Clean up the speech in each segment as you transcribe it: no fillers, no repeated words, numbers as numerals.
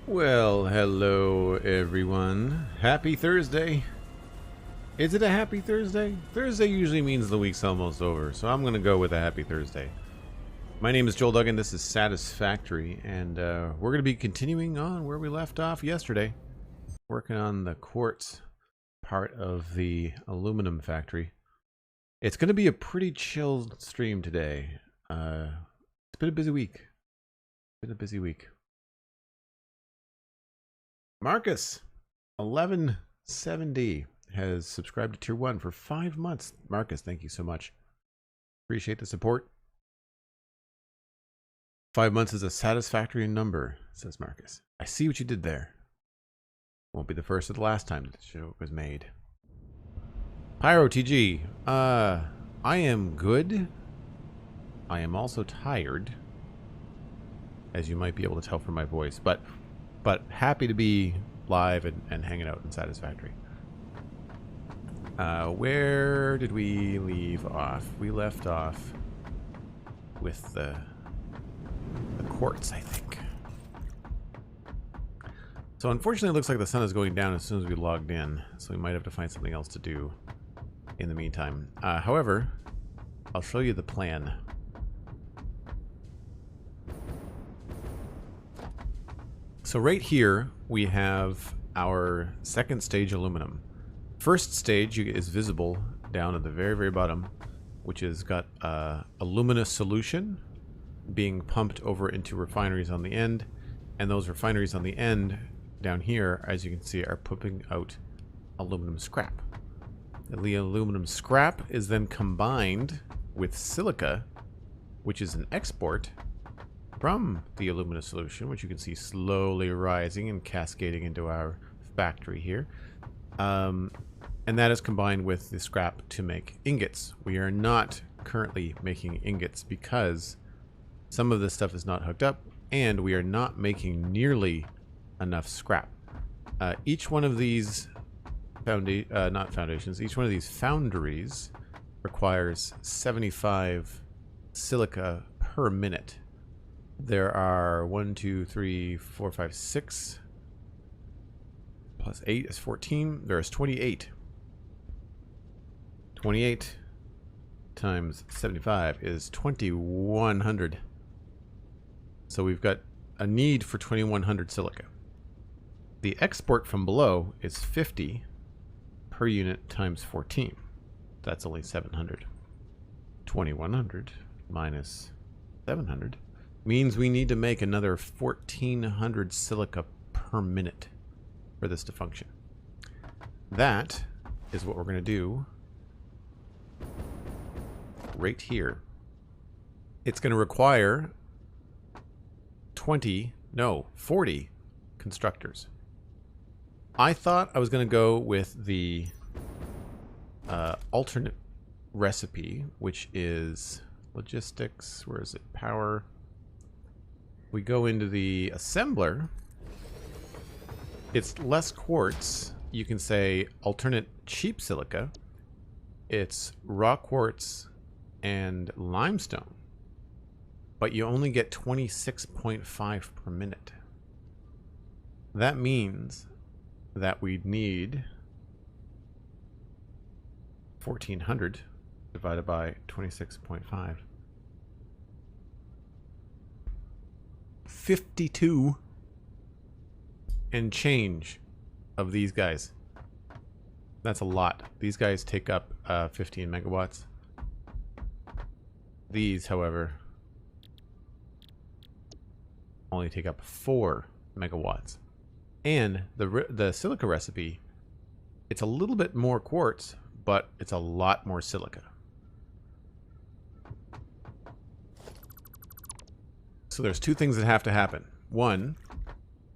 Well, hello everyone. Happy Thursday. Is it a happy Thursday? Thursday usually means the week's almost over, so I'm going to go with a happy Thursday. My name is Joel Duggan, this is Satisfactory, and we're going to be continuing on where we left off yesterday. Working on the quartz part of the aluminum factory. It's going to be a pretty chill stream today. It's been a busy week. Marcus, 1170, has subscribed to Tier 1 for 5 months. Marcus, thank you so much. Appreciate the support. 5 months is a satisfactory number, says Marcus. I see what you did there. Won't be the first or the last time that the show was made. Pyro TG, I am good. I am also tired, as you might be able to tell from my voice, but happy to be live and hanging out in Satisfactory. Where did we leave off? We left off with the quartz, I think. So unfortunately it looks like the sun is going down as soon as we logged in, so we might have to find something else to do in the meantime. However, I'll show you the plan. So right here, we have our second stage aluminum. First stage is visible down at the very, very bottom, which has got a luminous solution being pumped over into refineries on the end. And those refineries on the end down here, as you can see, are pumping out aluminum scrap. The aluminum scrap is then combined with silica, which is an export from the aluminum solution, which you can see slowly rising and cascading into our factory here. And that is combined with the scrap to make ingots. We are not currently making ingots because some of this stuff is not hooked up, and we are not making nearly enough scrap. Each one of these each one of these foundries requires 75 silica per minute. There are 1, 2, 3, 4, 5, 6 plus 8 is 14. There is 28. 28 times 75 is 2100. So we've got a need for 2100 silica. The export from below is 50 per unit times 14. That's only 700. 2100 minus 700 means we need to make another 1400 silica per minute for this to function. That is what we're going to do right here. It's going to require 40 constructors. I thought I was going to go with the alternate recipe, which is logistics. Where is it? Power. We go into the assembler. It's less quartz. You can say alternate cheap silica. It's raw quartz and limestone. But you only get 26.5 per minute. That means that we need 1400 divided by 26.5. 52 and change of these guys. That's a lot. These guys take up 15 megawatts. These, however, only take up 4 megawatts. And the silica recipe, it's a little bit more quartz, but it's a lot more silica. So there's two things that have to happen. One,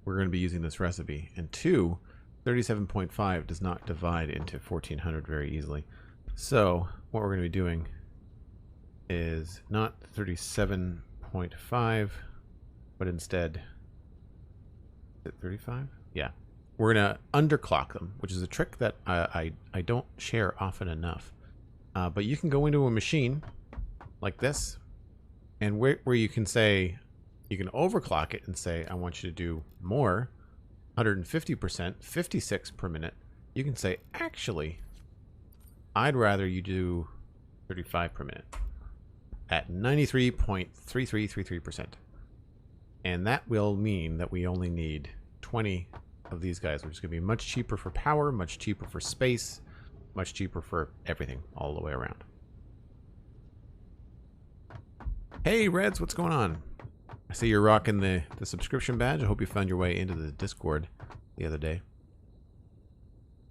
we're going to be using this recipe. And two, 37.5 does not divide into 1400 very easily. So what we're going to be doing is not 37.5, but instead, is it 35? Yeah. We're going to underclock them, which is a trick that I don't share often enough. But you can go into a machine like this, and where you can say, you can overclock it and say, I want you to do more, 150%, 56 per minute, you can say, actually, I'd rather you do 35 per minute at 93.3333%. And that will mean that we only need 20 of these guys, which is going to be much cheaper for power, much cheaper for space, much cheaper for everything all the way around. Hey, Reds, what's going on? I see you're rocking the subscription badge. I hope you found your way into the Discord the other day.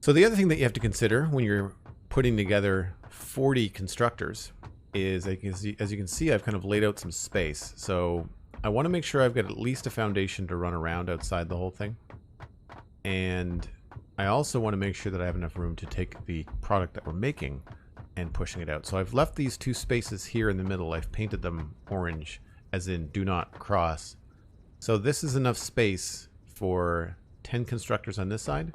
So the other thing that you have to consider when you're putting together 40 constructors is, as you can see, I've kind of laid out some space. So I want to make sure I've got at least a foundation to run around outside the whole thing. And I also want to make sure that I have enough room to take the product that we're making and pushing it out. So I've left these two spaces here in the middle. I've painted them orange, as in do not cross. So this is enough space for 10 constructors on this side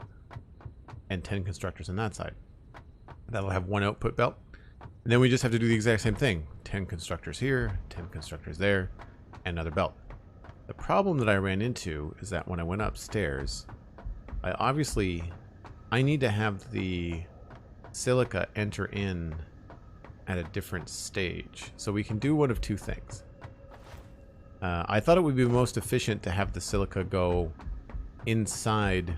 and 10 constructors on that side. That'll have one output belt. And then we just have to do the exact same thing. 10 constructors here, 10 constructors there, and another belt. The problem that I ran into is that when I went upstairs, I need to have the Silica enter in at a different stage. So we can do one of two things. I thought it would be most efficient to have the Silica go inside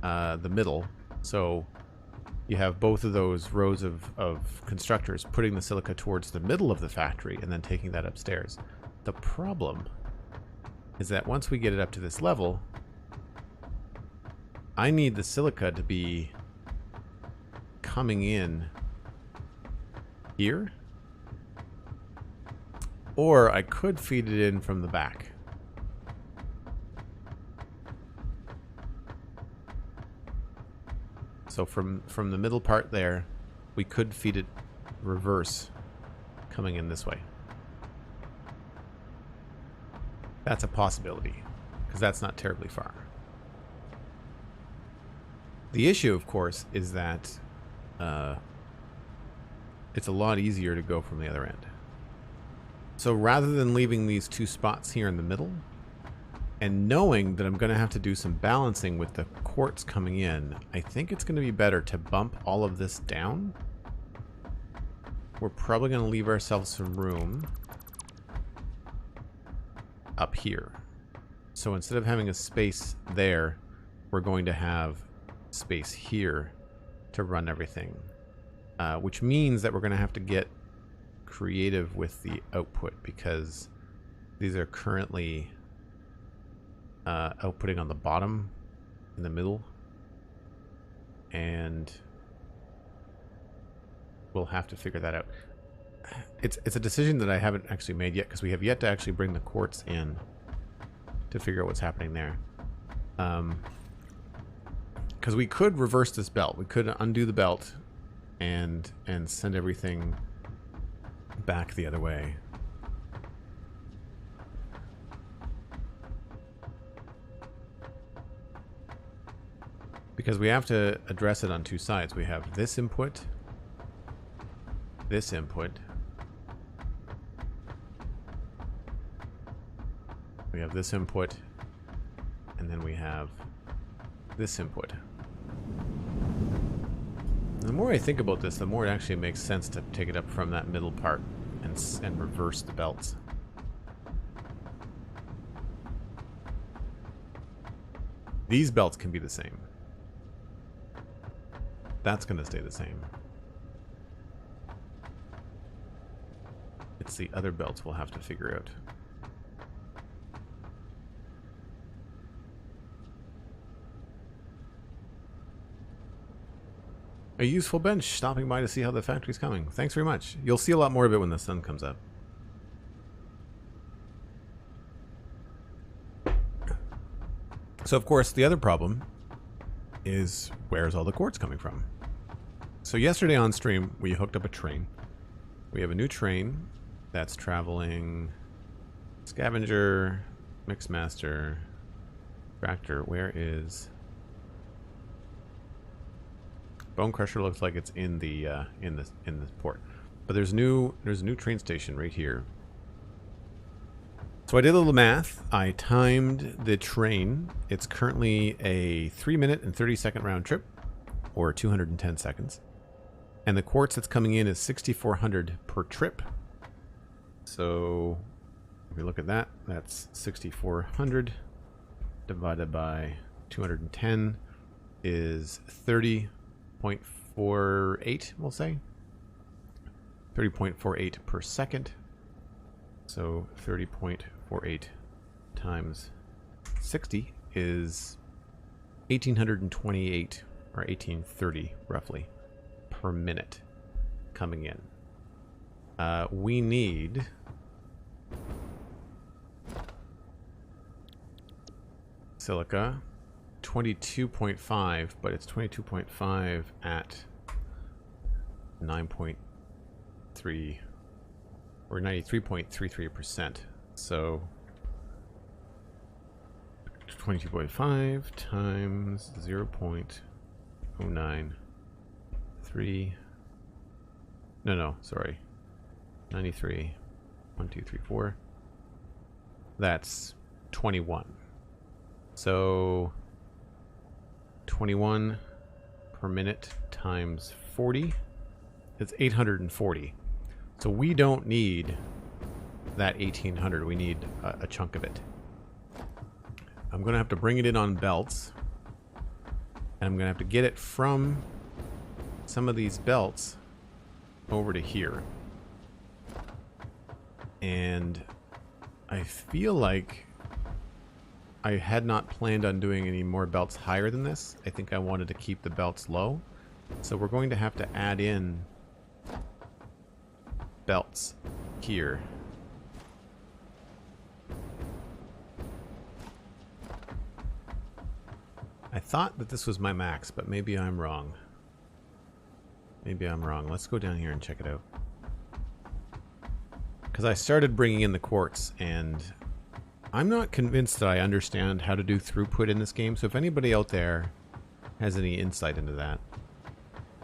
the middle. So you have both of those rows of constructors putting the Silica towards the middle of the factory and then taking that upstairs. The problem is that once we get it up to this level, I need the Silica to be coming in here, or I could feed it in from the back. So from the middle part there, we could feed it reverse coming in this way. That's a possibility, because that's not terribly far. The issue, of course, is that it's a lot easier to go from the other end. So rather than leaving these two spots here in the middle, and knowing that I'm going to have to do some balancing with the quartz coming in, I think it's going to be better to bump all of this down. We're probably going to leave ourselves some room up here. So instead of having a space there, we're going to have space here to run everything. Which means that we're going to have to get creative with the output, because these are currently outputting on the bottom in the middle, and we'll have to figure that out. It's a decision that I haven't actually made yet, because we have yet to actually bring the quartz in to figure out what's happening there. Because we could reverse this belt. We could undo the belt and send everything back the other way. Because we have to address it on two sides. We have this input, we have this input, and then we have this input. The more I think about this, the more it actually makes sense to take it up from that middle part and reverse the belts. These belts can be the same. That's going to stay the same. It's the other belts we'll have to figure out. A useful bench, stopping by to see how the factory's coming. Thanks very much. You'll see a lot more of it when the sun comes up. So, of course, the other problem is, where's all the quartz coming from? So yesterday on stream, we hooked up a train. We have a new train that's traveling Scavenger, Mixmaster, Tractor. Where is... Bone Crusher looks like it's in the port, but there's a new train station right here. So I did a little math. I timed the train. It's currently a 3-minute and 30-second round trip, or 210 seconds. And the quartz that's coming in is 6,400 per trip. So if we look at that, that's 6,400 divided by 210 is 30.48, we'll say. 30.48 per second. So 30.48 times 60 is 1,828 or 1,830 roughly per minute coming in. We need silica 22.5, but it's 22.5 at 9.3 or 93.33%. So 22.5 times 0.093. No, sorry. 93. 1, 2, 3, 4. That's 21. So 21 per minute times 40 is 840. So we don't need that 1,800. We need a chunk of it. I'm going to have to bring it in on belts. And I'm going to have to get it from some of these belts over to here. And I feel like I had not planned on doing any more belts higher than this. I think I wanted to keep the belts low. So we're going to have to add in belts here. I thought that this was my max, but maybe I'm wrong. Maybe I'm wrong. Let's go down here and check it out. Because I started bringing in the quartz, and I'm not convinced that I understand how to do throughput in this game. So if anybody out there has any insight into that.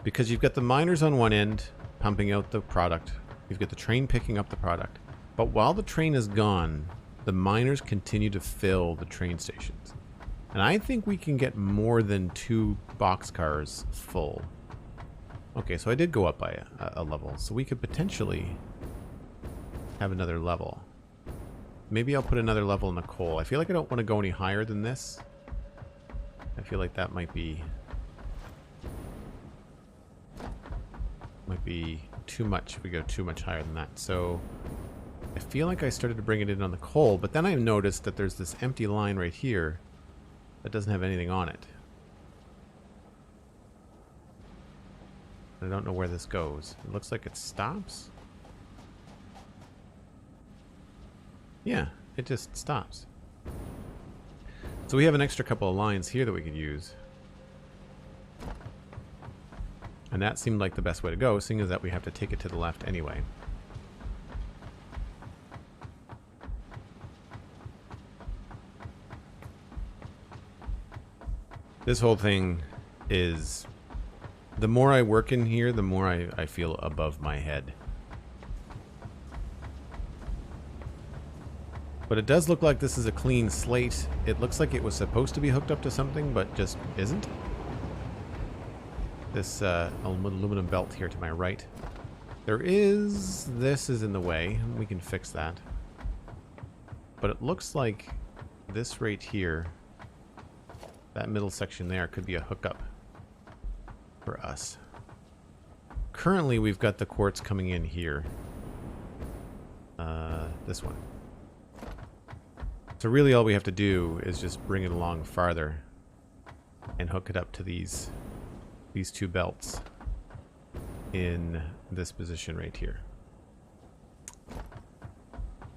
Because you've got the miners on one end pumping out the product. You've got the train picking up the product. But while the train is gone, the miners continue to fill the train stations. And I think we can get more than 2 boxcars full. Okay, so I did go up by a level. So we could potentially have another level. Maybe I'll put another level in the coal. I feel like I don't want to go any higher than this. I feel like that might be too much if we go too much higher than that. So I feel like I started to bring it in on the coal, but then I noticed that there's this empty line right here that doesn't have anything on it. I don't know where this goes. It looks like it stops. Yeah, it just stops. So we have an extra couple of lines here that we could use. And that seemed like the best way to go, seeing as that we have to take it to the left anyway. This whole thing is... The more I work in here, the more I feel above my head. But it does look like this is a clean slate. It looks like it was supposed to be hooked up to something, but just isn't. This aluminum belt here to my right. This is in the way. We can fix that. But it looks like this right here, that middle section there, could be a hookup for us. Currently, we've got the quartz coming in here. This one. So really all we have to do is just bring it along farther and hook it up to these 2 belts in this position right here.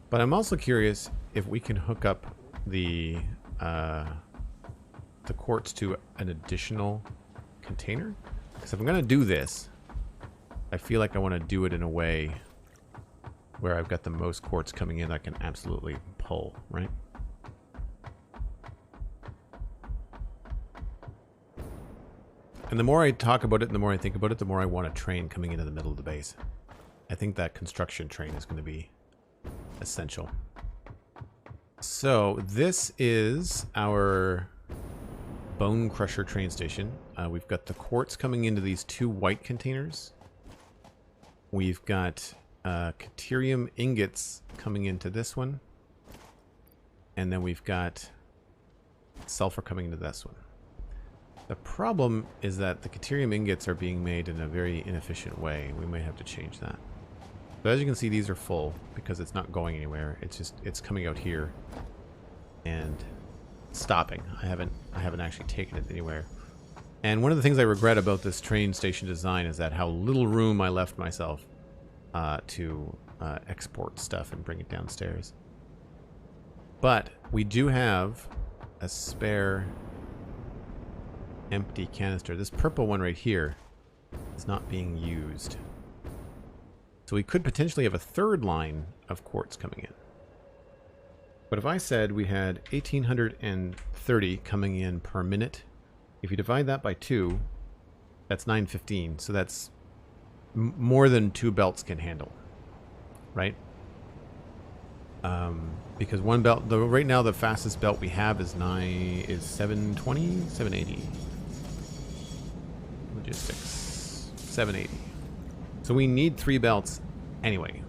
But I'm also curious if we can hook up the quartz to an additional container. Because if I'm going to do this, I feel like I want to do it in a way where I've got the most quartz coming in that I can absolutely pull, right? And the more I talk about it and the more I think about it, the more I want a train coming into the middle of the base. I think that construction train is going to be essential. So this is our Bone Crusher train station. We've got the quartz coming into these 2 white containers. We've got Caterium ingots coming into this one. And then we've got sulfur coming into this one. The problem is that the Caterium ingots are being made in a very inefficient way. We may have to change that. But as you can see, these are full because it's not going anywhere. It's coming out here and stopping. I haven't actually taken it anywhere. And one of the things I regret about this train station design is that how little room I left myself to export stuff and bring it downstairs. But we do have a spare empty canister. This purple one right here is not being used. So we could potentially have a 3rd line of quartz coming in. But if I said we had 1,830 coming in per minute, if you divide that by 2, that's 915. So that's more than 2 belts can handle, right? Because one belt, right now the fastest belt we have is 720, 780. Logistics, 780. So we need 3 belts anyway.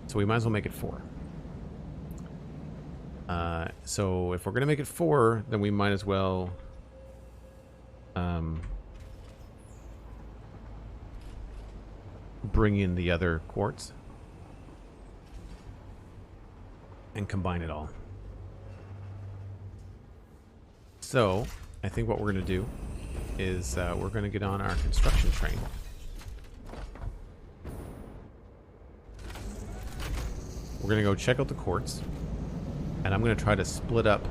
So we might as well make it 4. So if we're going to make it 4, then we might as well bring in the other quartz and combine it all. So I think what we're going to do is we're going to get on our construction train. We're going to go check out the quartz, and I'm going to try to split up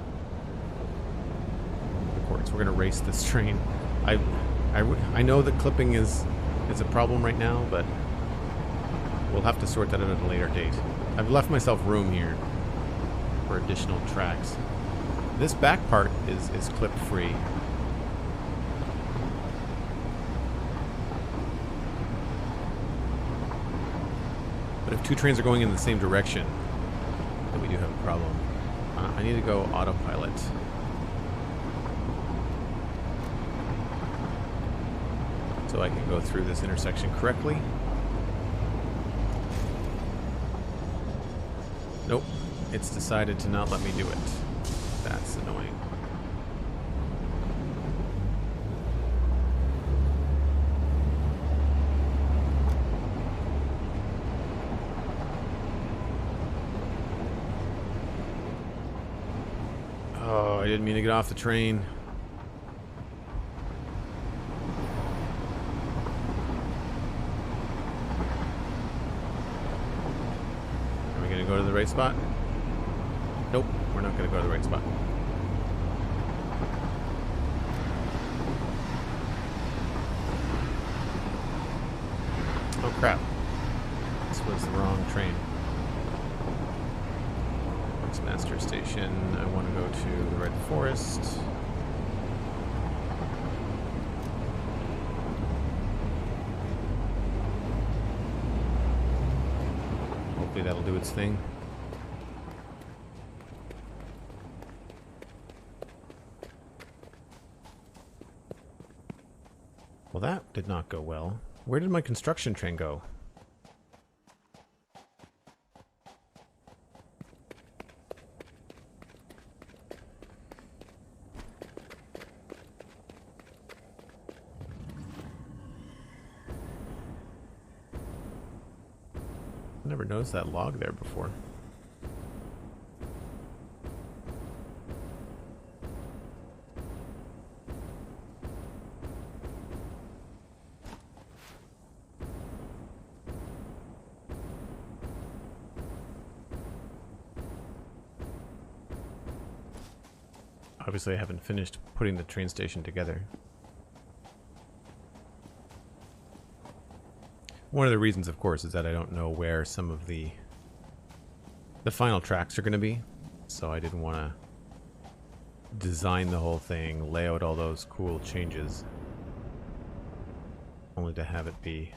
the quartz. We're going to race this train. I know that clipping is a problem right now, but we'll have to sort that out at a later date. I've left myself room here for additional tracks. This back part is clip free. But if 2 trains are going in the same direction, then we do have a problem. I need to go autopilot. So I can go through this intersection correctly. Nope. It's decided to not let me do it. That's annoying. Oh, I didn't mean to get off the train. Are we gonna go to the right spot? Nope, we're not going to go to the right spot. Oh crap. This was the wrong train. It's Master Station. I want to go to the Red Forest. Hopefully that'll do its thing. Well, that did not go well. Where did my construction train go? I never noticed that log there before. Obviously, I haven't finished putting the train station together. One of the reasons, of course, is that I don't know where some of the final tracks are going to be. So I didn't want to design the whole thing, lay out all those cool changes, only to have it be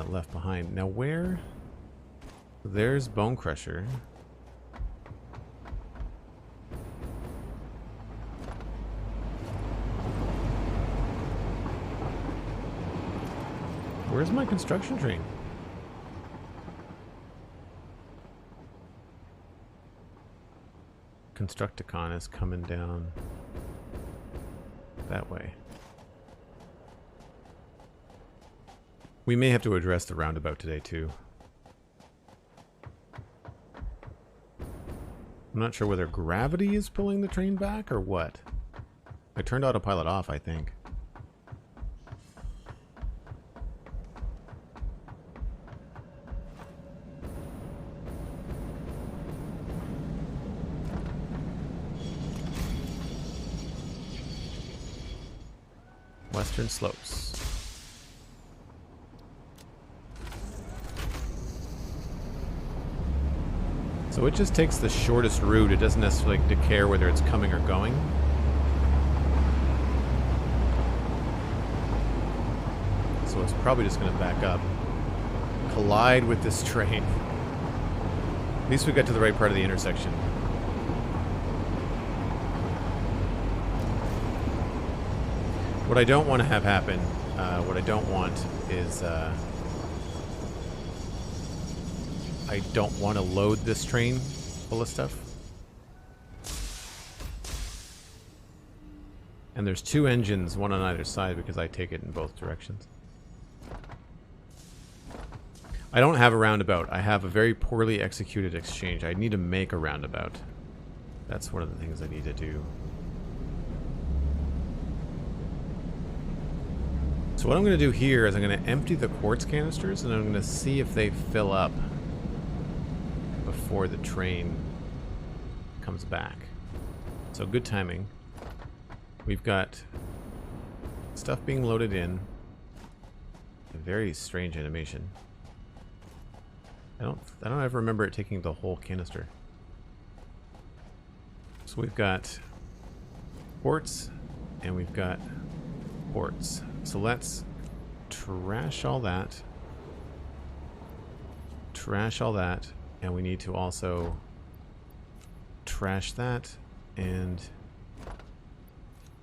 left behind. Now, where There's Bone Crusher. Where's my construction train? Constructicon is coming down that way. We may have to address the roundabout today too. I'm not sure whether gravity is pulling the train back or what. I turned autopilot off, I think. Western slopes. So it just takes the shortest route. It doesn't necessarily care whether it's coming or going. So it's probably just going to back up. Collide with this train. At least we got to the right part of the intersection. What I don't want to have happen, what I don't want is, I don't want to load this train full of stuff. And there's two engines, one on either side, because I take it in both directions. I don't have a roundabout. I have a very poorly executed exchange. I need to make a roundabout. That's one of the things I need to do. So what I'm going to do here is I'm going to empty the quartz canisters and I'm going to see if they fill up before the train comes back. So good timing. We've got stuff being loaded in. A very strange animation. I don't ever remember it taking the whole canister. So we've got quartz and we've got quartz. So let's trash all that. Trash all that. And we need to also trash that and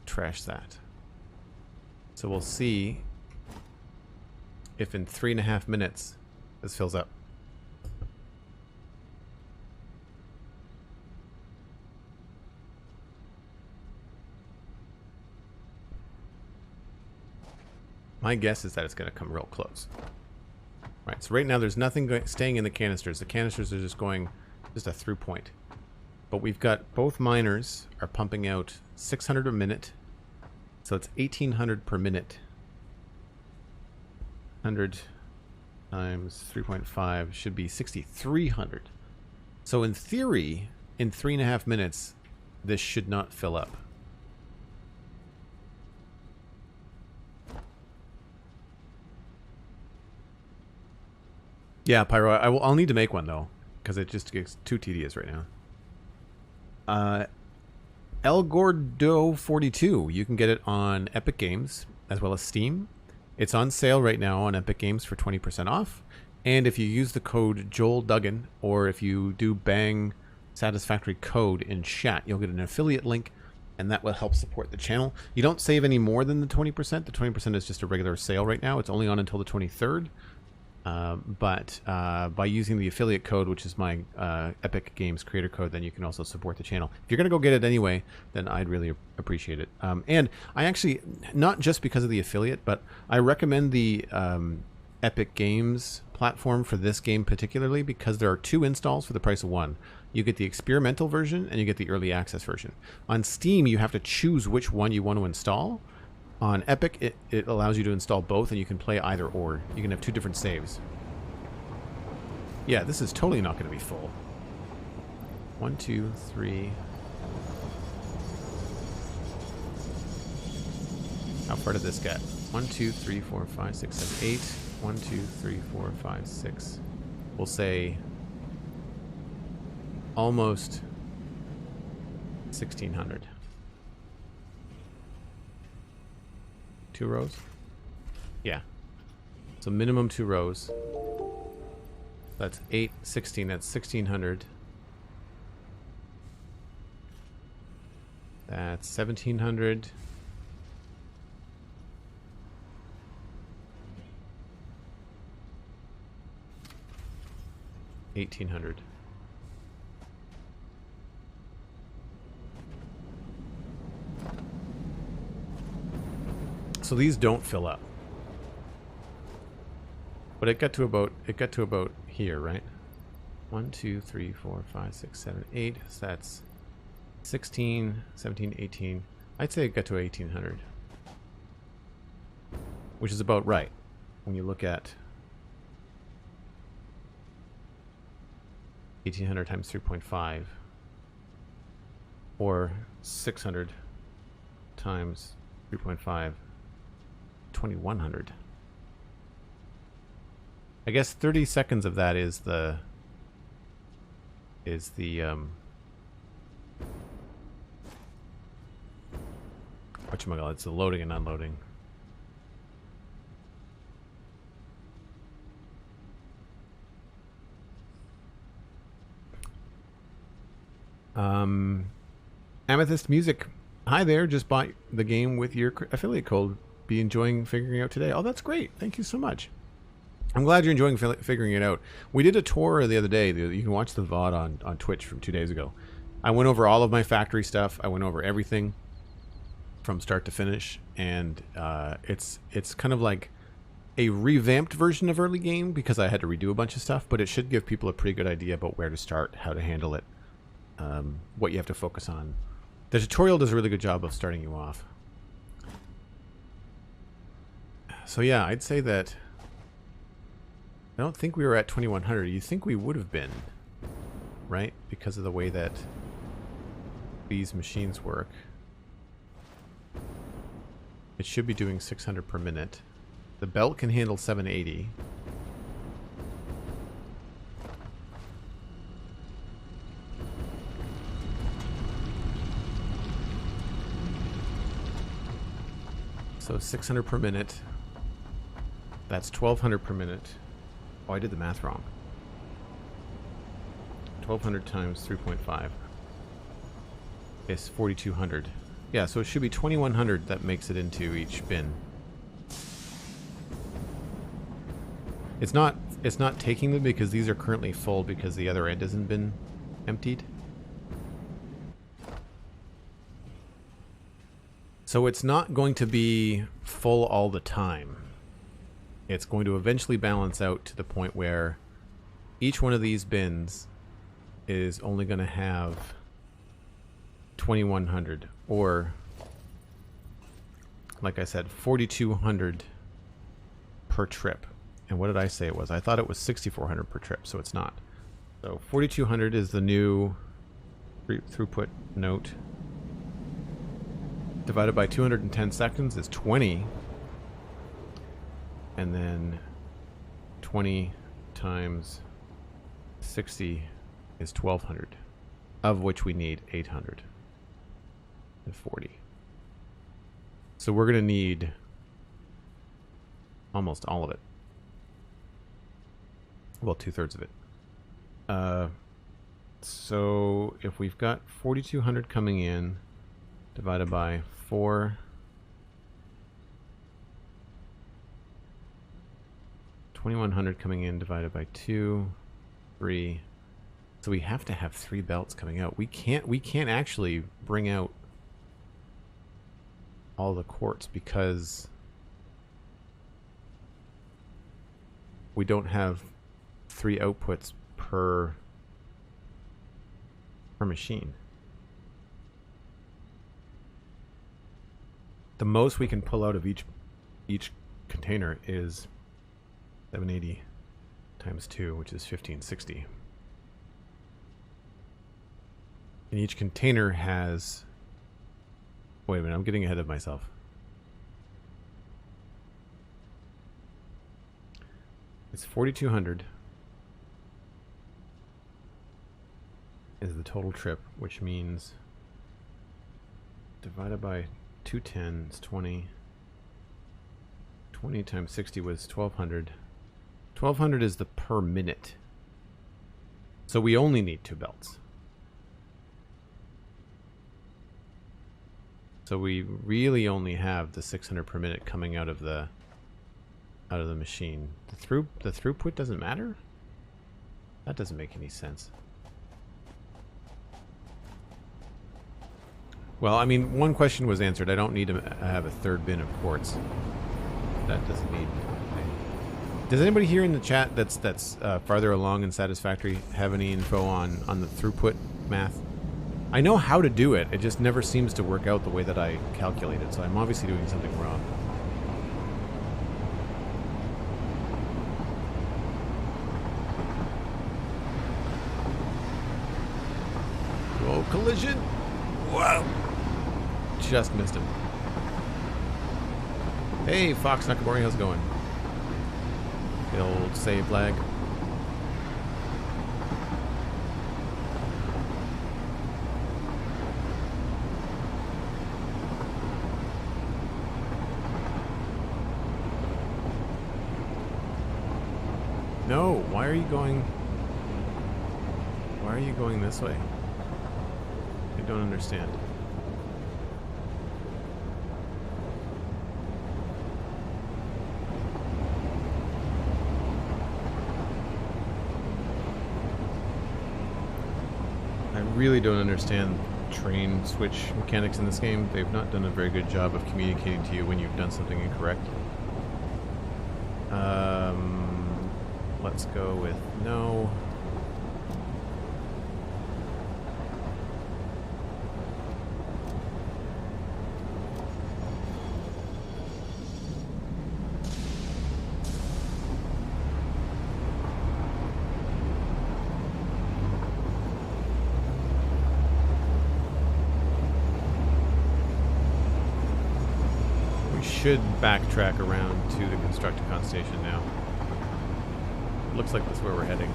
trash that. So we'll see if in 3.5 minutes this fills up. My guess is that it's going to come real close. Right, so right now there's nothing staying in the canisters. The canisters are just going, just a through point. But we've got both miners are pumping out 600 a minute. So it's 1,800 per minute. 100 times 3.5 should be 6,300. So in theory, in 3.5 minutes, this should not fill up. Yeah, Pyro, I'll need to make one, though, because it just gets too tedious right now. El Gordo 42, you can get it on Epic Games, as well as Steam. It's on sale right now on Epic Games for 20% off. And if you use the code Joel Duggan, or if you do bang Satisfactory code in chat, you'll get an affiliate link, and that will help support the channel. You don't save any more than the 20%. The 20% is just a regular sale right now. It's only on until the 23rd. But by using the affiliate code, which is my Epic Games creator code, then you can also support the channel. If you're going to go get it anyway, then I'd really appreciate it. And I actually, not just because of the affiliate, but I recommend the Epic Games platform for this game particularly because there are 2 installs for the price of 1. You get the experimental version and you get the early access version. On Steam, you have to choose which one you want to install. On Epic, it allows you to install both, and you can play either or. You can have 2 different saves. Yeah, this is totally not going to be full. 1, 2, 3. How far did this get? 1, 2, 3, 4, 5, 6, 7, 8. 1, 2, 3, 4, 5, 6. We'll say almost 1,600. 2 rows? Yeah. So minimum 2 rows. That's 8, 16. That's 1,600. That's 1,700. $1,800. So these don't fill up. But it got to about here, right? 1, 2, 3, 4, 5, 6, 7, 8. So that's 16, 17, 18. I'd say it got to 1,800. Which is about right when you look at 1,800 times 3.5 or 600 times 3.5, 2,100. I guess 30 seconds of that is the whatchamacallit, it's the loading and unloading. Amethyst Music. Hi there, just bought the game with your affiliate code. Be enjoying figuring it out today. Oh, that's great. Thank you so much. I'm glad you're enjoying figuring it out. We did a tour the other day. You can watch the VOD on Twitch from 2 days ago. I went over all of my factory stuff. I went over everything from start to finish. And it's kind of like a revamped version of early game because I had to redo a bunch of stuff. But it should give people a pretty good idea about where to start, how to handle it, what you have to focus on. The tutorial does a really good job of starting you off. So yeah, I'd say that I don't think we were at 2,100. You think we would have been, right? Because of the way that these machines work. It should be doing 600 per minute. The belt can handle 780. So 600 per minute. That's 1,200 per minute. Oh, I did the math wrong. 1,200 times 3.5 is 4,200. Yeah, so it should be 2,100 that makes it into each bin. It's not taking them because these are currently full because the other end hasn't been emptied. So it's not going to be full all the time. It's going to eventually balance out to the point where each one of these bins is only going to have 2,100 or, like I said, 4,200 per trip. And what did I say it was? I thought it was 6,400 per trip, so it's not. So 4,200 is the new throughput note. Divided by 210 seconds is 20. And then 20 times 60 is 1,200, of which we need 840. So we're going to need almost all of it. Well, 2/3 of it. So if we've got 4,200 coming in, divided by 4, 2,100 coming in divided by 2, 3. So we have to have 3 belts coming out. We can't actually bring out all the quartz because we don't have 3 outputs per machine. The most we can pull out of each container is 780 times 2, which is 1,560. And each container has... Wait a minute, I'm getting ahead of myself. It's 4,200 is the total trip, which means divided by 210 is 20. 20 times 60 was 1,200. 1,200 is the per minute. So we only need 2 belts. So we really only have the 600 per minute coming out of the machine. The throughput doesn't matter? That doesn't make any sense. Well, I mean, one question was answered. I don't need to have a 3rd bin of quartz. That doesn't need. Does anybody here in the chat that's farther along in Satisfactory have any info on the throughput math? I know how to do it. It just never seems to work out the way that I calculate it. So I'm obviously doing something wrong. Whoa, collision! Wow! Just missed him. Hey, Fox Nakamori, how's it going? The old save lag. No, why are you going... Why are you going this way? I don't understand. I really don't understand train switch mechanics in this game. They've not done a very good job of communicating to you when you've done something incorrect. Let's go with no. We should backtrack around to the Constructicon station now. Looks like that's where we're heading.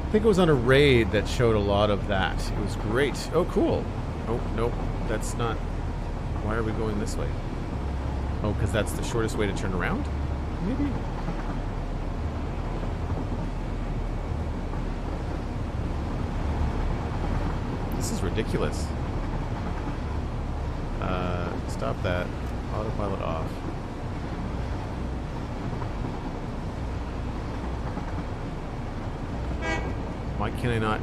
I think it was on a raid that showed a lot of that. It was great. Oh, cool. Oh, nope. That's not... Why are we going this way? Oh, because that's the shortest way to turn around? Maybe? This is ridiculous. Stop that. Autopilot off. Why can I not?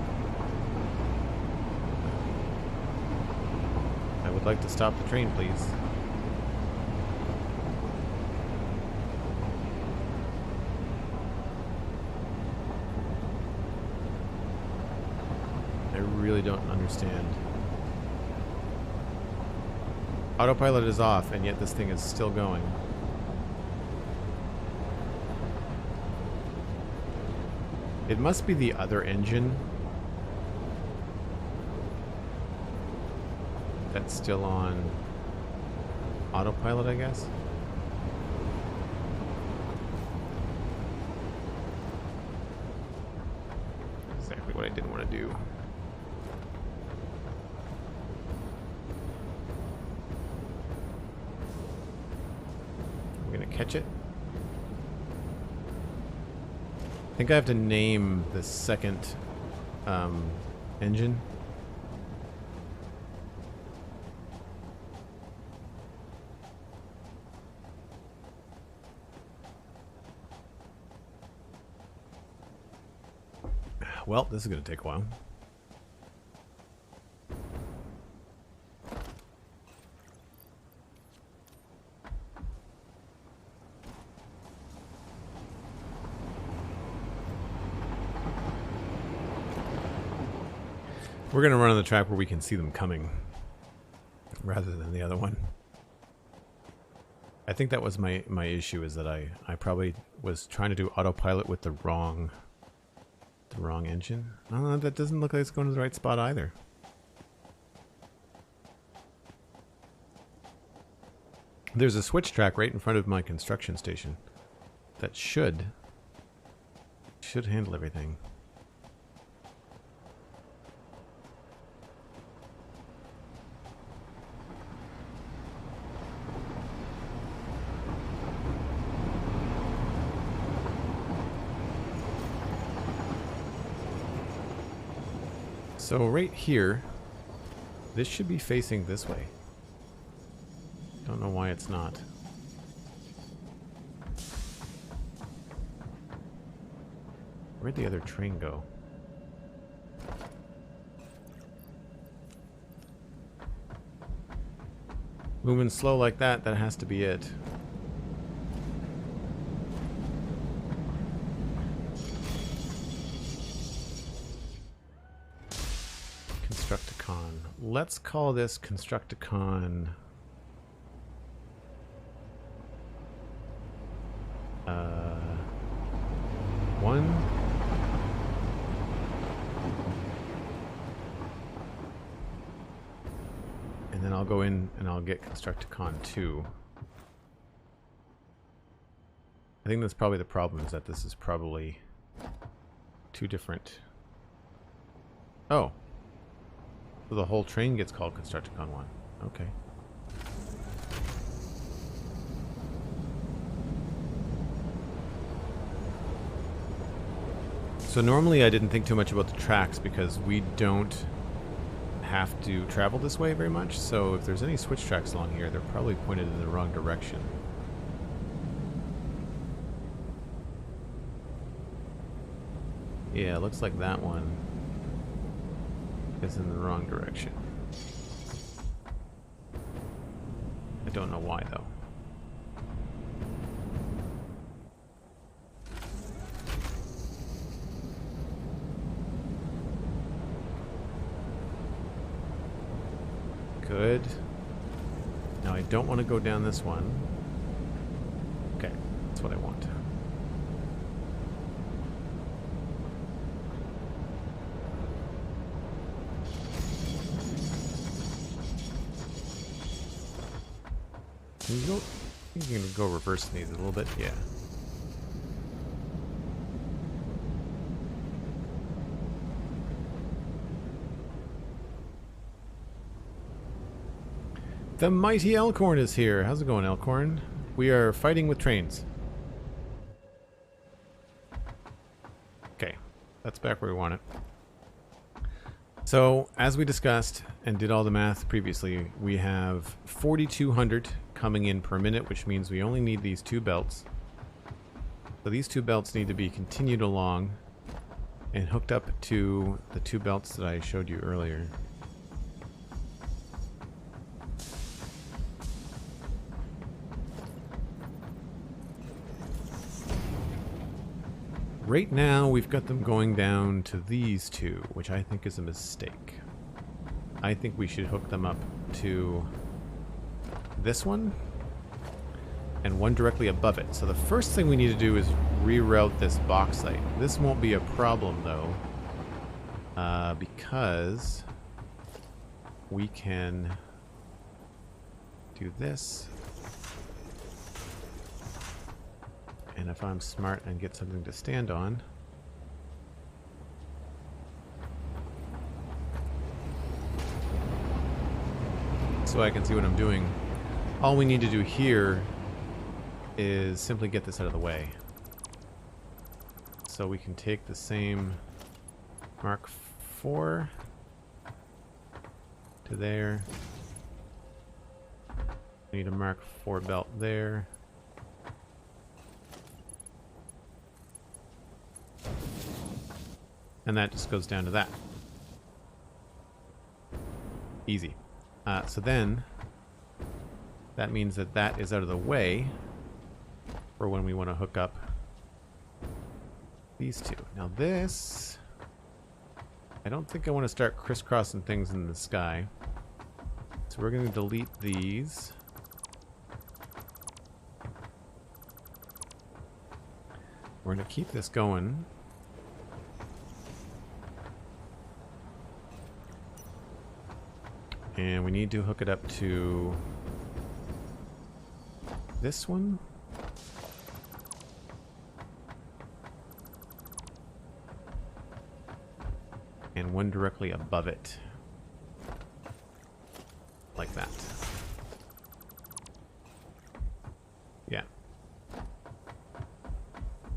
I would like to stop the train, please. I really don't understand. Autopilot is off, and yet this thing is still going. It must be the other engine that's still on autopilot, I guess. Exactly what I didn't want to do. I'm gonna catch it. I think I have to name the second engine. Well, this is going to take a while. We're going to run on the track where we can see them coming rather than the other one. I think that was my issue, is that I probably was trying to do autopilot with the wrong engine. Oh, that doesn't look like it's going to the right spot either. There's a switch track right in front of my construction station that should handle everything. So right here, this should be facing this way. Don't know why it's not. Where'd the other train go? Moving slow like that, that has to be it. Constructicon. Let's call this Constructicon... 1. And then I'll go in and I'll get Constructicon 2. I think that's probably the problem, is that this is probably two different... Oh. So the whole train gets called Constructicon 1. Okay. So normally I didn't think too much about the tracks because we don't have to travel this way very much. So if there's any switch tracks along here, they're probably pointed in the wrong direction. Yeah, it looks like that one is in the wrong direction. I don't know why though. Good. Now I don't want to go down this one. Okay, that's what I want. Can you go? I think you can go reverse these a little bit. Yeah. The mighty Elkhorn is here. How's it going, Elkhorn? We are fighting with trains. Okay, that's back where we want it. So, as we discussed and did all the math previously, we have 4,200 coming in per minute, which means we only need these two belts. So these two belts need to be continued along and hooked up to the two belts that I showed you earlier. Right now, we've got them going down to these two, which I think is a mistake. I think we should hook them up to this one and one directly above it. So the first thing we need to do is reroute this bauxite. This won't be a problem, though, because we can do this. And if I'm smart and get something to stand on, so I can see what I'm doing, all we need to do here is simply get this out of the way. So we can take the same Mark IV to there. We need a Mark IV belt there. And that just goes down to that. Easy. So then, that means that that is out of the way for when we want to hook up these two. Now this, I don't think I want to start crisscrossing things in the sky. So we're going to delete these. We're going to keep this going. And we need to hook it up to this one. And one directly above it. Like that. Yeah.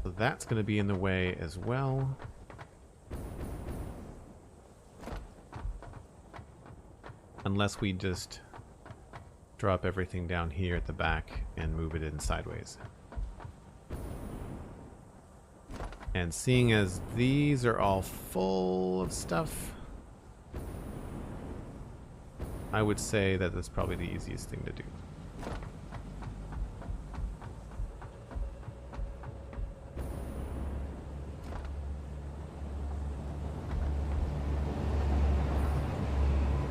So that's going to be in the way as well. Unless we just drop everything down here at the back and move it in sideways. And seeing as these are all full of stuff, I would say that that's probably the easiest thing to do.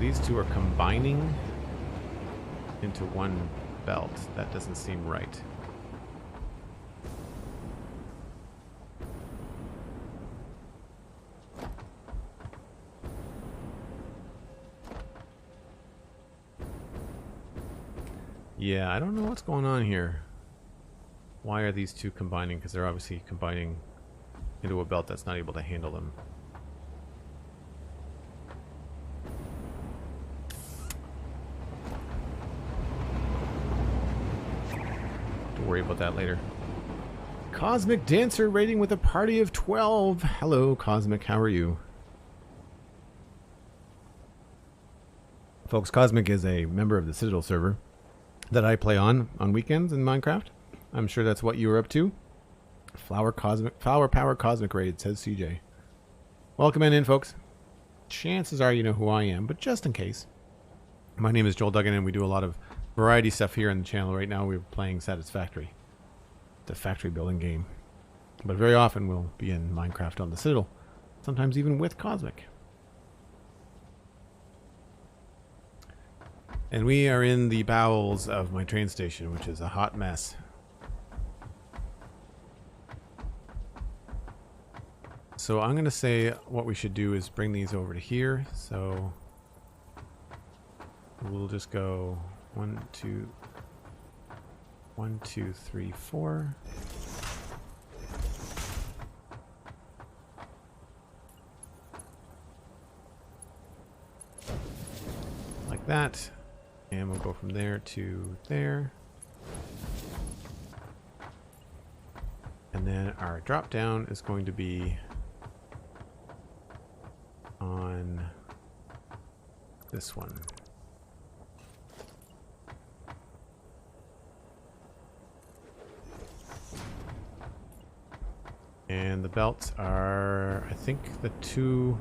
These two are combining into one belt. That doesn't seem right. Yeah, I don't know what's going on here. Why are these two combining? Because they're obviously combining into a belt that's not able to handle them. Don't worry about that later. Cosmic Dancer raiding with a party of 12. Hello, Cosmic. How are you? Folks, Cosmic is a member of the Citadel server that I play on weekends in Minecraft. I'm sure that's what you were up to. Flower Power Cosmic Raid, says CJ. Welcome in, folks. Chances are you know who I am, but just in case. My name is Joel Duggan, and we do a lot of variety stuff here on the channel. Right now we're playing Satisfactory, the factory building game. But very often we'll be in Minecraft on the Citadel, sometimes even with Cosmic. And we are in the bowels of my train station, which is a hot mess. So I'm going to say what we should do is bring these over to here. So we'll just go 1, 2, 3, 4. Like that. And we'll go from there to there. And then our drop down is going to be on this one. And the belts are, I think, the two.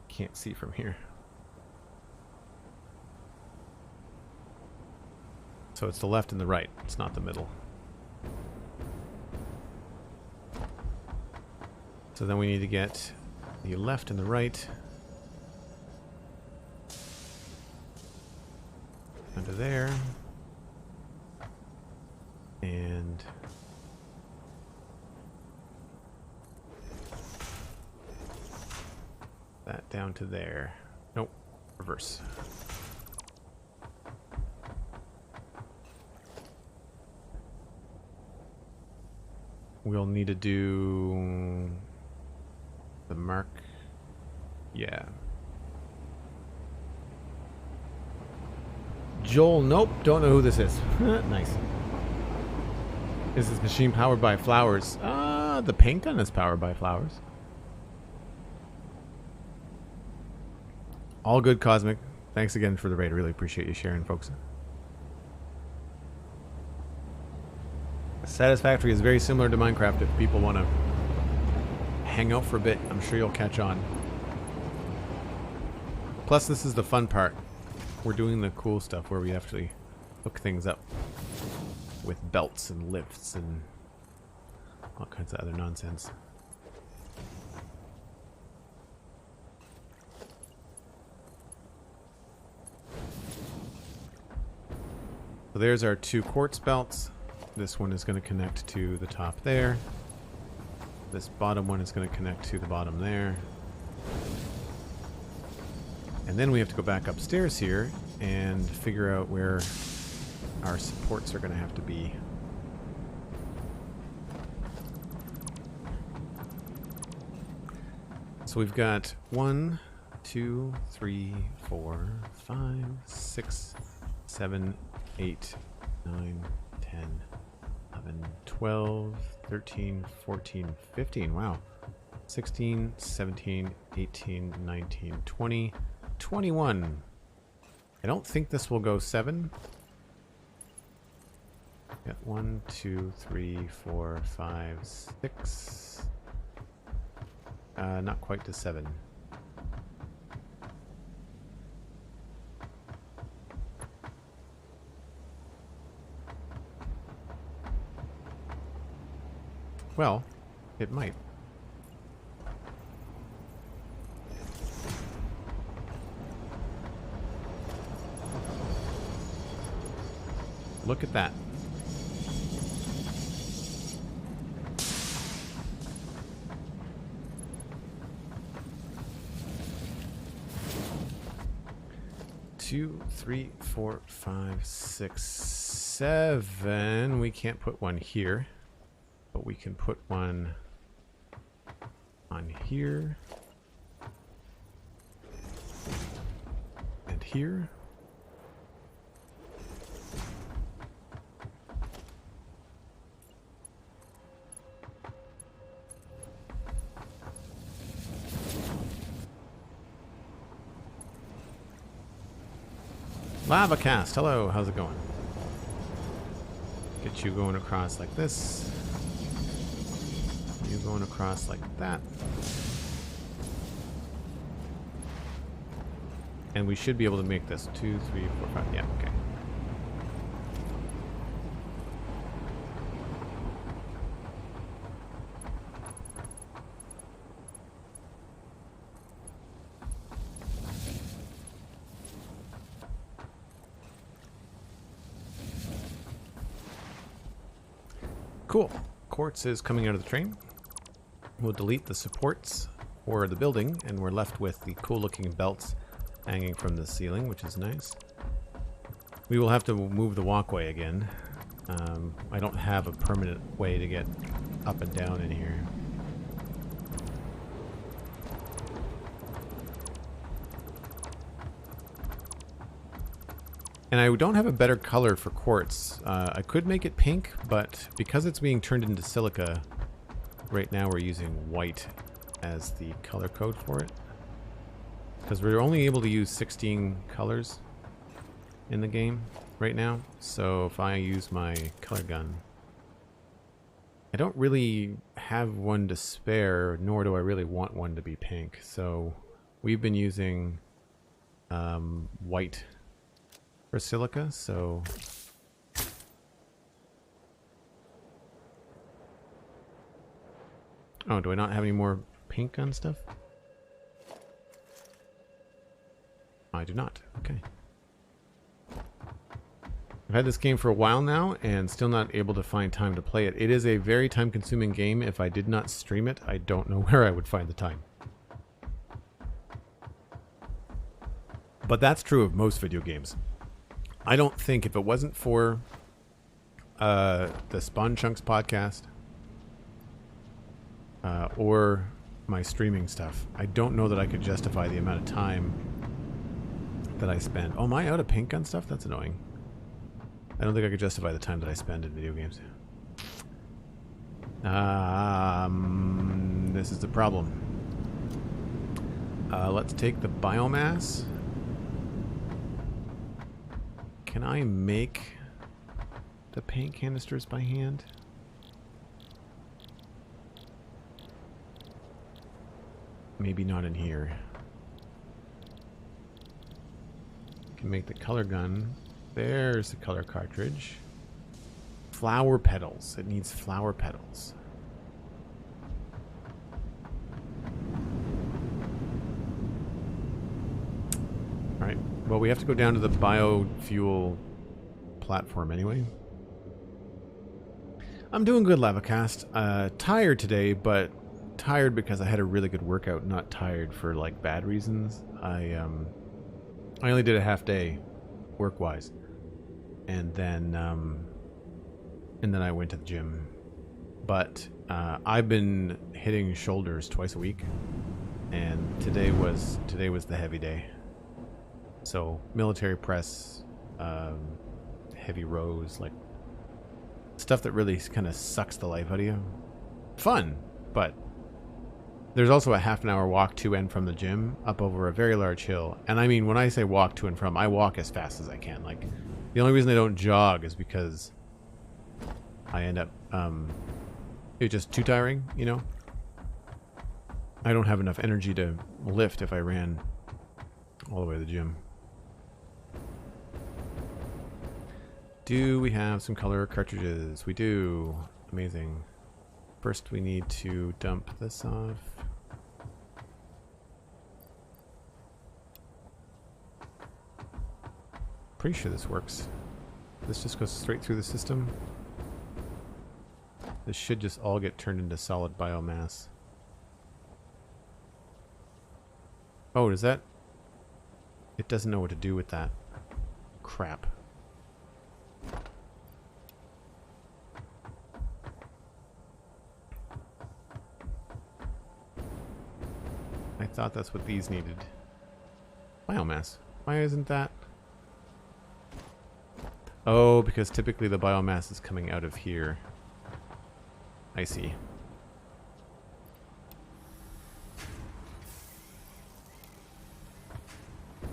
Can't see from here. So it's the left and the right. It's not the middle. So then we need to get the left and the right under there. And that down to there. Nope, reverse. We'll need to do the mark. Yeah. Joel, nope, don't know who this is. Nice. Is this machine powered by flowers? The paint gun is powered by flowers. All good, Cosmic. Thanks again for the raid. I really appreciate you sharing, folks. Satisfactory is very similar to Minecraft. If people want to hang out for a bit, I'm sure you'll catch on. Plus, this is the fun part. We're doing the cool stuff where we actually hook things up with belts and lifts and all kinds of other nonsense. So there's our two quartz belts. This one is going to connect to the top there. This bottom one is going to connect to the bottom there. And then we have to go back upstairs here and figure out where our supports are going to have to be. So we've got 1, 2, 3, 4, 5, 6, 7, 8, 9, 10, 11, 12, 13, 14, 15. Wow. 16, 17, 18, 19, 20, 21. I don't think this will go 7. Got 1, 2, 3, 4, 5, 6. Not quite to 7. Well, it might. Look at that. Two, 3, 4, 5, 6, 7. We can't put one here, but we can put one on here and here. Lava Cast, hello, how's it going? Get you going across like this. You going across like that. And we should be able to make this 2, 3, 4, 5. Yeah, okay. Cool. Quartz is coming out of the train. We'll delete the supports for the building, and we're left with the cool looking belts hanging from the ceiling, which is nice. We will have to move the walkway again. I don't have a permanent way to get up and down in here. And I don't have a better color for quartz. I could make it pink, but because it's being turned into silica, right now we're using white as the color code for it. Because we're only able to use 16 colors in the game right now. So if I use my color gun, I don't really have one to spare, nor do I really want one to be pink. So we've been using white for silica, so oh, do I not have any more pink on stuff? I do not. Okay. I've had this game for a while now and still not able to find time to play it. It is a very time-consuming game. If I did not stream it, I don't know where I would find the time. But that's true of most video games. I don't think if it wasn't for the Spawn Chunks podcast or my streaming stuff, I don't know that I could justify the amount of time that I spend. Oh, am I out of pink gun stuff? That's annoying. I don't think I could justify the time that I spend in video games. This is the problem. Let's take the biomass. Can I make the paint canisters by hand? Maybe not in here. Can make the color gun. There's the color cartridge. Flower petals. It needs flower petals. Alright. Well, we have to go down to the biofuel platform anyway. I'm doing good, Lavacast. Tired today, but tired because I had a really good workout, not tired for like bad reasons. I only did a half day work-wise. And then I went to the gym. But I've been hitting shoulders twice a week, and today was the heavy day. So military press, heavy rows, like stuff that really kind of sucks the life out of you. Fun, but There's also a half-an-hour walk to and from the gym up over a very large hill. And I mean, when I say walk to and from, I walk as fast as I can. Like, the only reason I don't jog is because I end up, it's just too tiring, you know? I don't have enough energy to lift if I ran all the way to the gym. Do we have some color cartridges? We do. Amazing. First, we need to dump this off. Pretty sure this works. This just goes straight through the system. This should just all get turned into solid biomass. Oh, does that... It doesn't know what to do with that. Crap. I thought that's what these needed. Biomass. Why isn't that? Oh, because typically the biomass is coming out of here. I see.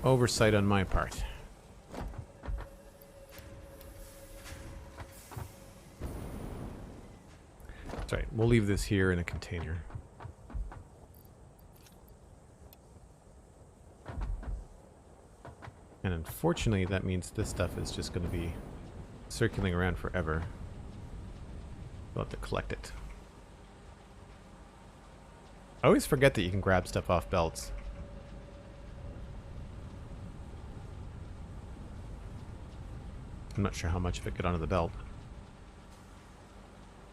Oversight on my part. That's right. We'll leave this here in a container. And unfortunately, that means this stuff is just going to be circulating around forever. We'll have to collect it. I always forget that you can grab stuff off belts. I'm not sure how much of it got onto the belt.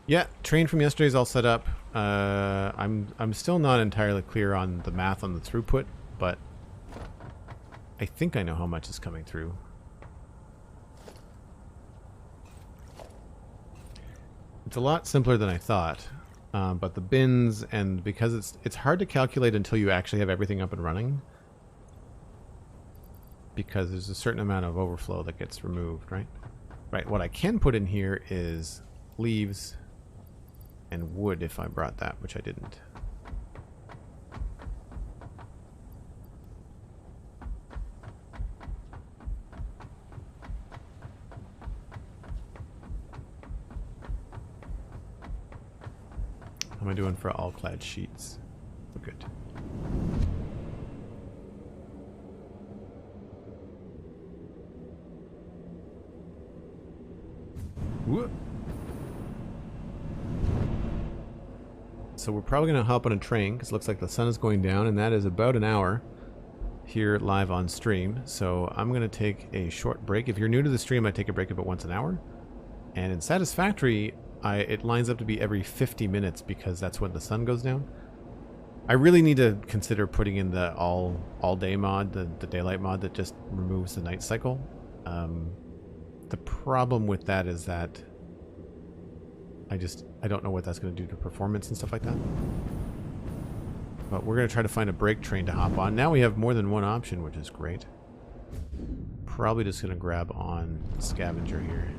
Yeah, train from yesterday is all set up. I'm still not entirely clear on the math on the throughput, but I think I know how much is coming through. It's a lot simpler than I thought, but the bins, and because it's hard to calculate until you actually have everything up and running, because there's a certain amount of overflow that gets removed, right? Right, what I can put in here is leaves and wood if I brought that, which I didn't. How am I doing for all clad sheets? We're good. Whoop. So we're probably going to hop on a train because it looks like the sun is going down, and that is about an hour here live on stream. So I'm going to take a short break. If you're new to the stream, I take a break about once an hour. And in Satisfactory, it lines up to be every 50 minutes because that's when the sun goes down. I really need to consider putting in the all day mod, the daylight mod that just removes the night cycle. The problem with that is that I don't know what that's going to do to performance and stuff like that. But we're going to try to find a break train to hop on. Now we have more than one option, which is great. Probably just going to grab on Scavenger here.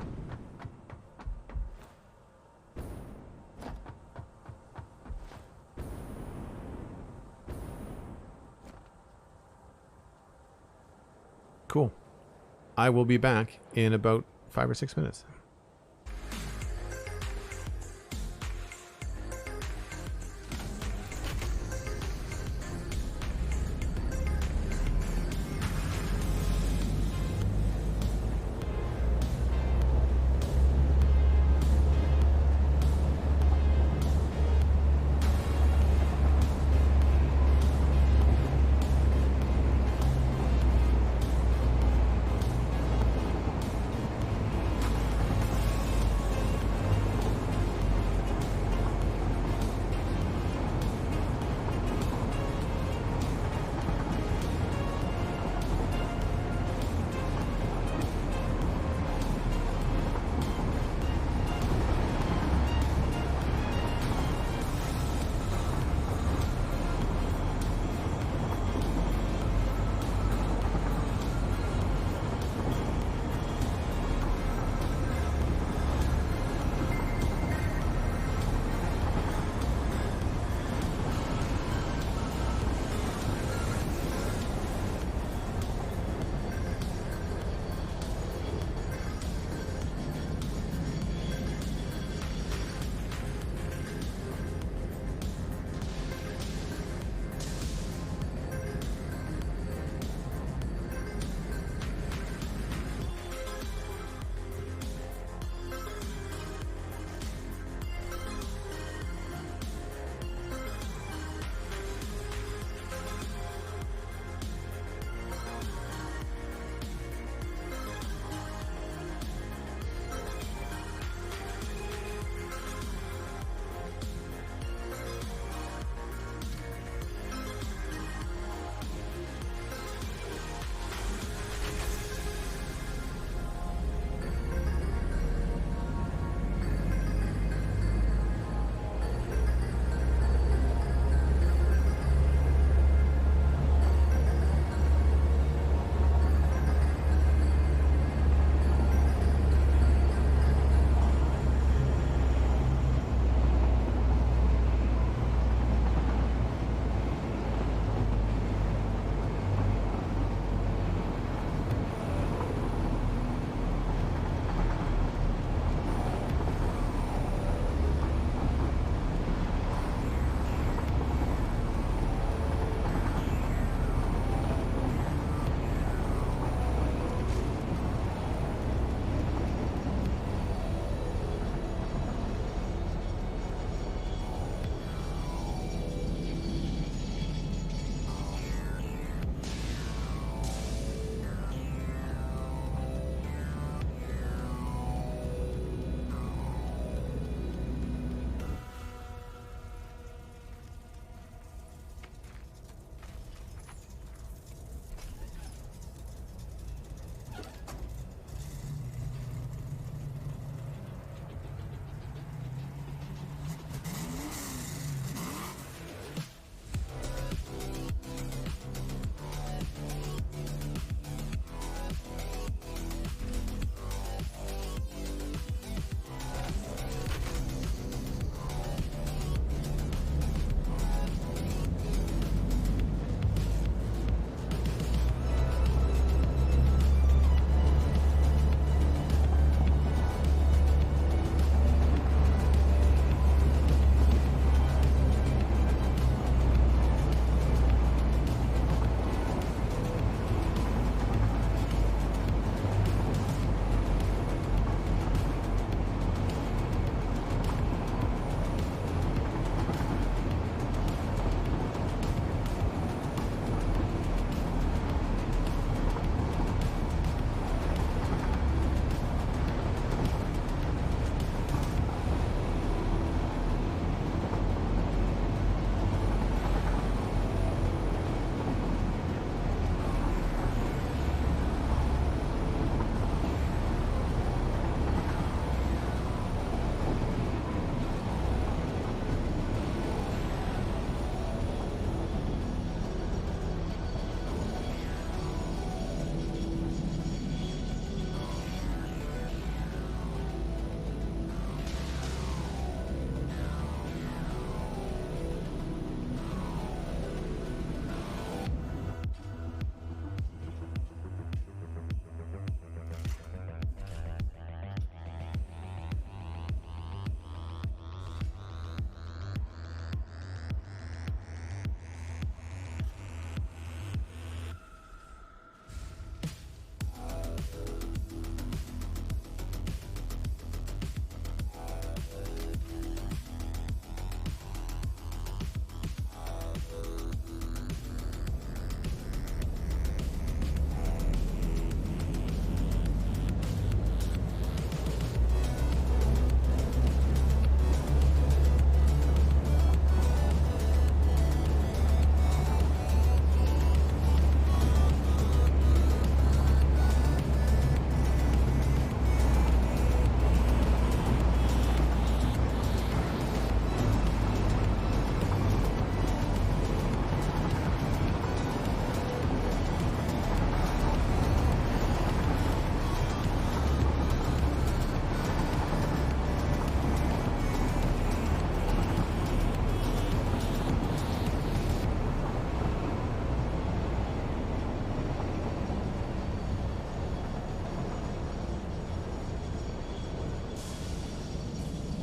Cool. I will be back in about 5 or 6 minutes.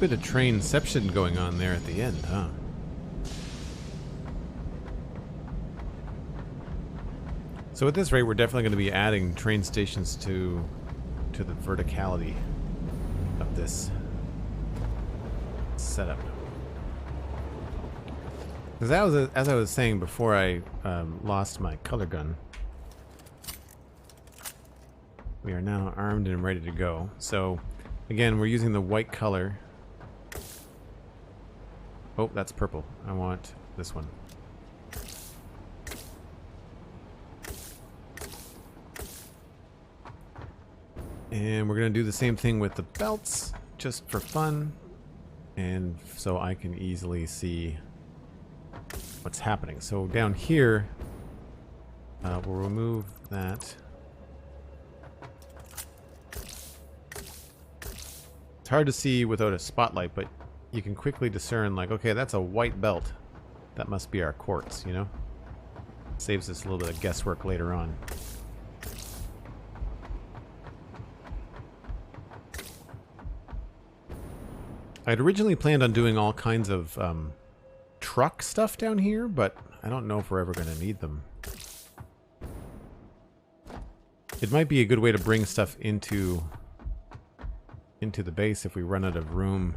bit of trainception going on there at the end, huh? So at this rate, we're definitely going to be adding train stations to the verticality of this setup. Because as I was saying before I lost my color gun, we are now armed and ready to go. So again, we're using the white color. Oh, that's purple. I want this one. And we're going to do the same thing with the belts, just for fun, and so I can easily see what's happening. So down here, we'll remove that. It's hard to see without a spotlight, but you can quickly discern, like, okay, that's a white belt. That must be our quartz, you know? Saves us a little bit of guesswork later on. I'd originally planned on doing all kinds of truck stuff down here, but I don't know if we're ever going to need them. It might be a good way to bring stuff into the base if we run out of room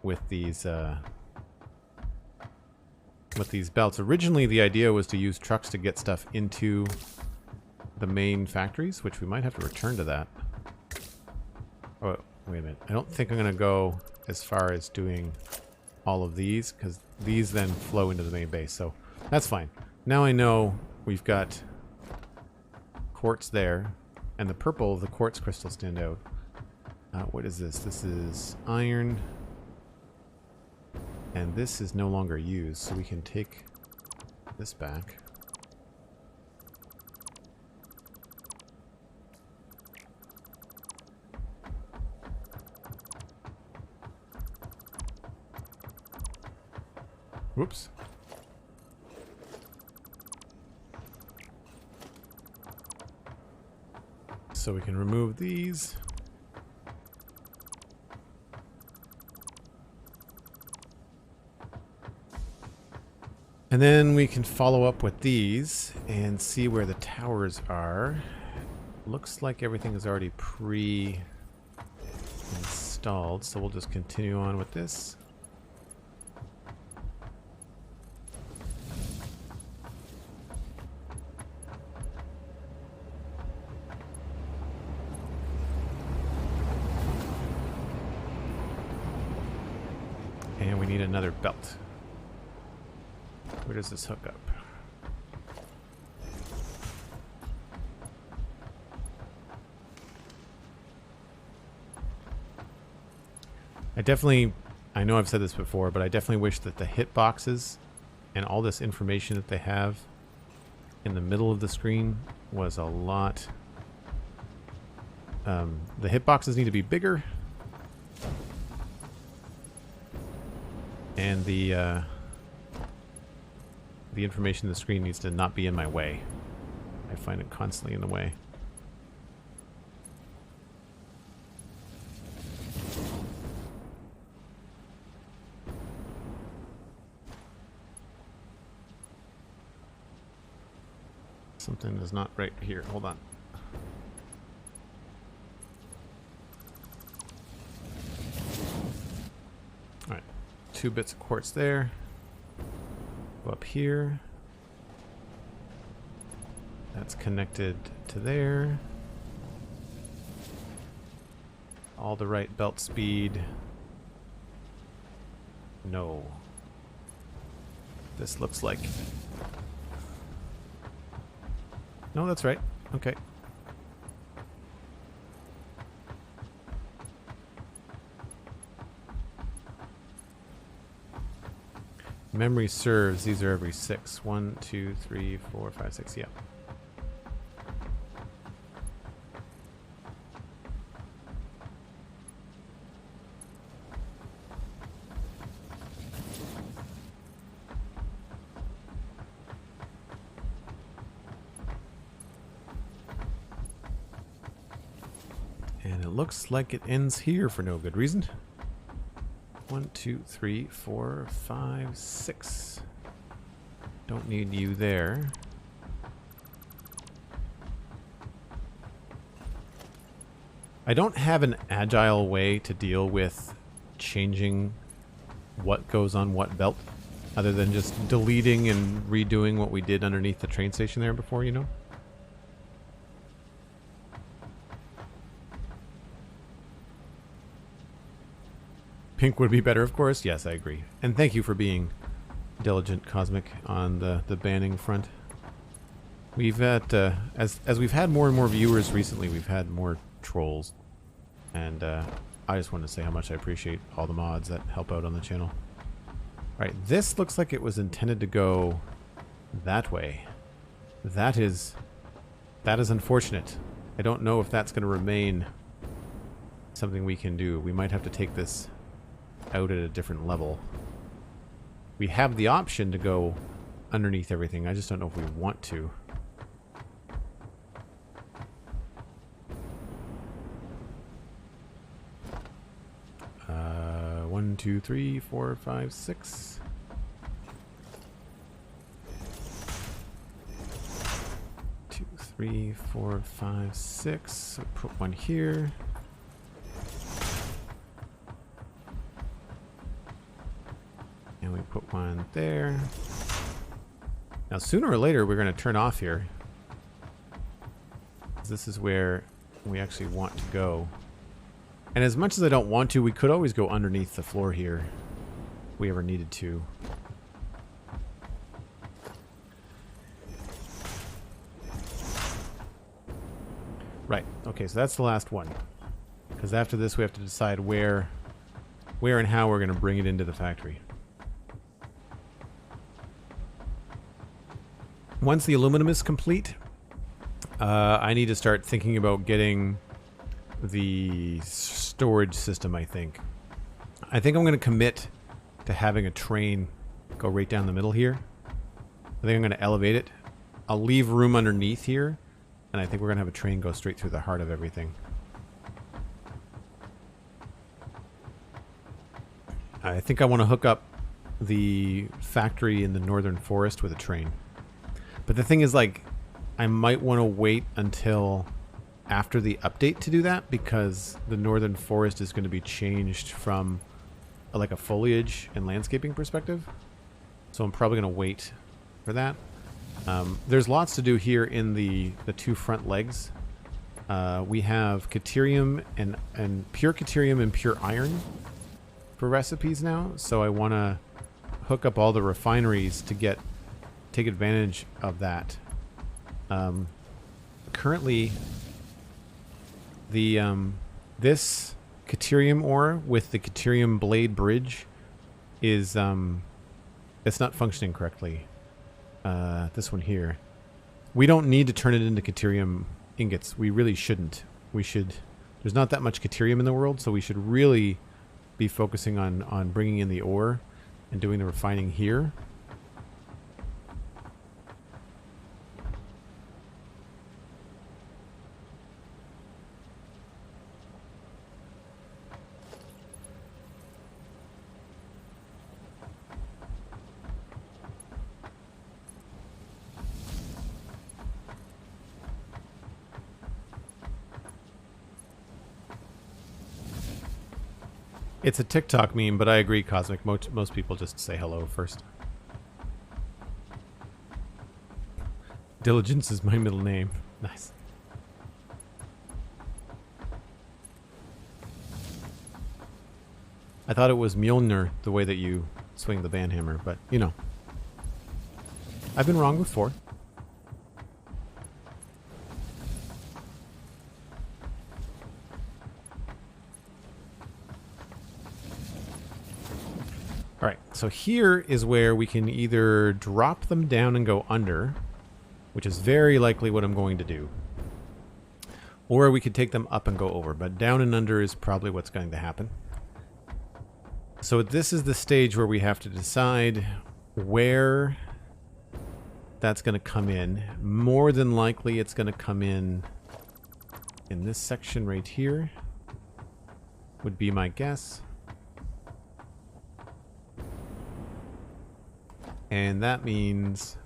with these belts. Originally, the idea was to use trucks to get stuff into the main factories, which we might have to return to that. Oh, wait a minute. I don't think I'm going to go as far as doing all of these, because these then flow into the main base, so that's fine. Now I know we've got quartz there, and the purple of the quartz crystals stand out. What is this? This is iron, and this is no longer used, so we can take this back. Whoops. So we can remove these. And then we can follow up with these and see where the towers are. Looks like everything is already pre-installed, so we'll just continue on with this. And we need another belt. Where does this hook up? I know I've said this before, but I definitely wish that the hitboxes and all this information that they have in the middle of the screen was a lot. The hitboxes need to be bigger. And the information in the screen needs to not be in my way. I find it constantly in the way. Something is not right here. Hold on. Alright. 2 bits of quartz there. Go up here. That's connected to there. All the right belt speed. No. This looks like... No, that's right. Okay. Memory serves, these are every 6. 1, 2, 3, 4, 5, 6, yeah. And it looks like it ends here for no good reason. 1, 2, 3, 4, 5, 6. Don't need you there. I don't have an agile way to deal with changing what goes on what belt, other than just deleting and redoing what we did underneath the train station there before, you know? Pink would be better, of course. Yes, I agree. And thank you for being diligent, Cosmic, on the banning front. We've had, as we've had more and more viewers recently, we've had more trolls. And I just want to say how much I appreciate all the mods that help out on the channel. Alright, this looks like it was intended to go that way. That is unfortunate. I don't know if that's going to remain something we can do. We might have to take this out at a different level. We have the option to go underneath everything. I just don't know if we want to. 1, 2, 3, 4, 5, 6. Two, 3, 4, 5, 6. So put one here. And we put one there. Now, sooner or later, we're going to turn off here. This is where we actually want to go. And as much as I don't want to, we could always go underneath the floor here if we ever needed to. Right. Okay, so that's the last one. Because after this, we have to decide where and how we're going to bring it into the factory. Once the aluminum is complete, I need to start thinking about getting the storage system, I think. I think I'm going to commit to having a train go right down the middle here. I think I'm going to elevate it. I'll leave room underneath here, and I think we're going to have a train go straight through the heart of everything. I think I want to hook up the factory in the northern forest with a train. But the thing is, like, I might want to wait until after the update to do that, because the northern forest is going to be changed from like a foliage and landscaping perspective. So I'm probably going to wait for that. There's lots to do here in the two front legs. We have Caterium and pure Caterium and pure iron for recipes now. So I want to hook up all the refineries to take advantage of that. Currently, this Caterium ore with the Caterium blade bridge is it's not functioning correctly. This one here, we don't need to turn it into Caterium ingots. We really shouldn't. We should. There's not that much Caterium in the world, so we should really be focusing on bringing in the ore and doing the refining here. It's a TikTok meme, but I agree, Cosmic. Most people just say hello first. Diligence is my middle name. Nice. I thought it was Mjolnir, the way that you swing the banhammer, but, you know. I've been wrong before. Alright, so here is where we can either drop them down and go under, which is very likely what I'm going to do, or we could take them up and go over, but down and under is probably what's going to happen. So this is the stage where we have to decide where that's going to come in. More than likely it's going to come in this section right here, would be my guess. And that means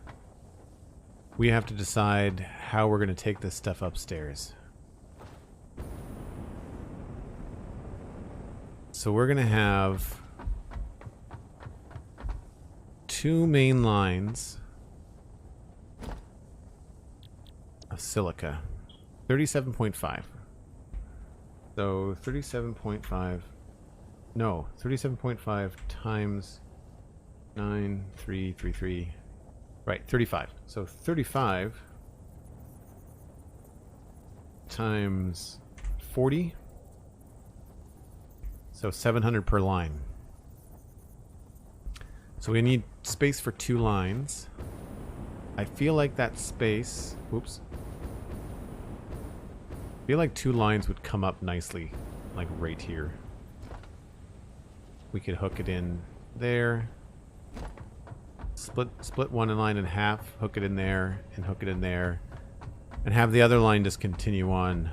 we have to decide how we're going to take this stuff upstairs. So we're going to have 2 main lines of silica. 37.5. So 37.5. No, 37.5 times 9,333. Right, 35. So 35 times 40. So 700 per line. So we need space for 2 lines. I feel like that space... Oops. I feel like 2 lines would come up nicely, like right here. We could hook it in there. Split one line in half, hook it in there, and hook it in there. And have the other line just continue on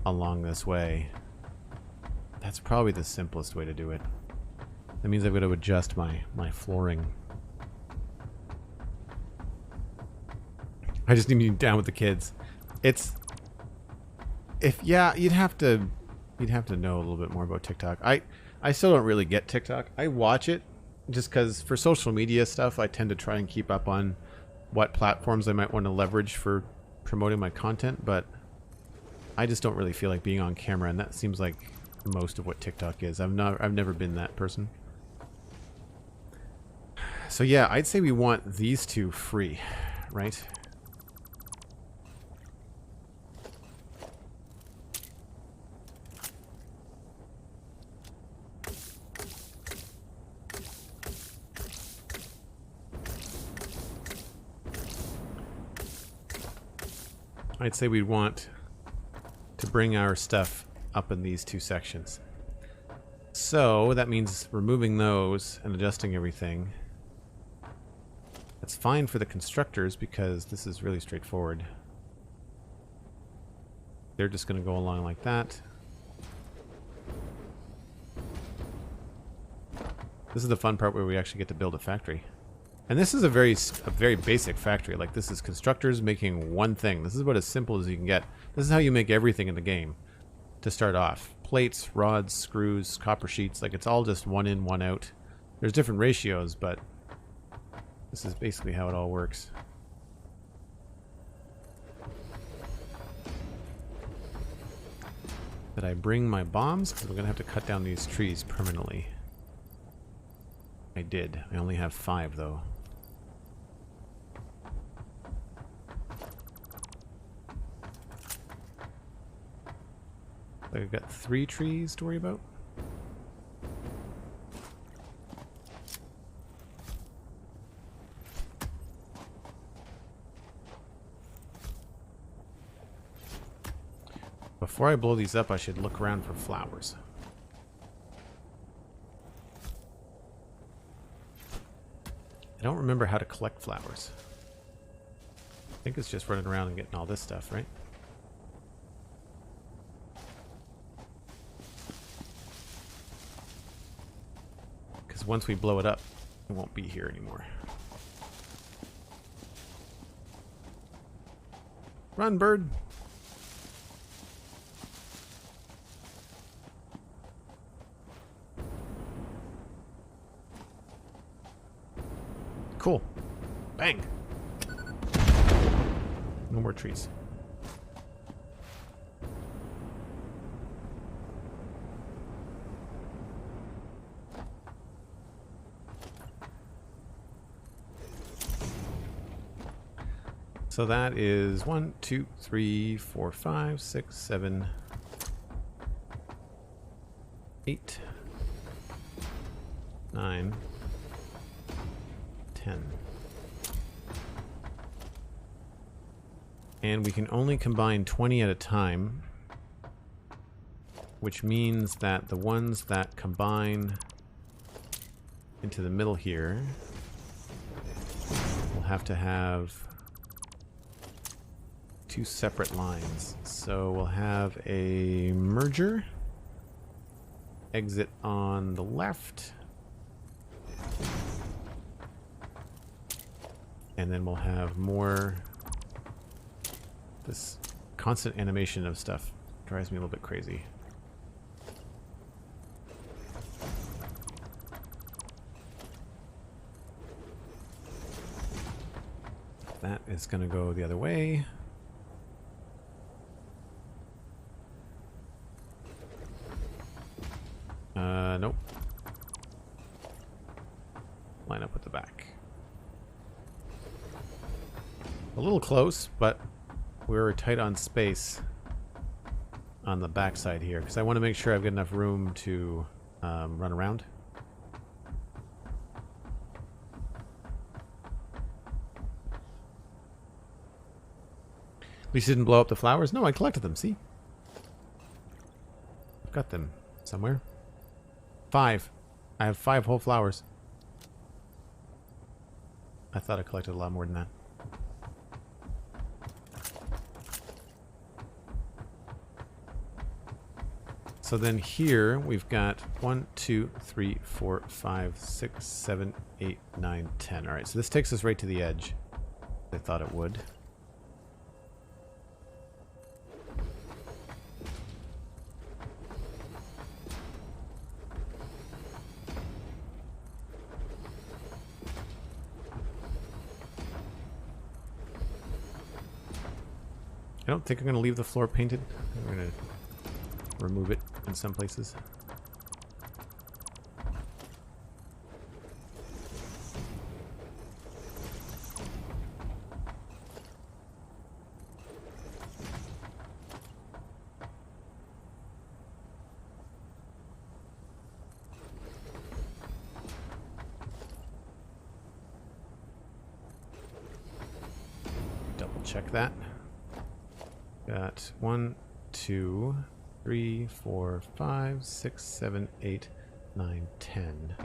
along this way. That's probably the simplest way to do it. That means I've got to adjust my flooring. I just need to be down with the kids. It's... you'd have to know a little bit more about TikTok. I still don't really get TikTok. I watch it just because for social media stuff, I tend to try and keep up on what platforms I might want to leverage for promoting my content, but I just don't really feel like being on camera, and that seems like most of what TikTok is. I've never been that person. So yeah, I'd say we want these 2 free, right? I'd say we'd want to bring our stuff up in these 2 sections. So that means removing those and adjusting everything. That's fine for the constructors because this is really straightforward. They're just going to go along like that. This is the fun part where we actually get to build a factory. And this is a very basic factory. Like, this is constructors making one thing. This is about as simple as you can get. This is how you make everything in the game to start off. Plates, rods, screws, copper sheets. Like, it's all just one in, one out. There's different ratios, but this is basically how it all works. Did I bring my bombs? Because we're going to have to cut down these trees permanently. I did. I only have 5, though. I've got 3 trees to worry about. Before I blow these up, I should look around for flowers. I don't remember how to collect flowers. I think it's just running around and getting all this stuff, right? Because once we blow it up, it won't be here anymore. Run, bird! Cool. Bang. No more trees. So that is 1, 2, 3, 4, 5, 6, 7, 8, 9, 10. And we can only combine 20 at a time, which means that the ones that combine into the middle here will have to have 2 separate lines. So we'll have a merger, exit on the left, And then we'll have more... This constant animation of stuff drives me a little bit crazy. That is going to go the other way. Nope. Line up with the back. A little close, but we're tight on space on the back side here, because I want to make sure I've got enough room to run around. At least you didn't blow up the flowers. No, I collected them, see? I've got them somewhere. 5. I have 5 whole flowers. I thought I collected a lot more than that. So then here we've got 1, 2, 3, 4, 5, 6, 7, 8, 9, 10. Alright, so this takes us right to the edge. I thought it would. I don't think I'm going to leave the floor painted. I'm going to remove it in some places. Double check that. Got 1, 2, 3, 4, 5, 6, 7, 8, 9, 10.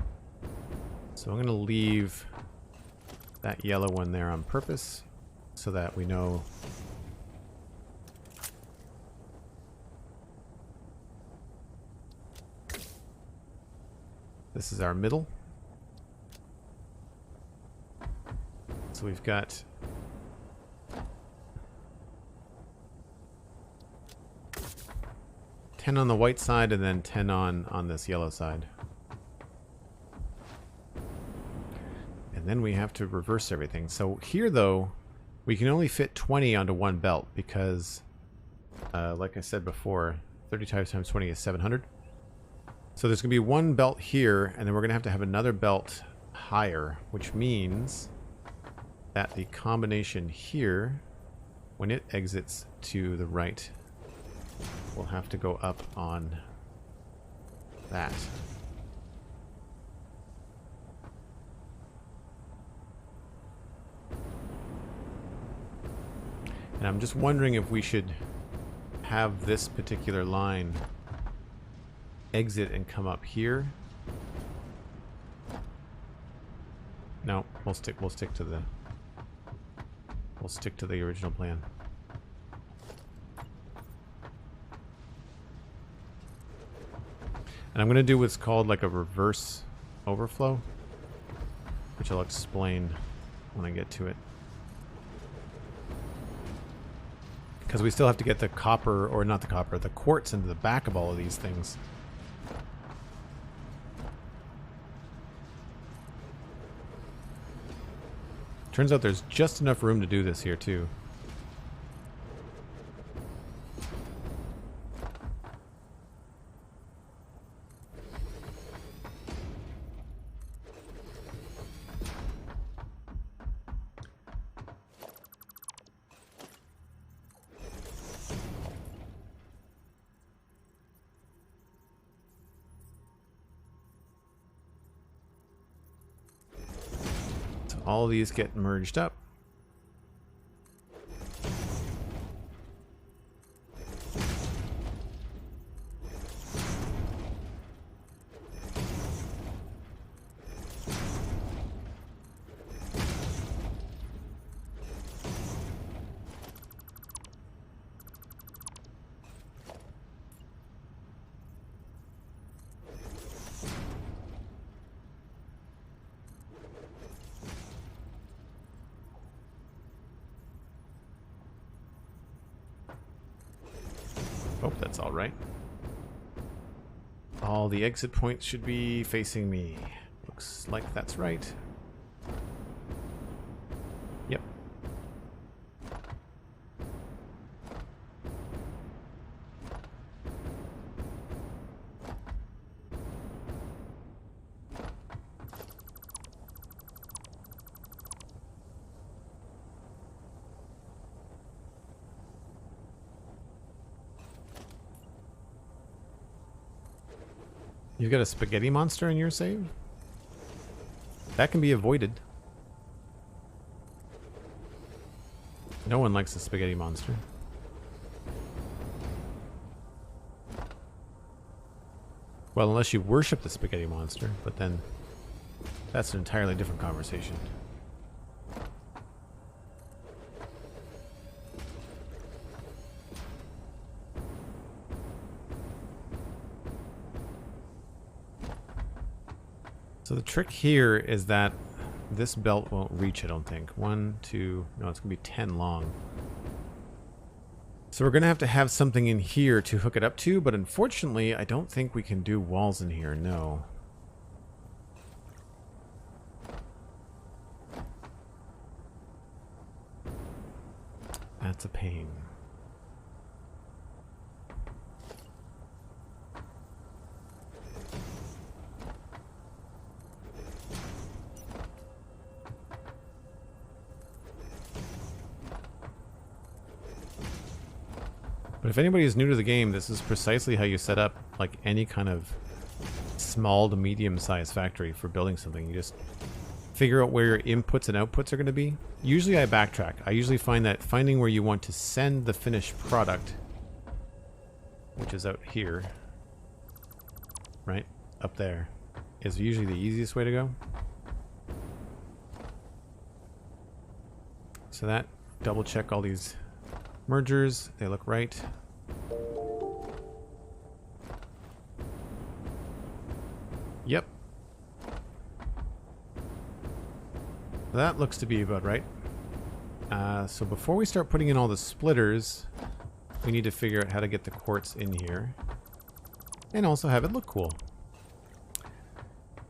So I'm going to leave that yellow one there on purpose so that we know this is our middle. So we've got 10 on the white side and then 10 on this yellow side. And then we have to reverse everything. So here, though, we can only fit 20 onto one belt because, like I said before, 35 times 20 is 700. So there's going to be one belt here, and then we're going to have another belt higher, which means that the combination here, when it exits to the right, we'll have to go up on that. And I'm just wondering if we should have this particular line exit and come up here. No, we'll stick to the original plan. And I'm going to do what's called like a reverse overflow, which I'll explain when I get to it. Because we still have to get the copper, or not the copper, the quartz into the back of all of these things. Turns out there's just enough room to do this here too. All these get merged up. that's all right. All the exit points should be facing me. Looks like that's right. Yep. You've got a spaghetti monster in your save? That can be avoided. No one likes a spaghetti monster. Well, unless you worship the spaghetti monster, but then that's an entirely different conversation. So the trick here is that this belt won't reach, I don't think. 1, 2, no, it's going to be 10 long. So we're going to have something in here to hook it up to, but unfortunately, I don't think we can do walls in here, no. That's a pain. But if anybody is new to the game, this is precisely how you set up like any kind of small to medium-sized factory for building something. You just figure out where your inputs and outputs are going to be. Usually I backtrack. I usually find that finding where you want to send the finished product, which is out here, right, up there, is usually the easiest way to go. So that, double check all these mergers, they look right. Yep. That looks to be about right. So before we start putting in all the splitters, we need to figure out how to get the quartz in here. And also have it look cool.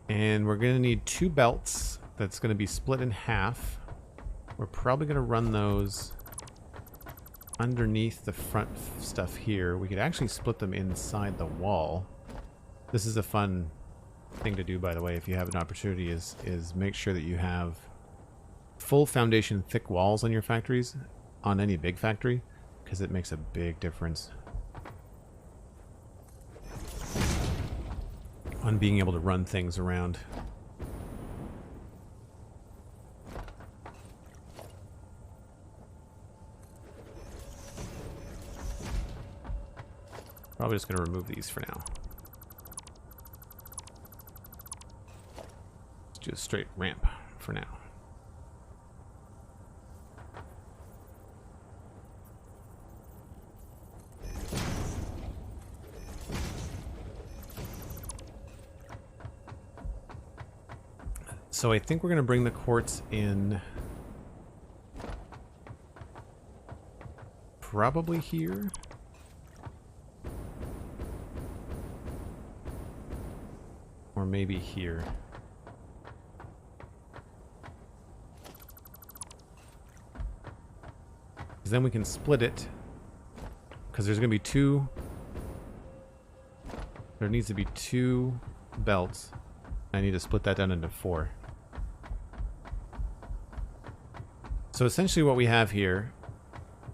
And we're going to need 2 belts that's going to be split in half. We're probably going to run those underneath the front stuff here. We could actually split them inside the wall. This is a fun thing to do, by the way, if you have an opportunity, is make sure that you have full foundation thick walls on your factories, on any big factory, because it makes a big difference on being able to run things around. Probably just going to remove these for now. Let's do a straight ramp for now. So I think we're going to bring the quartz in probably here. Or maybe here. Because then we can split it. Because there's going to be 2... There needs to be 2 belts. I need to split that down into 4. So essentially what we have here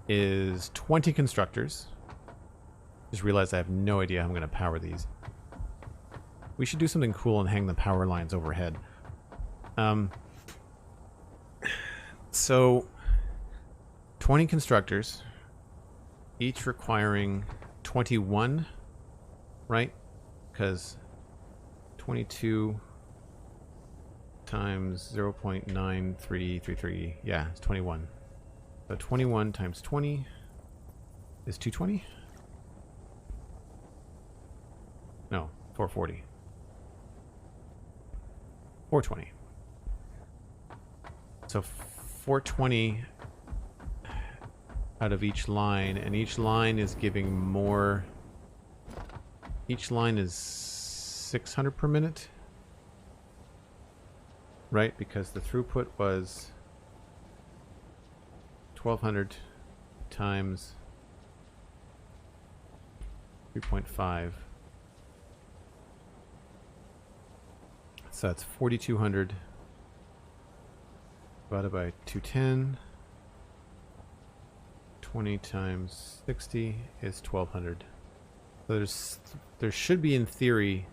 is 20 constructors. Just realized I have no idea how I'm going to power these. We should do something cool and hang the power lines overhead. So 20 constructors, each requiring 21, right? Because 22 times 0.9333, yeah, it's 21. So 21 times 20 is 220? No, 440. 420. So 420 out of each line, and each line is giving more each line is 600 per minute. Right, because the throughput was 1200 times 3.5. So that's 4200 divided by 210. 20 times 60 is 1200. So there should be, in theory,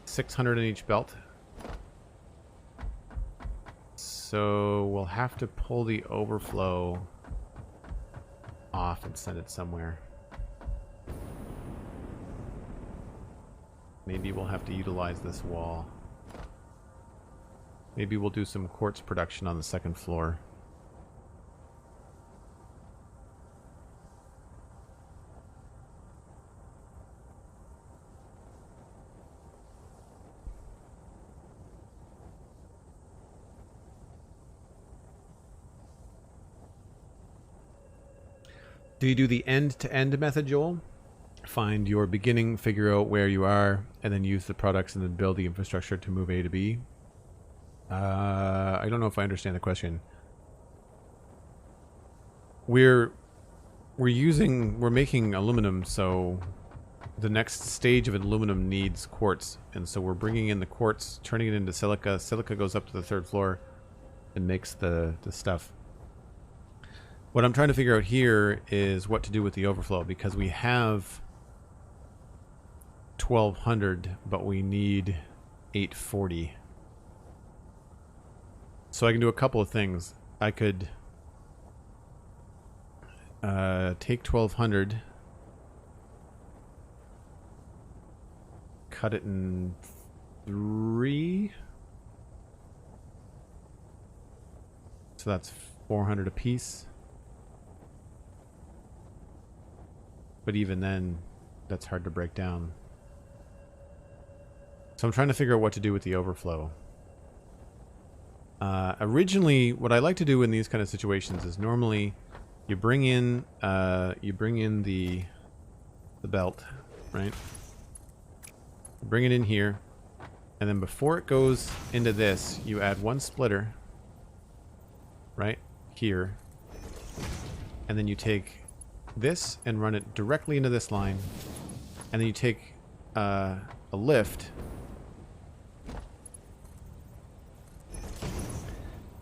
600 in each belt. So we'll have to pull the overflow off and send it somewhere. Maybe we'll have to utilize this wall. Maybe we'll do some quartz production on the second floor. Do you do the end-to-end method, Joel? Find your beginning, figure out where you are, and then use the products and then build the infrastructure to move A to B? I don't know if I understand the question. We're making aluminum, so the next stage of aluminum needs quartz, and so we're bringing in the quartz, turning it into silica. Silica goes up to the third floor and makes the stuff. What I'm trying to figure out here is what to do with the overflow, because we have 1200, but we need 840. So I can do a couple of things. I could take 1200, cut it in 3. So that's 400 a piece. But even then, that's hard to break down. So I'm trying to figure out what to do with the overflow. Originally, what I like to do in these kind of situations is normally you bring in the belt, right? Bring it in here, and then before it goes into this, you add one splitter, right here, and then you take this and run it directly into this line, and then you take a lift,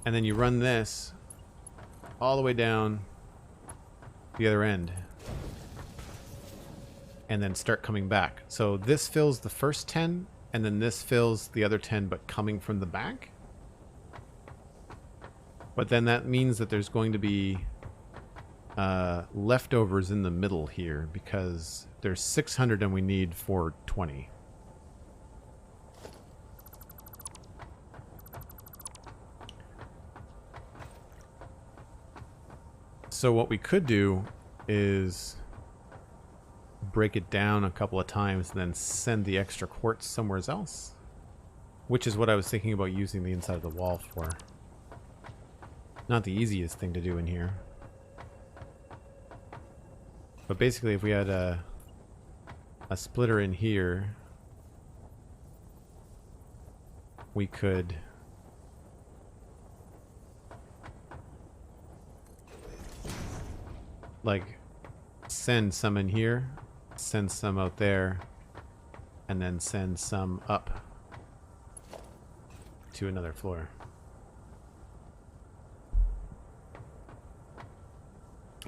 and then you run this all the way down the other end, and then start coming back. So this fills the first 10, and then this fills the other 10, but coming from the back. But then that means that there's going to be leftovers in the middle here, because there's 600 and we need 420. So what we could do is break it down a couple of times and then send the extra quartz somewhere else, which is what I was thinking about using the inside of the wall for. Not the easiest thing to do in here. But basically, if we had a splitter in here, we could like send some in here, send some out there, and then send some up to another floor.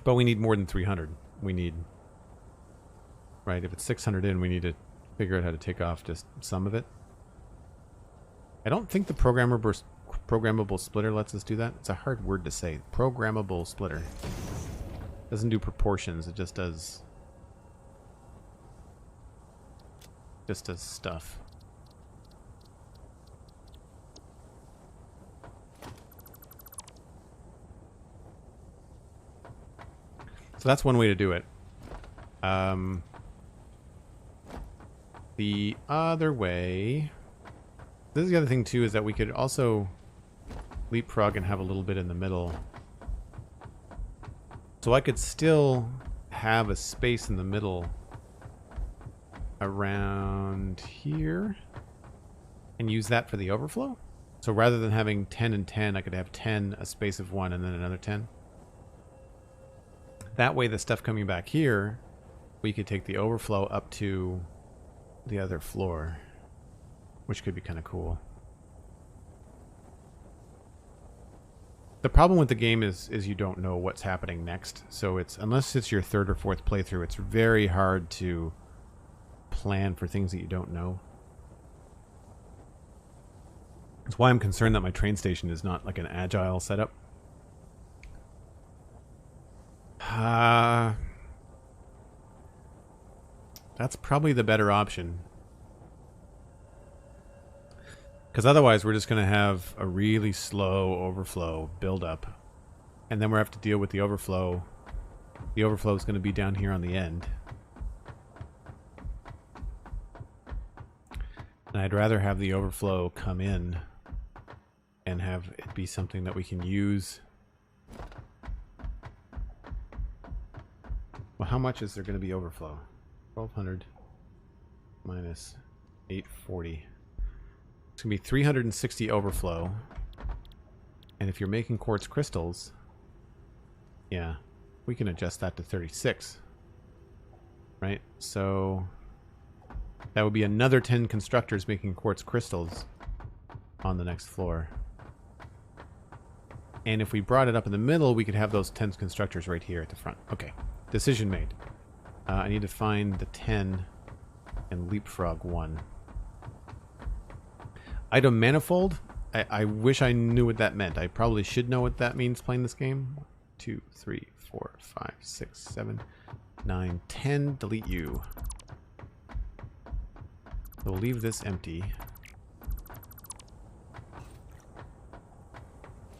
But we need more than 300. We need, right, if it's 600 in, we need to figure out how to take off just some of it. I don't think the programmable splitter lets us do that. It's a hard word to say. Programmable splitter. Doesn't do proportions, it just does stuff. So that's one way to do it. The other way, this is the other thing too, is that we could also leapfrog and have a little bit in the middle. So I could still have a space in the middle around here and use that for the overflow. So rather than having 10 and 10, I could have 10, a space of 1, and then another 10. That way the stuff coming back here, we could take the overflow up to the other floor, which could be kind of cool. The problem with the game is you don't know what's happening next. So it's, unless it's your third or fourth playthrough, it's very hard to plan for things that you don't know. That's why I'm concerned that my train station is not like an agile setup. That's probably the better option. Because otherwise we're just going to have a really slow overflow buildup. And then we'll have to deal with the overflow. The overflow is going to be down here on the end. And I'd rather have the overflow come in and have it be something that we can use. Well, how much is there going to be overflow? 1200 minus 840. It's going to be 360 overflow. And if you're making quartz crystals, yeah, we can adjust that to 36. Right? So that would be another 10 constructors making quartz crystals on the next floor. And if we brought it up in the middle, we could have those 10 constructors right here at the front. Okay, decision made. I need to find the 10 and leapfrog 1. Item manifold. I wish I knew what that meant. I probably should know what that means playing this game. 1, 2, 3, 4, 5, 6, 7, 9, 10. Delete you. So we'll leave this empty.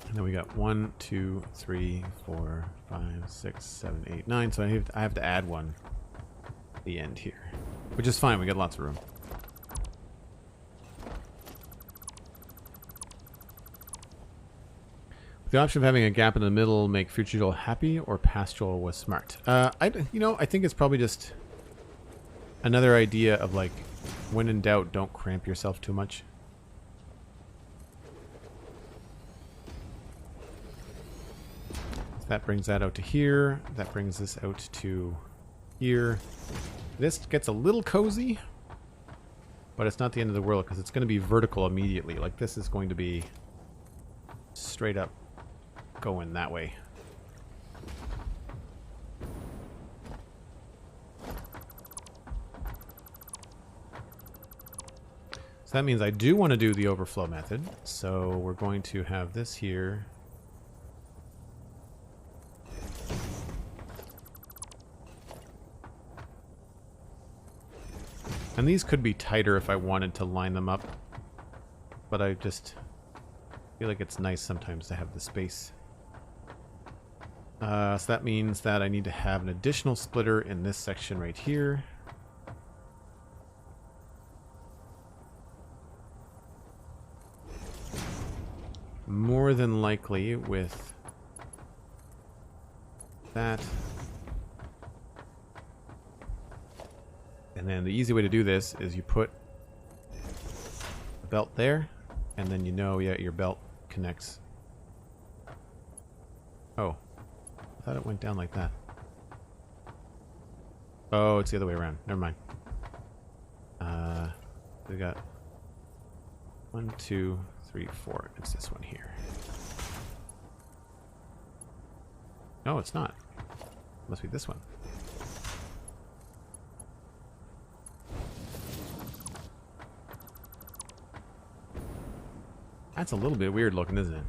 And then we got 1, 2, 3, 4, 5, 6, 7, 8, 9. So I have to add one at the end here, which is fine. We got lots of room. With the option of having a gap in the middle, make future Joel happy, or past Joel was smart. I think it's probably just another idea of like, when in doubt, don't cramp yourself too much. That brings that out to here. That brings this out to here. This gets a little cozy, but it's not the end of the world because it's going to be vertical immediately. Like this is going to be straight up going that way. So that means I do want to do the overflow method. So we're going to have this here. And these could be tighter if I wanted to line them up. But I just feel like it's nice sometimes to have the space. So that means that I need to have an additional splitter in this section right here. More than likely with that. And then the easy way to do this is you put the belt there, and then you know, yeah, your belt connects. Oh, I thought it went down like that. Oh, it's the other way around. Never mind. We got 1, 2, 3, 4. It's this one here. No, it's not. It must be this one. That's a little bit weird looking, isn't it?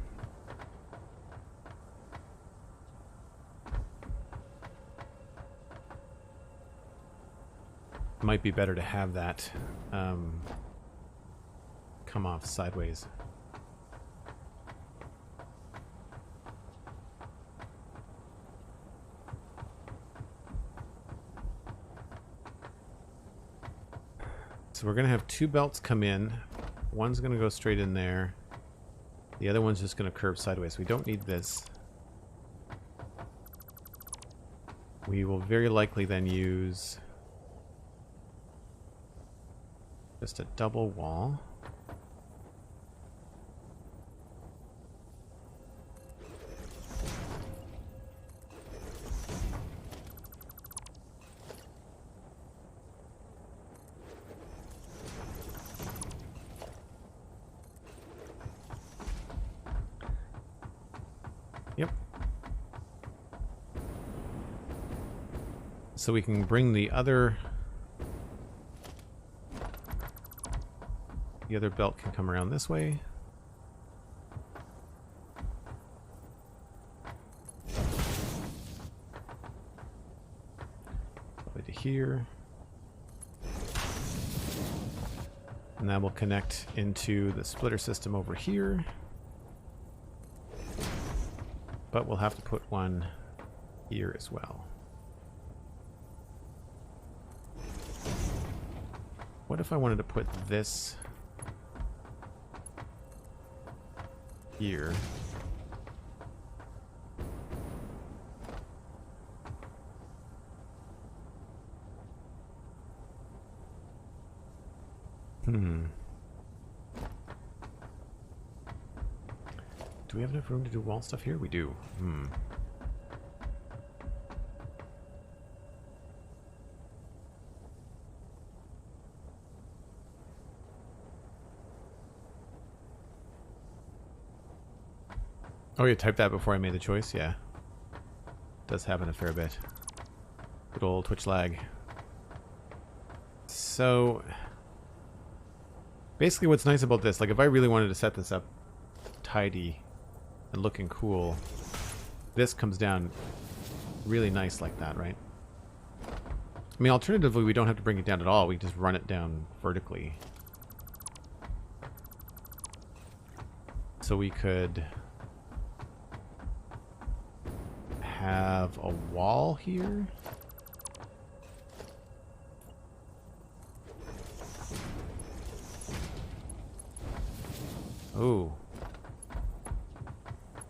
Might be better to have that come off sideways. So we're going to have two belts come in. One's going to go straight in there. The other one's just going to curve sideways. We don't need this. We will very likely then use Just a double wall. Yep. So we can bring the other belt can come around this way. Over to here. And that will connect into the splitter system over here. But we'll have to put one here as well. What if I wanted to put this here? Do we have enough room to do wall stuff here? We do. Oh, you typed that before I made the choice? Yeah. Does happen a fair bit. Good old Twitch lag. So, basically what's nice about this, like if I really wanted to set this up tidy and looking cool, this comes down really nice like that, right? I mean, alternatively, we don't have to bring it down at all. We can just run it down vertically. So we could have a wall here. Oh.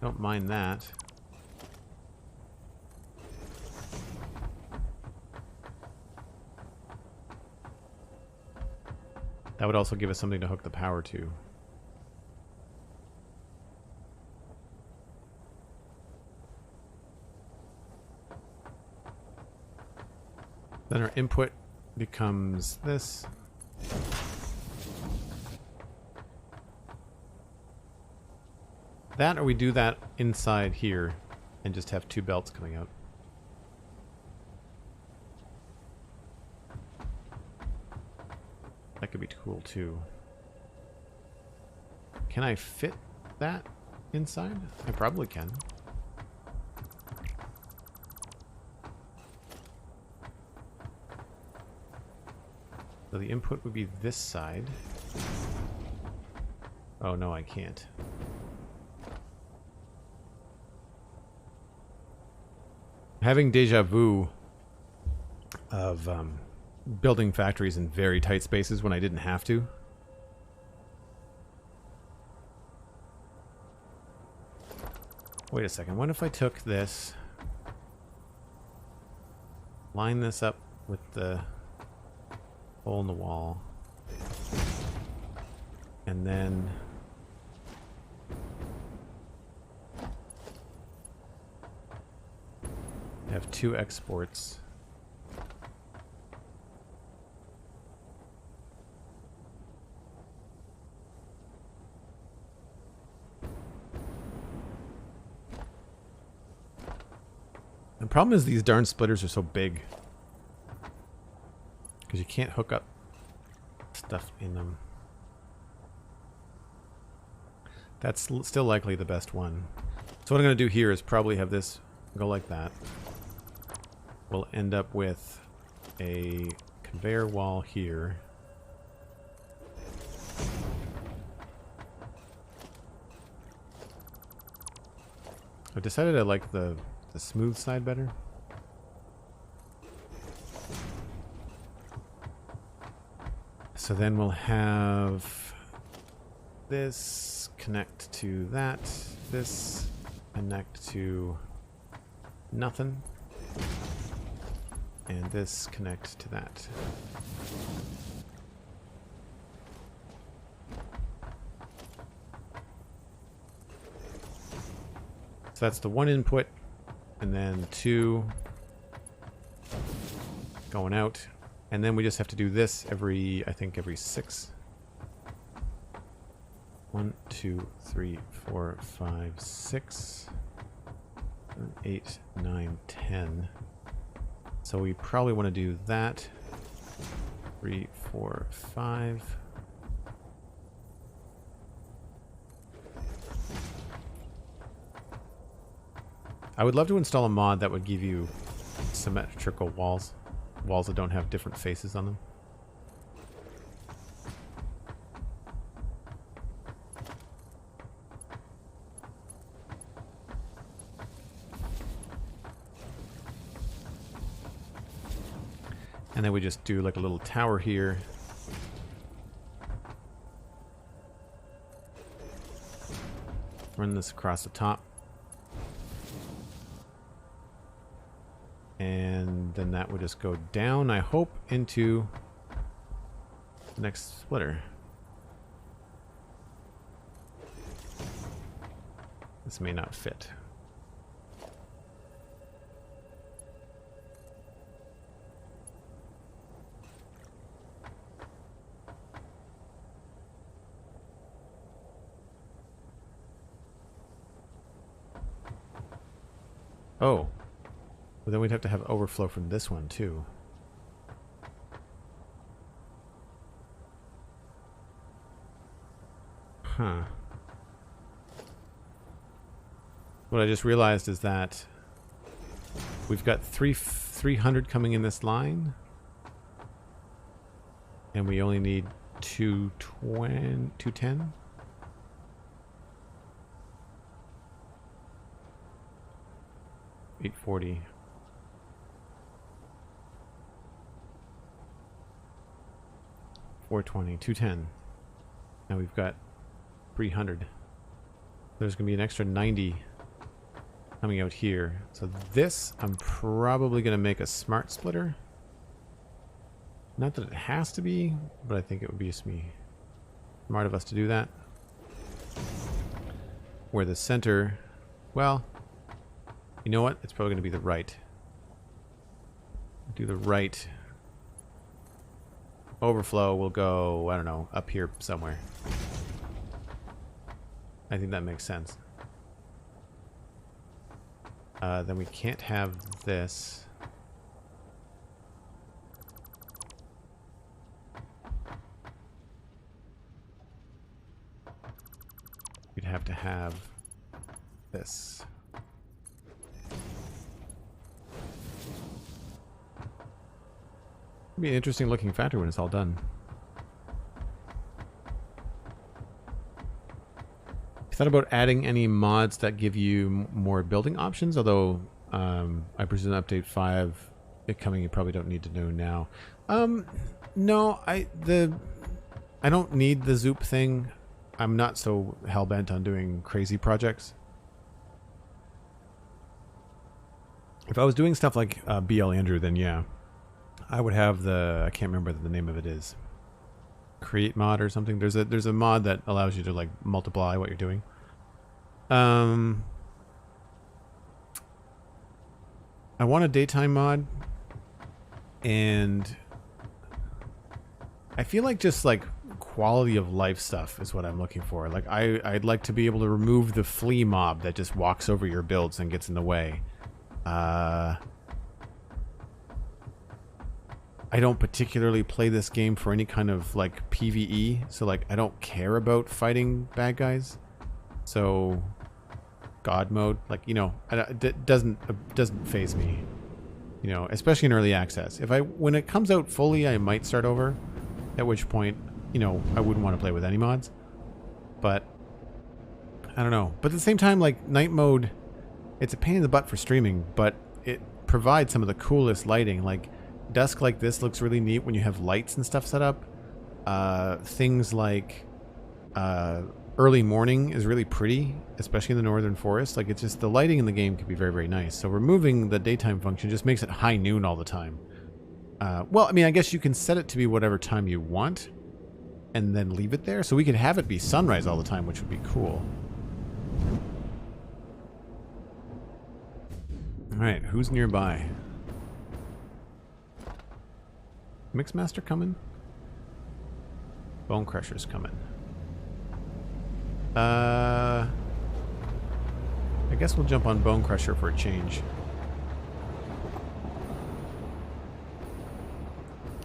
Don't mind that. That would also give us something to hook the power to. Then our input becomes this. That, or we do that inside here and just have two belts coming out. That could be cool too. Can I fit that inside? I probably can. So the input would be this side. Oh no, I can't. Having deja vu of building factories in very tight spaces when I didn't have to. Wait a second, what if I took this, line this up with the hole in the wall, and then have two exports. The problem is these darn splitters are so big because you can't hook up stuff in them. That's still likely the best one. So what I'm going to do here is probably have this go like that. We'll end up with a conveyor wall here. I've decided I like the smooth side better. So then we'll have this connect to that, this connect to nothing, and this connect to that. So that's the one input, and then two going out. And then we just have to do this every, I think, every 6. 1, 2, 3, 4, 5, 6, 7, 8, 9, 10. So we probably want to do that. 3, 4, 5. I would love to install a mod that would give you symmetrical walls. Walls that don't have different faces on them. And then we just do like a little tower here. Run this across the top. And then that would just go down, I hope, into the next splitter. This may not fit. Oh. But then we'd have to have overflow from this one, too. Huh. What I just realized is that we've got 300 coming in this line. And we only need 210? $840. $420, $210. Now we've got 300. There's going to be an extra 90 coming out here. So this, I'm probably going to make a smart splitter. Not that it has to be, but I think it would be smart of us to do that. Where the center, well, you know what? It's probably going to be the right. Do the right. Overflow will go, I don't know, up here somewhere. I think that makes sense. Then we can't have this. We'd have to have this. It'll be an interesting looking factory when it's all done. I thought about adding any mods that give you more building options, although I presume update 5 coming, you probably don't need to know now. No, I don't need the Zoop thing. I'm not so hell-bent on doing crazy projects. If I was doing stuff like BL Andrew, then yeah. I would have the, I can't remember what the name of it is. Create mod or something. There's a mod that allows you to like multiply what you're doing. I want a daytime mod, and I feel like just like quality of life stuff is what I'm looking for. Like I'd like to be able to remove the flea mob that just walks over your builds and gets in the way. I don't particularly play this game for any kind of like PvE, so like I don't care about fighting bad guys. So God mode, like, you know, it doesn't faze me. You know, especially in early access. When it comes out fully, I might start over. At which point, you know, I wouldn't want to play with any mods. But I don't know. But at the same time, like night mode, it's a pain in the butt for streaming, but it provides some of the coolest lighting. Like dusk like this looks really neat when you have lights and stuff set up. Things like early morning is really pretty, especially in the northern forest. Like it's just the lighting in the game can be very, very nice. So removing the daytime function just makes it high noon all the time. Well, I mean, I guess you can set it to be whatever time you want and then leave it there. So we could have it be sunrise all the time, which would be cool. Alright, who's nearby? Mixmaster coming? Bone Crusher's coming. I guess we'll jump on Bone Crusher for a change.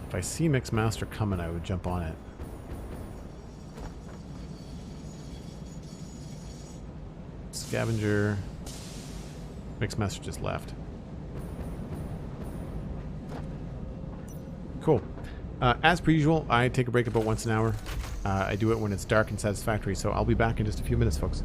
If I see Mixmaster coming, I would jump on it. Scavenger. Mixmaster just left. Cool. As per usual, I take a break about once an hour. I do it when it's dark and Satisfactory, so I'll be back in just a few minutes, folks.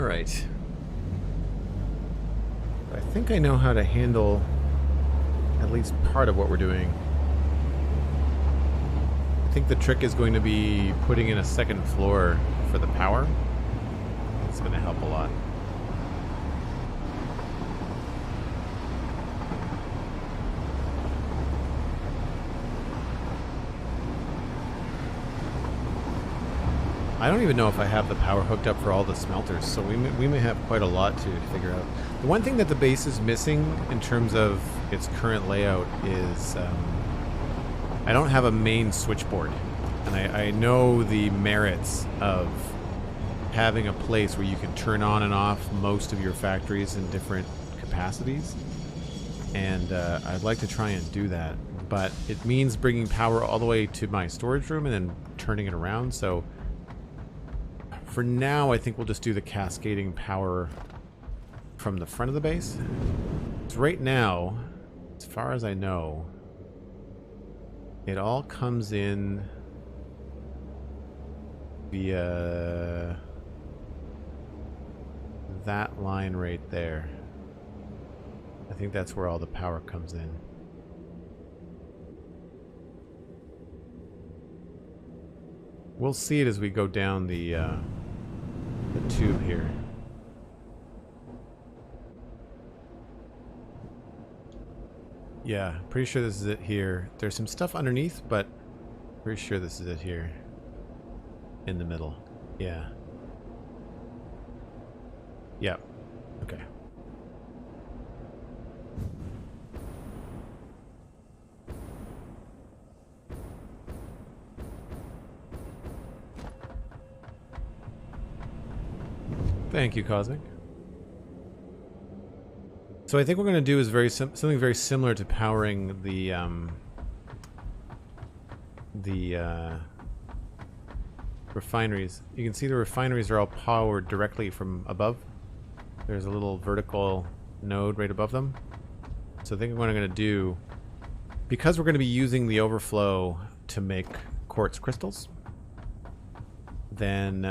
Alright. I think I know how to handle at least part of what we're doing. I think the trick is going to be putting in a second floor for the power. It's going to help a lot. I don't even know if I have the power hooked up for all the smelters, so we may have quite a lot to figure out. The one thing that the base is missing in terms of its current layout is I don't have a main switchboard. And I know the merits of having a place where you can turn on and off most of your factories in different capacities. And I'd like to try and do that. But it means bringing power all the way to my storage room and then turning it around, so for now, I think we'll just do the cascading power from the front of the base. So right now, as far as I know, it all comes in via that line right there. I think that's where all the power comes in. We'll see it as we go down the tube here. Yeah, pretty sure this is it here. There's some stuff underneath, but pretty sure this is it here. In the middle. Yeah. Yeah. Okay. Thank you, Cosmic. So I think what we're going to do is something very similar to powering the refineries. You can see the refineries are all powered directly from above. There's a little vertical node right above them. So I think what I'm going to do, because we're going to be using the overflow to make quartz crystals, then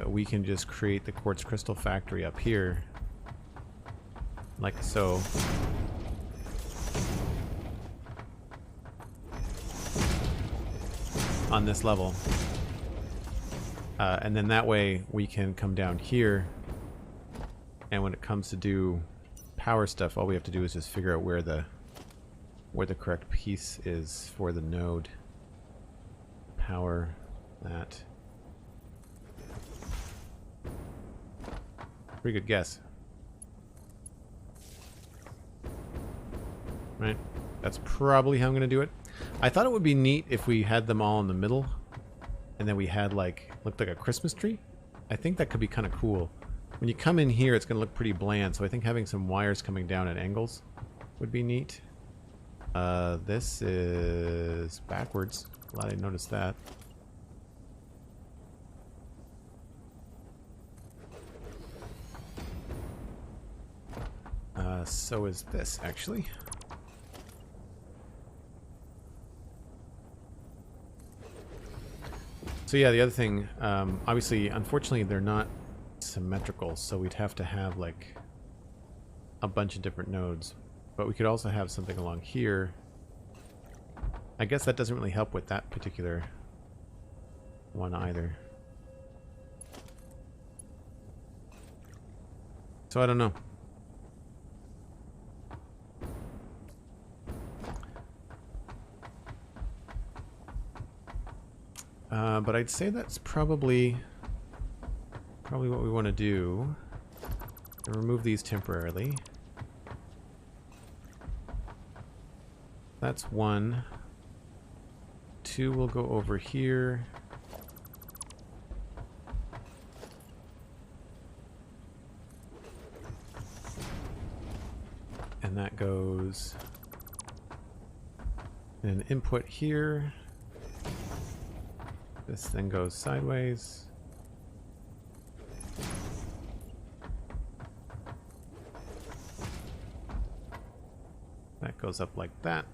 we can just create the quartz crystal factory up here, like so. On this level. And then that way we can come down here, and when it comes to do power stuff, all we have to do is just figure out where the correct piece is for the node. Power that. Pretty good guess. Right? That's probably how I'm going to do it. I thought it would be neat if we had them all in the middle, and then we had looked like a Christmas tree. I think that could be kind of cool. When you come in here, it's going to look pretty bland, so I think having some wires coming down at angles would be neat. This is backwards. Glad I noticed that. So is this, actually. So yeah, the other thing, obviously, unfortunately, they're not symmetrical, so we'd have to have, like, a bunch of different nodes. But we could also have something along here. I guess that doesn't really help with that particular one either. So I don't know. But I'd say that's probably what we want to do. And remove these temporarily. That's one. Two will go over here. And that goes in an input here. This then goes sideways. That goes up like that.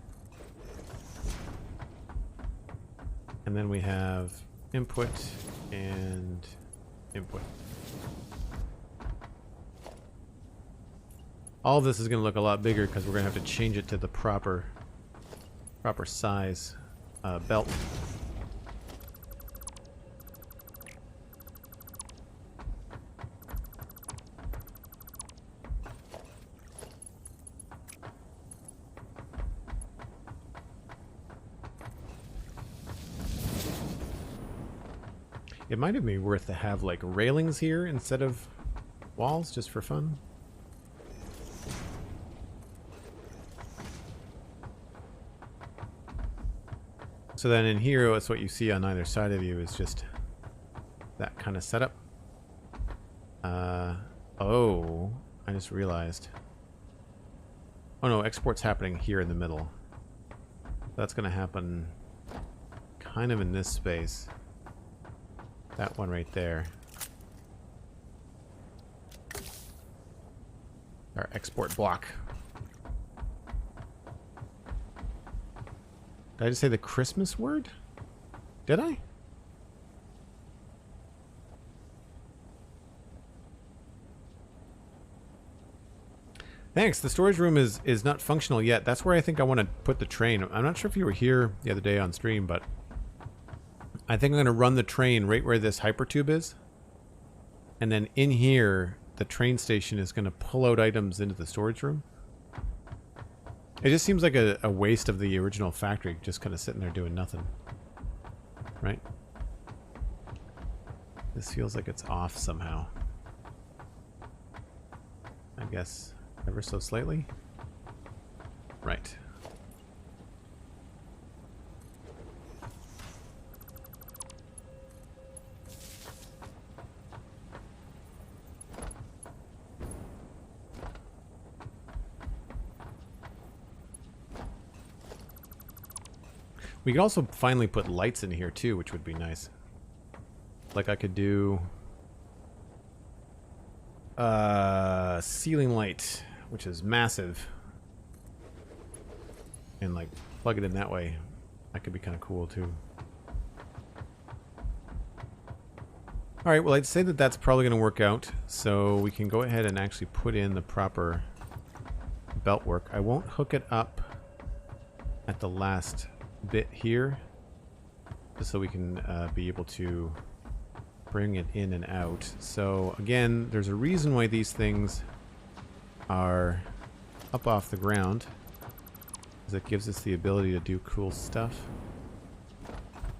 And then we have input and input. All of this is going to look a lot bigger because we're going to have to change it to the proper size belt. It might have been worth to have like railings here instead of walls, just for fun. So then in here, it's what you see on either side of you is just that kind of setup. Oh, I just realized. Oh no, export's happening here in the middle. That's going to happen kind of in this space. That one right there. Our export block. Did I just say the Christmas word? Did I? Thanks. The storage room is not functional yet. That's where I think I want to put the train. I'm not sure if you were here the other day on stream, but I think I'm going to run the train right where this hypertube is. And then in here, the train station is going to pull out items into the storage room. It just seems like a waste of the original factory, just kind of sitting there doing nothing. Right? This feels like it's off somehow. I guess ever so slightly. Right. We could also finally put lights in here too, which would be nice. Like I could do ceiling light, which is massive, and like plug it in that way. That could be kind of cool too. All right, well, I'd say that that's probably going to work out, so we can go ahead and actually put in the proper belt work. I won't hook it up at the last bit here, just so we can be able to bring it in and out. So again, there's a reason why these things are up off the ground, because it gives us the ability to do cool stuff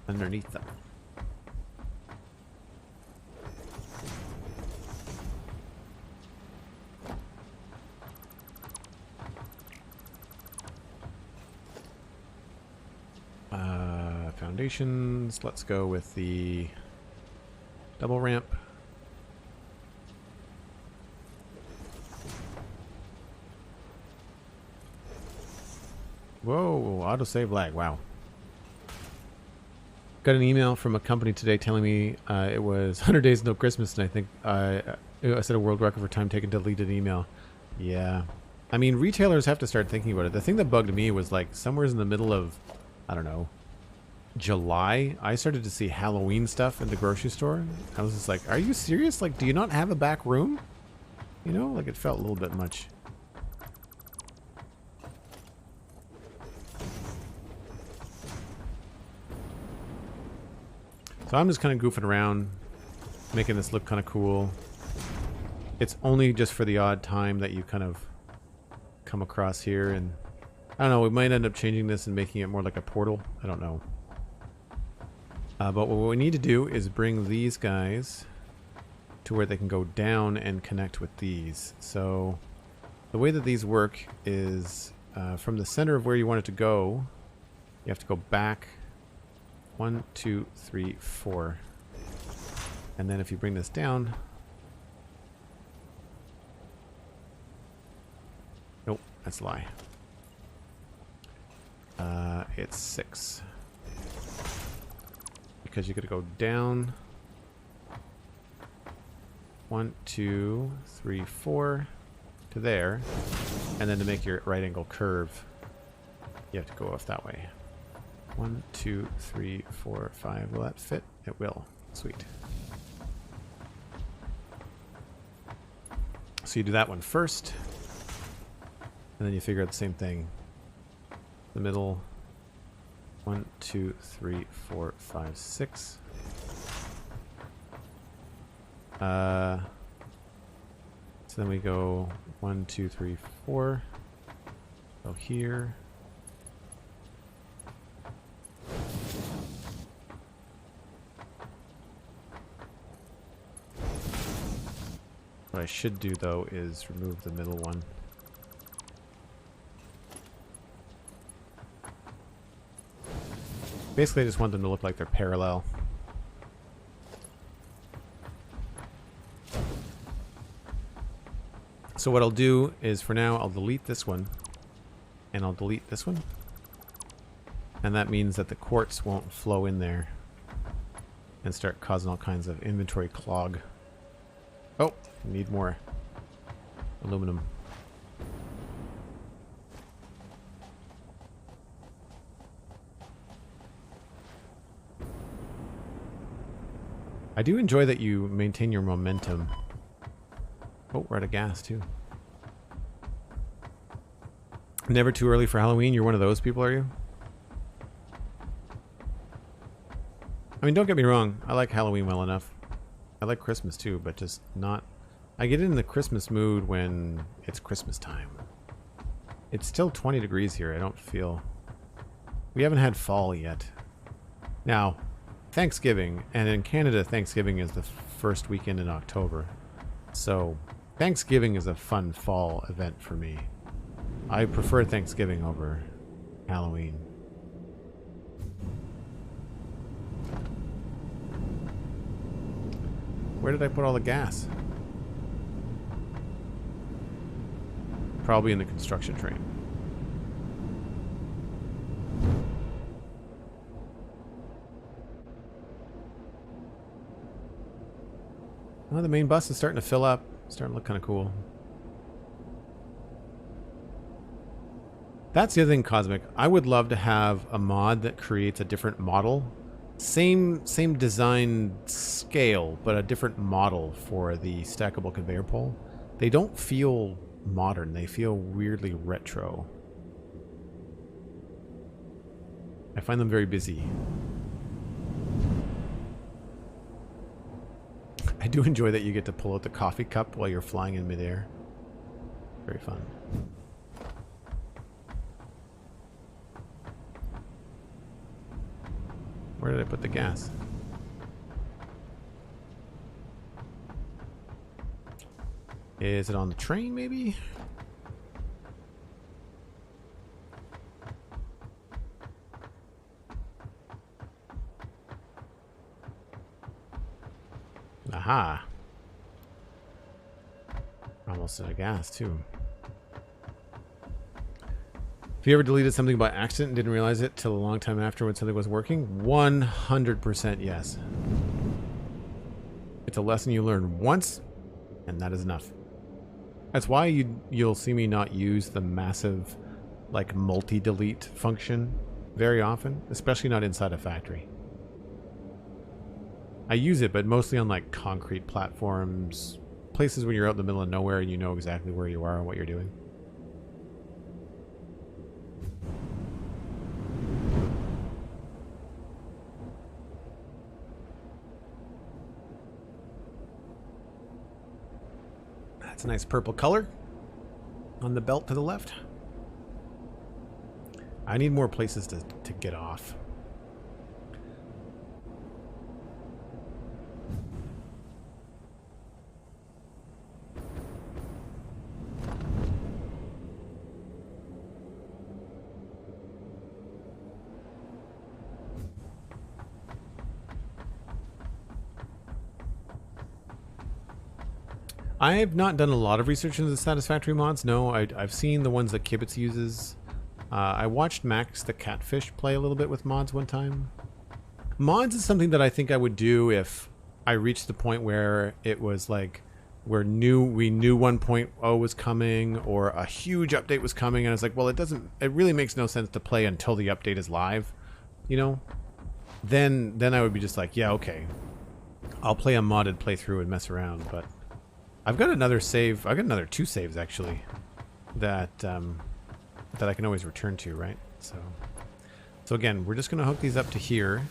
underneath them. Foundations, let's go with the double ramp. Whoa, autosave lag, wow. Got an email from a company today telling me it was 100 days until Christmas, and I think I set a world record for time taken to delete an email. Yeah. I mean, retailers have to start thinking about it. The thing that bugged me was like somewhere in the middle of, I don't know, July, I started to see Halloween stuff in the grocery store. I was just like, are you serious? Like, do you not have a back room? You know, like it felt a little bit much. So I'm just kind of goofing around, making this look kind of cool. It's only just for the odd time that you kind of come across here, and I don't know, we might end up changing this and making it more like a portal. I don't know. But what we need to do is bring these guys to where they can go down and connect with these. So the way that these work is from the center of where you want it to go, you have to go back 1, 2, 3, 4. And then if you bring this down... Nope, that's a lie. It's 6. Because you gotta go down 1, 2, 3, 4 to there, and then to make your right angle curve, you have to go off that way. 1, 2, 3, 4, 5. Will that fit? It will. Sweet. So you do that one first, And then you figure out the same thing. The middle. 1, 2, 3, 4, 5, 6. So then we go 1, 2, 3, 4. Go here. What I should do though is remove the middle one. Basically I just want them to look like they're parallel. So what I'll do is for now I'll delete this one and I'll delete this one. And that means that the quartz won't flow in there and start causing all kinds of inventory clog. Oh, need more aluminum. I do enjoy that you maintain your momentum. Oh, we're out of gas too. Never too early for Halloween. You're one of those people, are you? I mean, don't get me wrong. I like Halloween well enough. I like Christmas too, but just not... I get in the Christmas mood when it's Christmas time. It's still 20 degrees here. I don't feel... We haven't had fall yet. Now, Thanksgiving, and in Canada, Thanksgiving is the first weekend in October. So, Thanksgiving is a fun fall event for me. I prefer Thanksgiving over Halloween. Where did I put all the gas? Probably in the construction train. Oh, the main bus is starting to fill up. Starting to look kind of cool. That's the other thing, Cosmic. I would love to have a mod that creates a different model. Same design scale, but a different model for the stackable conveyor pole. They don't feel modern. They feel weirdly retro. I find them very busy. I do enjoy that you get to pull out the coffee cup while you're flying in midair. Very fun. Where did I put the gas? Is it on the train, maybe? Aha. Almost out of gas, too. Have you ever deleted something by accident and didn't realize it till a long time after when something was working? 100% yes. It's a lesson you learn once, and that is enough. That's why you'll see me not use the massive, like, multi-delete function very often, especially not inside a factory. I use it, but mostly on, like, concrete platforms, places where you're out in the middle of nowhere and you know exactly where you are and what you're doing. That's a nice purple color on the belt to the left. I need more places to get off. I have not done a lot of research into the Satisfactory mods. No, I've seen the ones that Kibitz uses. I watched Max the Catfish play a little bit with mods one time. Mods is something that I think I would do if I reached the point where it was like we knew 1.0 was coming or a huge update was coming, and I was like, well, it really makes no sense to play until the update is live, you know? Then I would be just like, yeah, okay, I'll play a modded playthrough and mess around. But I've got another save. I've got another 2 saves actually that that I can always return to, right? So again, we're just going to hook these up to here.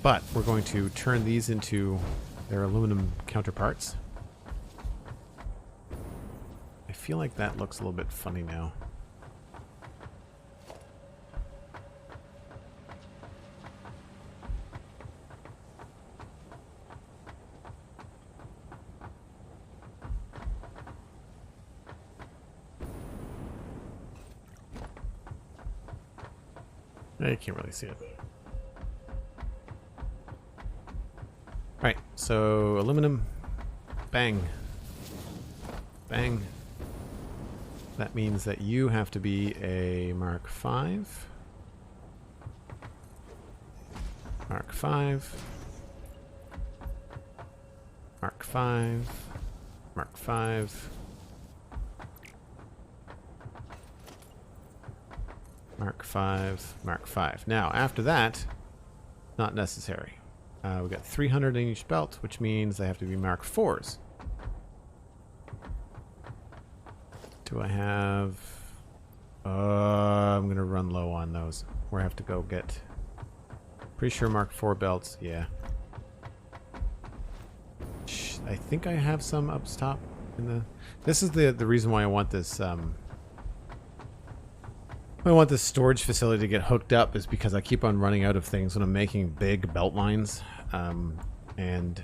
But we're going to turn these into their aluminum counterparts. I feel like that looks a little bit funny now. I can't really see it. Alright, so aluminum, bang, bang. That means that you have to be a Mark 5. Mark 5. Mark 5. Mark 5. Mark 5. Mark 5. Now, after that, not necessary. We got 300 in each belt, which means they have to be Mark 4s. Do I have... I'm going to run low on those. We're have to go get... Pretty sure Mark 4 belts, yeah. I think I have some up top in the... This is the reason why I want this... I want this storage facility to get hooked up is because I keep on running out of things when I'm making big belt lines. And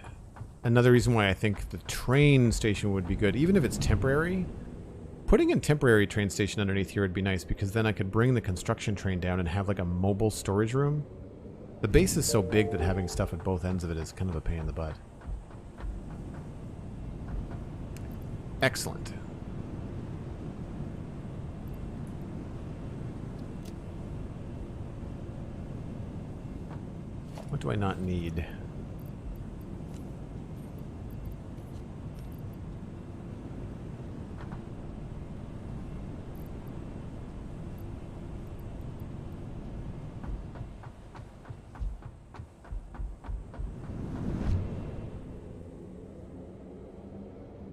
another reason why I think the train station would be good, even if it's temporary, putting a temporary train station underneath here would be nice because then I could bring the construction train down and have like a mobile storage room. The base is so big that having stuff at both ends of it is kind of a pain in the butt. Excellent. What do I not need?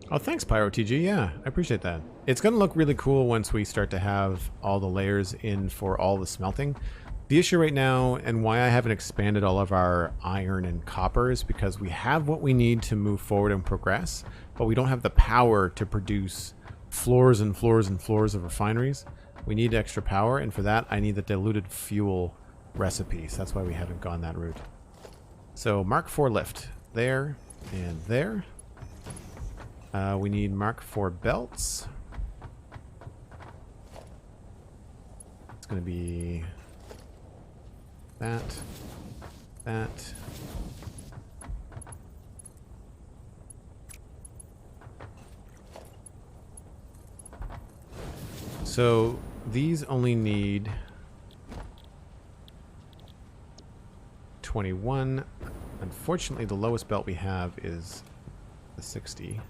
Oh, thanks, PyroTG. Yeah, I appreciate that. It's going to look really cool once we start to have all the layers in for all the smelting. The issue right now, and why I haven't expanded all of our iron and copper, is because we have what we need to move forward and progress, but we don't have the power to produce floors and floors and floors of refineries. We need extra power, and for that, I need the diluted fuel recipe. So that's why we haven't gone that route. So Mark IV lift. There and there. We need Mark IV belts. It's going to be... that. So these only need 21. Unfortunately, the lowest belt we have is the 60.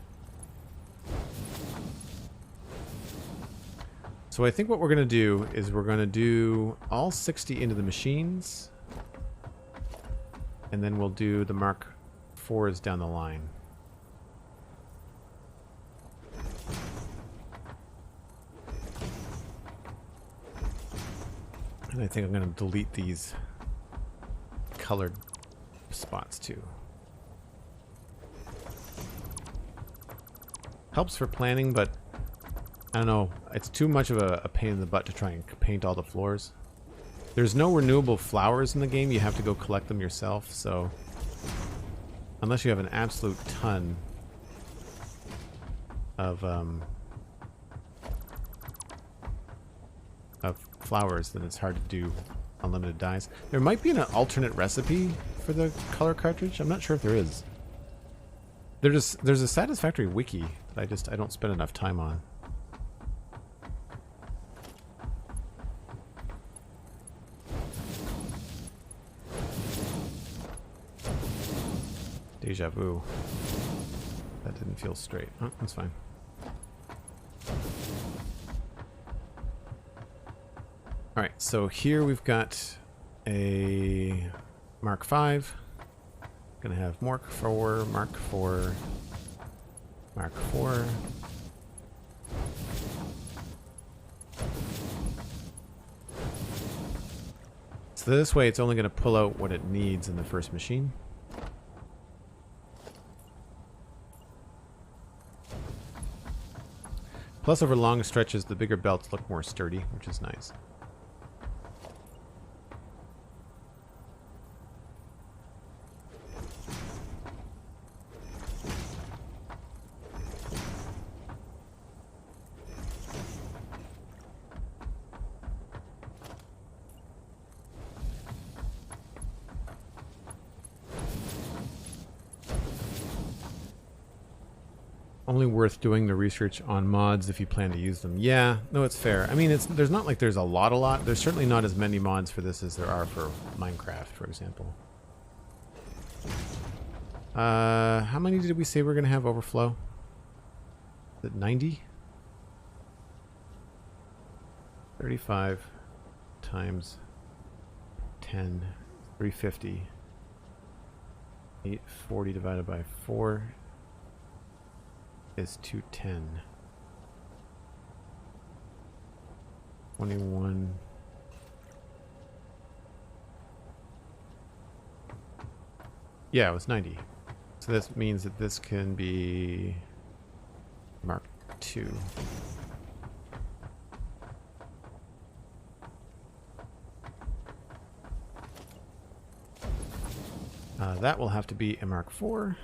So I think what we're going to do is we're going to do all 60 into the machines. And then we'll do the Mark IVs down the line. And I think I'm going to delete these colored spots too. Helps for planning, but I don't know. It's too much of a pain in the butt to try and paint all the floors. There's no renewable flowers in the game. You have to go collect them yourself, so... Unless you have an absolute ton of flowers, then it's hard to do unlimited dyes. There might be an alternate recipe for the color cartridge. I'm not sure if there is. There's a Satisfactory wiki that I don't spend enough time on. Deja vu. That didn't feel straight. Oh, that's fine. Alright, so here we've got a Mark V. Gonna have Mark IV, Mark IV, Mark IV, So this way it's only going to pull out what it needs in the first machine. Plus, over long stretches, the bigger belts look more sturdy, which is nice. Only worth doing the research on mods if you plan to use them. Yeah, no, it's fair. I mean, there's not like there's a lot. There's certainly not as many mods for this as there are for Minecraft, for example. How many did we say we're going to have overflow? Is it 90? 35 times 10, 350. 840 divided by 4 is 210. 21. Yeah, it was 90. So this means that this can be Mark II. That will have to be a Mark IV.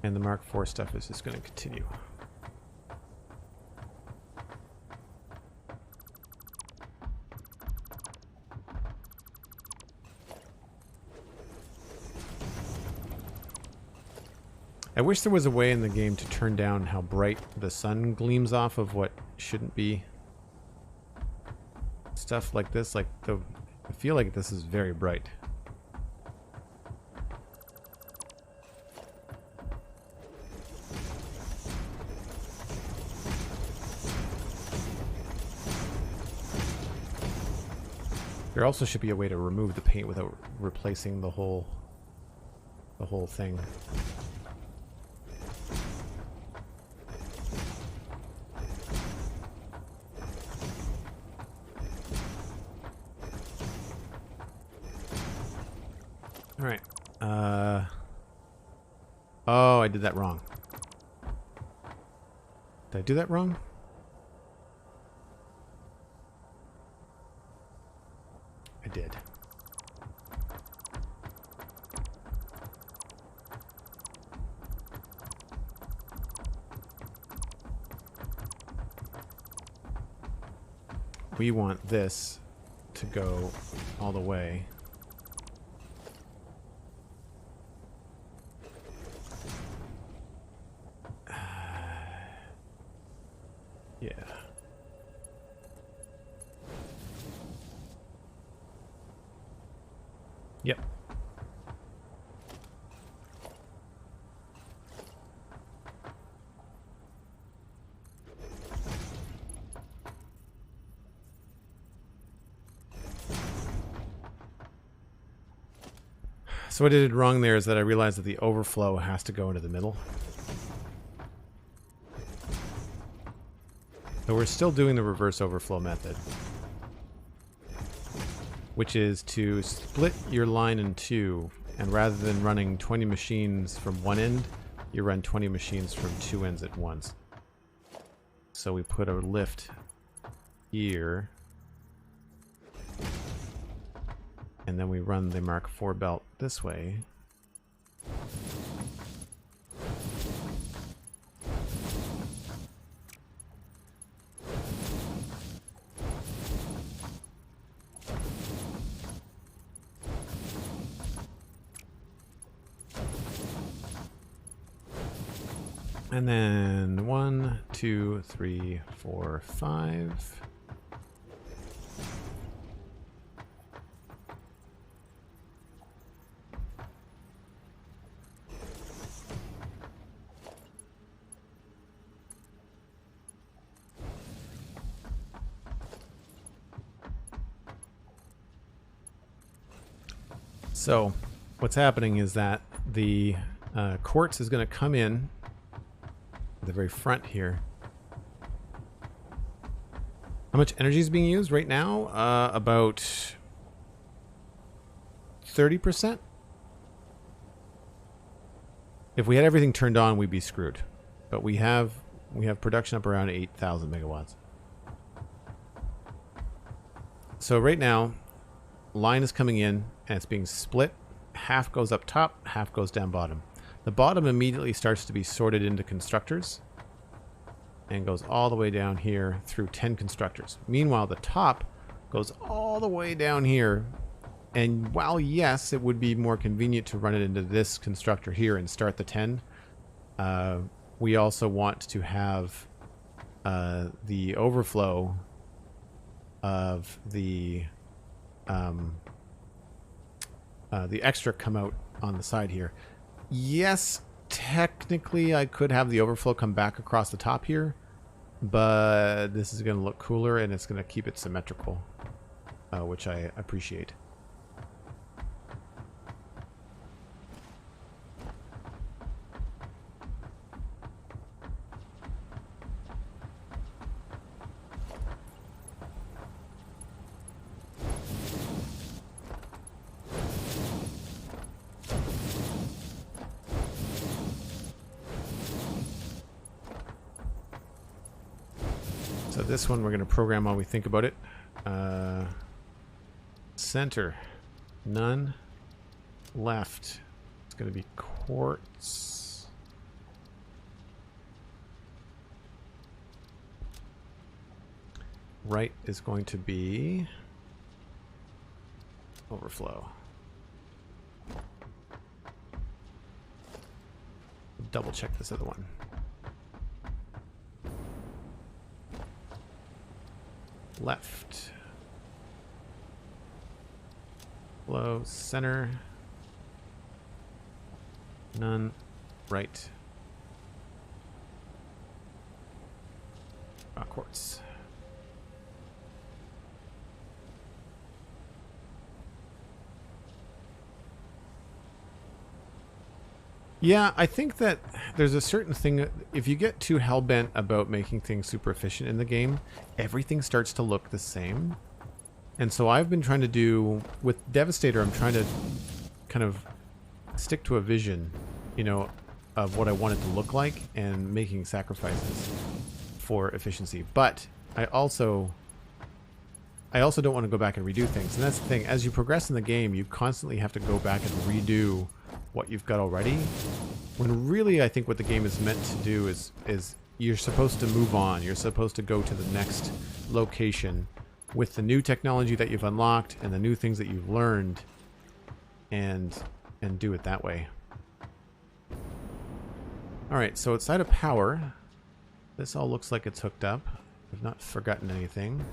And the Mark IV stuff is just going to continue. I wish there was a way in the game to turn down how bright the sun gleams off of what shouldn't be. Stuff like this, I feel like this is very bright. There also should be a way to remove the paint without replacing the whole thing. All right. Oh, I did that wrong. Did I do that wrong? I did. We want this to go all the way. Yeah. Yep. So what I did wrong there is that I realized that the overflow has to go into the middle. So we're still doing the reverse overflow method, which is to split your line in two, and rather than running 20 machines from one end, you run 20 machines from two ends at once. So we put a lift here, and then we run the Mark IV belt this way. And then 1, 2, 3, 4, 5. So what's happening is that the quartz is going to come in the very front here. How much energy is being used right now? About 30%. If we had everything turned on, we'd be screwed. But we have production up around 8,000 megawatts. So right now, line is coming in and it's being split. Half goes up top, half goes down bottom. The bottom immediately starts to be sorted into constructors and goes all the way down here through 10 constructors. Meanwhile, the top goes all the way down here. And while, yes, it would be more convenient to run it into this constructor here and start the 10, we also want to have the overflow of the extra come out on the side here. Yes, technically I could have the overflow come back across the top here, but this is going to look cooler and it's going to keep it symmetrical, which I appreciate. So this one we're going to program while we think about it. Center, none. Left, it's going to be quartz. Right is going to be overflow. Double check this other one. Left. Flow, center. None. Right. Quartz. Yeah, I think that there's a certain thing, if you get too hell-bent about making things super efficient in the game, everything starts to look the same. And so I've been trying to do, with Devastator, I'm trying to kind of stick to a vision, you know, of what I want it to look like and making sacrifices for efficiency. But I also don't want to go back and redo things. And that's the thing, as you progress in the game, you constantly have to go back and redo what you've got already, when really I think what the game is meant to do is you're supposed to move on. You're supposed to go to the next location with the new technology that you've unlocked and the new things that you've learned, and do it that way. Alright, so outside of power, this all looks like it's hooked up. I've not forgotten anything.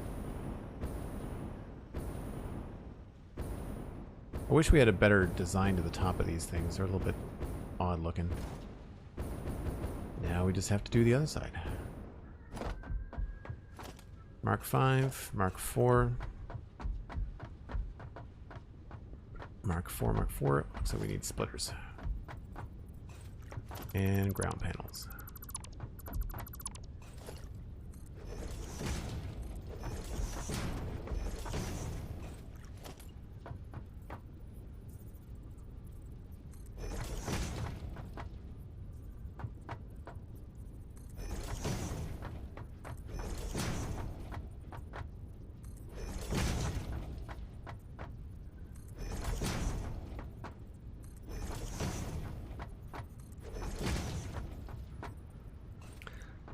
I wish we had a better design to the top of these things. They're a little bit odd looking. Now we just have to do the other side. Mark 5, Mark 4. Mark 4, Mark 4. Looks like we need splitters. And ground panels.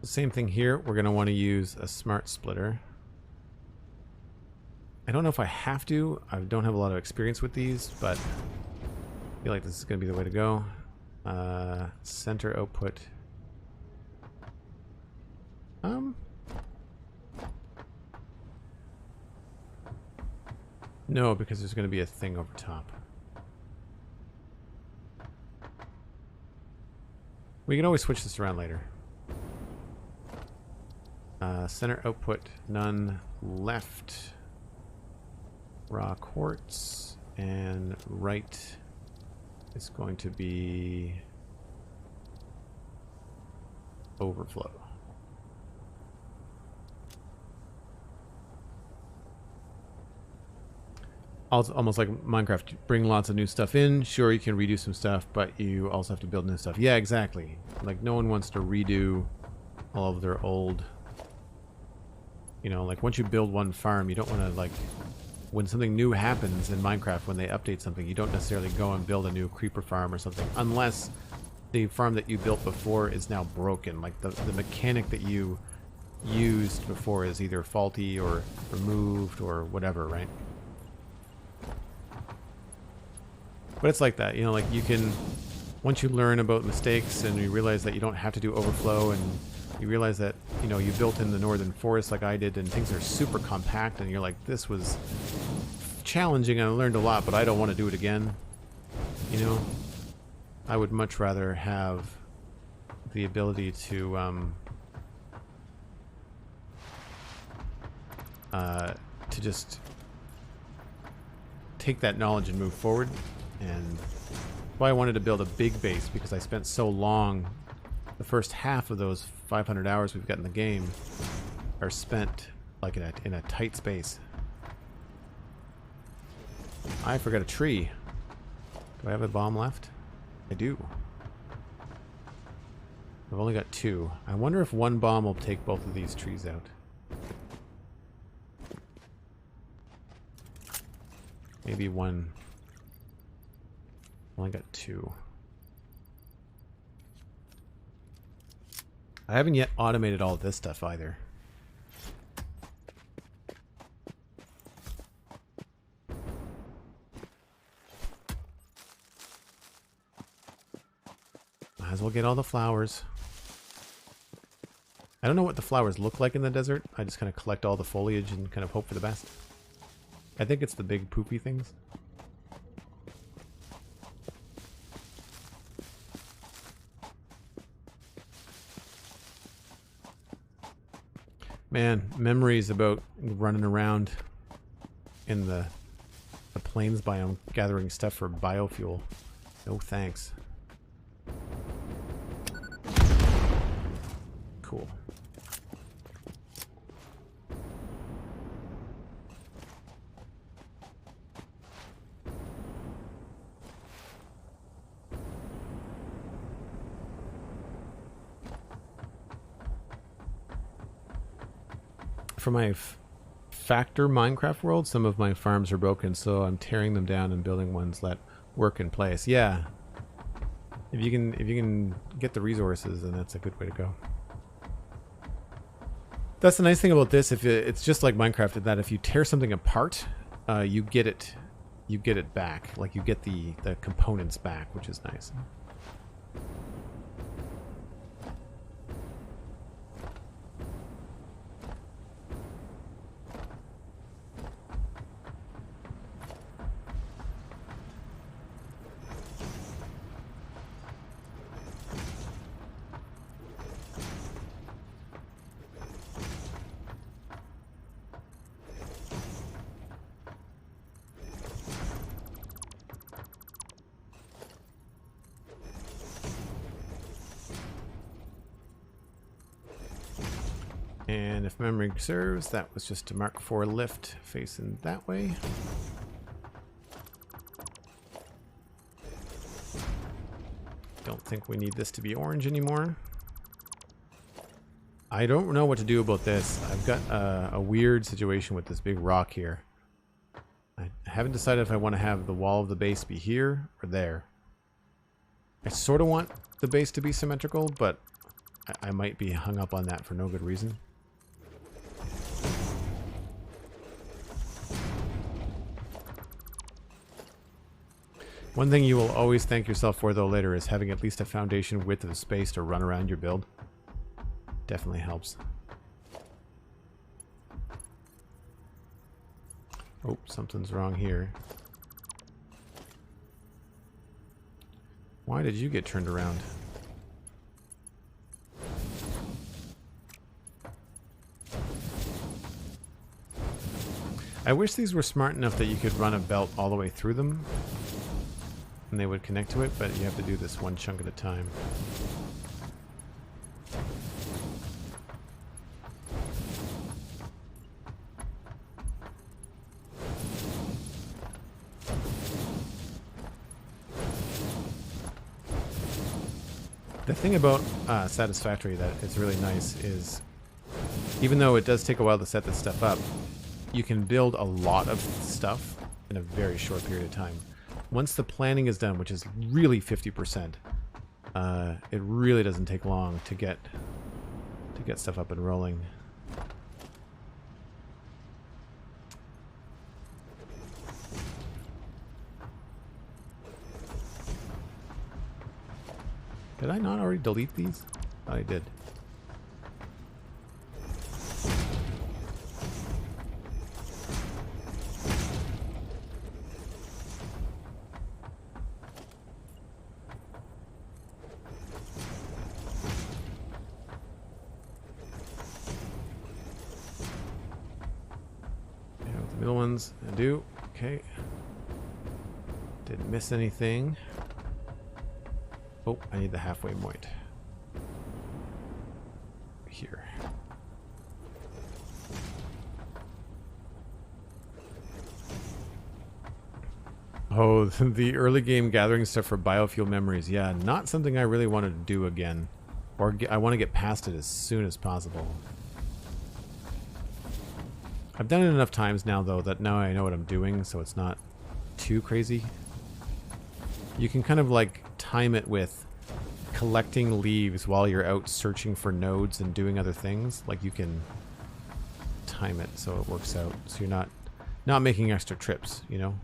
Same thing here. We're going to want to use a smart splitter. I don't know if I have to. I don't have a lot of experience with these, but I feel like this is going to be the way to go. Center output. No, because there's going to be a thing over top. We can always switch this around later. Center output, none. Left, raw quartz, and right is going to be overflow. almost like Minecraft. You bring lots of new stuff in. Sure, you can redo some stuff, but you also have to build new stuff. Yeah, exactly. Like, no one wants to redo all of their old... You know, like, once you build one farm, you don't want to, like... When something new happens in Minecraft, when they update something, you don't necessarily go and build a new creeper farm or something. Unless the farm that you built before is now broken. Like, the mechanic that you used before is either faulty or removed or whatever, right? But it's like that, you know, like you can, once you learn about mistakes and you realize that you don't have to do overflow, and you realize that, you know, you built in the northern forest like I did and things are super compact and you're like, this was challenging and I learned a lot, but I don't want to do it again. You know, I would much rather have the ability to just take that knowledge and move forward. And why I wanted to build a big base, because I spent so long, the first half of those 500 hours we've got in the game are spent like in a tight space. I forgot a tree. Do I have a bomb left? I do. I've only got 2. I wonder if one bomb will take both of these trees out. Maybe one. Only got 2. I haven't yet automated all of this stuff either. Might as well get all the flowers. I don't know what the flowers look like in the desert. I just kind of collect all the foliage and kind of hope for the best. I think it's the big poopy things. Man, memories about running around in the plains biome gathering stuff for biofuel. No thanks. Cool. For my factor Minecraft world, some of my farms are broken, so I'm tearing them down and building ones that work in place. Yeah, if you can get the resources, then that's a good way to go. That's the nice thing about this. If it's just like Minecraft, in that if you tear something apart, you get it back. Like you get the components back, which is nice. And if memory serves, that was just a Mark IV lift facing that way. Don't think we need this to be orange anymore. I don't know what to do about this. I've got a weird situation with this big rock here. I haven't decided if I want to have the wall of the base be here or there. I sort of want the base to be symmetrical, but I might be hung up on that for no good reason. One thing you will always thank yourself for, though, later is having at least a foundation width of space to run around your build. Definitely helps. Oh, something's wrong here. Why did you get turned around? I wish these were smart enough that you could run a belt all the way through them and they would connect to it, but you have to do this one chunk at a time. The thing about Satisfactory that is really nice is, even though it does take a while to set this stuff up, you can build a lot of stuff in a very short period of time. Once the planning is done, which is really 50%, it really doesn't take long to get stuff up and rolling. Did I not already delete these? Oh, I did. Yeah, with the middle ones, I do. Okay. Didn't miss anything. Oh, I need the halfway point. Here. Oh, the early game gathering stuff for biofuel memories. Yeah, not something I really wanted to do again. Or I want to get past it as soon as possible. I've done it enough times now, though, that now I know what I'm doing, so it's not too crazy. You can kind of like time it with collecting leaves while you're out searching for nodes and doing other things. Like you can time it so it works out, so you're not making extra trips, you know.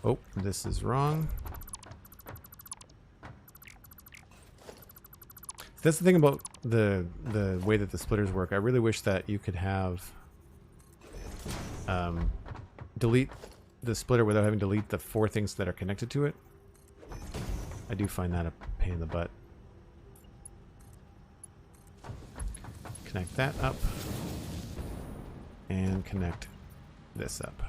Oh, this is wrong. That's the thing about the way that the splitters work. I really wish that you could have delete the splitter without having to delete the 4 things that are connected to it. I do find that a pain in the butt. Connect that up. And connect this up.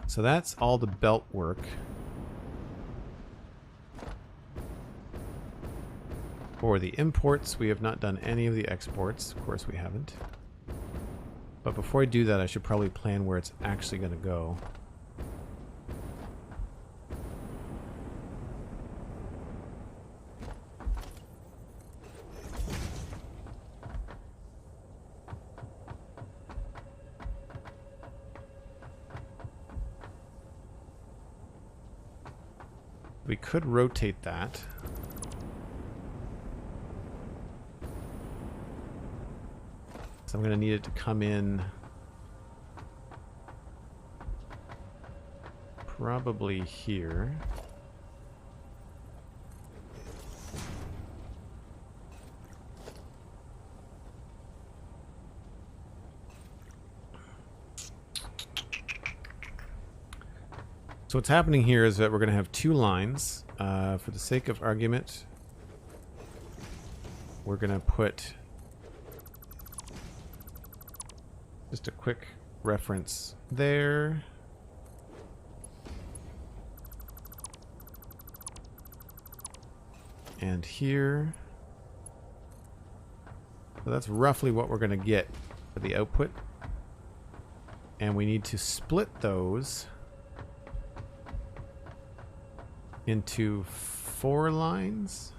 So that's all the belt work. For the imports, we have not done any of the exports. Of course we haven't. But before I do that, I should probably plan where it's actually going to go. We could rotate that. So I'm going to need it to come in probably here. So what's happening here is that we're going to have 2 lines. For the sake of argument, we're going to put just a quick reference there. And here. So that's roughly what we're going to get for the output. And we need to split those into 4 lines.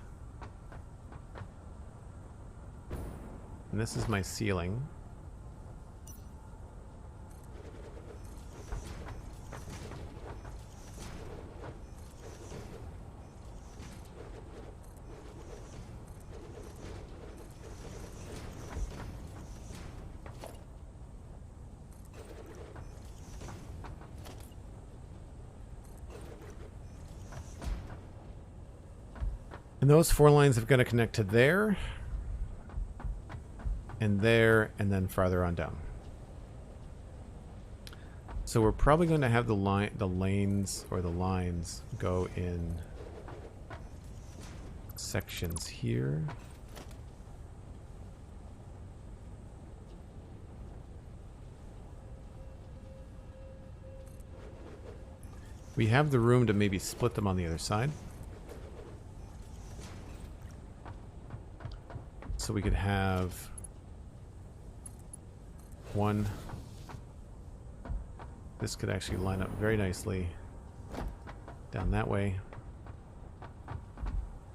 And this is my ceiling. And those 4 lines are going to connect to there, and then farther on down. So we're probably going to have the lanes or the lines go in sections here. We have the room to maybe split them on the other side. So we could have 1 This could actually line up very nicely down that way.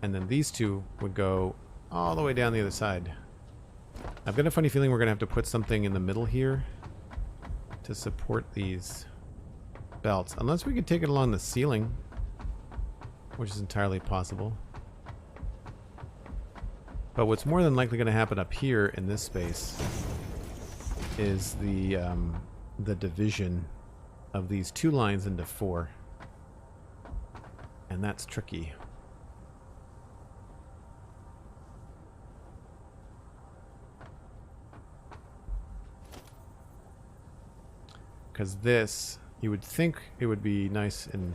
And then these two would go all the way down the other side. I've got a funny feeling we're going to have to put something in the middle here to support these belts. Unless we could take it along the ceiling, which is entirely possible. But what's more than likely going to happen up here in this space is the division of these two lines into four. And that's tricky. Because this, you would think it would be nice and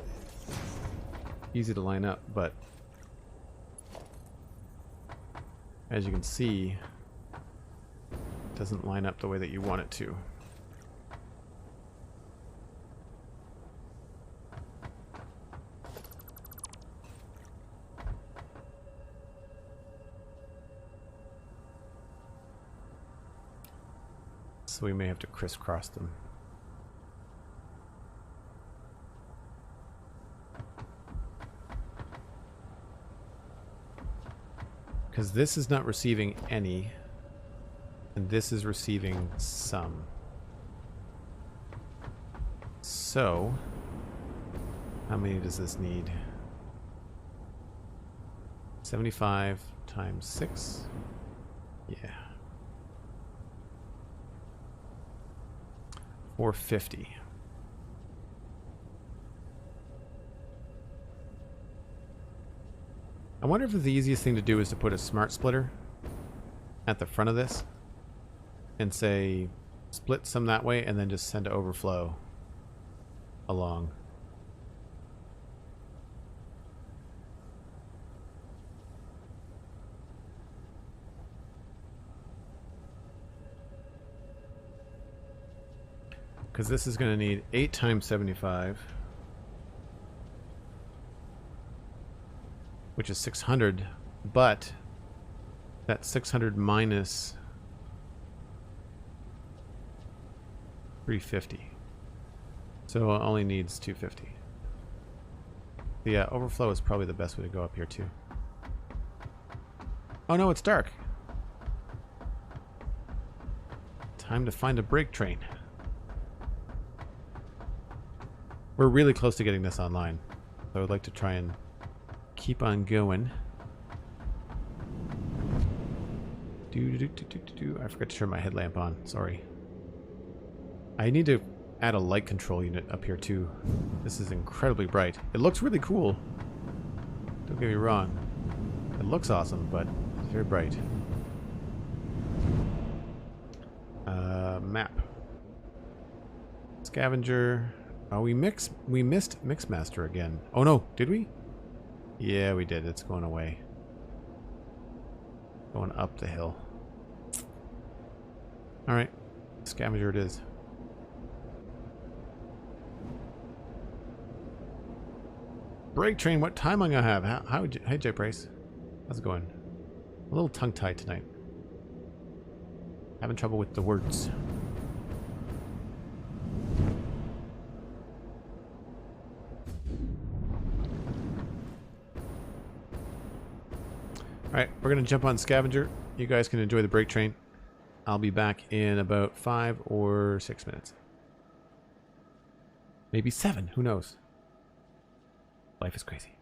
easy to line up, but as you can see, it doesn't line up the way that you want it to. So we may have to crisscross them. Because this is not receiving any, and this is receiving some. So, how many does this need? 75 times 6? Yeah. 450. I wonder if the easiest thing to do is to put a smart splitter at the front of this and say split some that way and then just send overflow along. Because this is going to need 8 times 75. Which is 600, but that's 600 minus 350. So it only needs 250. Yeah, overflow is probably the best way to go up here too. Oh no, it's dark. Time to find a break train. We're really close to getting this online. So I would like to try and keep on going. I forgot to turn my headlamp on. Sorry. I need to add a light control unit up here too. This is incredibly bright. It looks really cool. Don't get me wrong. It looks awesome, but it's very bright. Map. Scavenger. Oh, we missed Mixmaster again. Oh no, did we? Yeah, we did. It's going away. Going up the hill. Alright. Scavenger it is. Break train, what time am I gonna have? Hey, J Price. How's it going? A little tongue-tied tonight. Having trouble with the words. Alright, we're going to jump on Scavenger. You guys can enjoy the break train. I'll be back in about 5 or 6 minutes. Maybe 7, who knows? Life is crazy.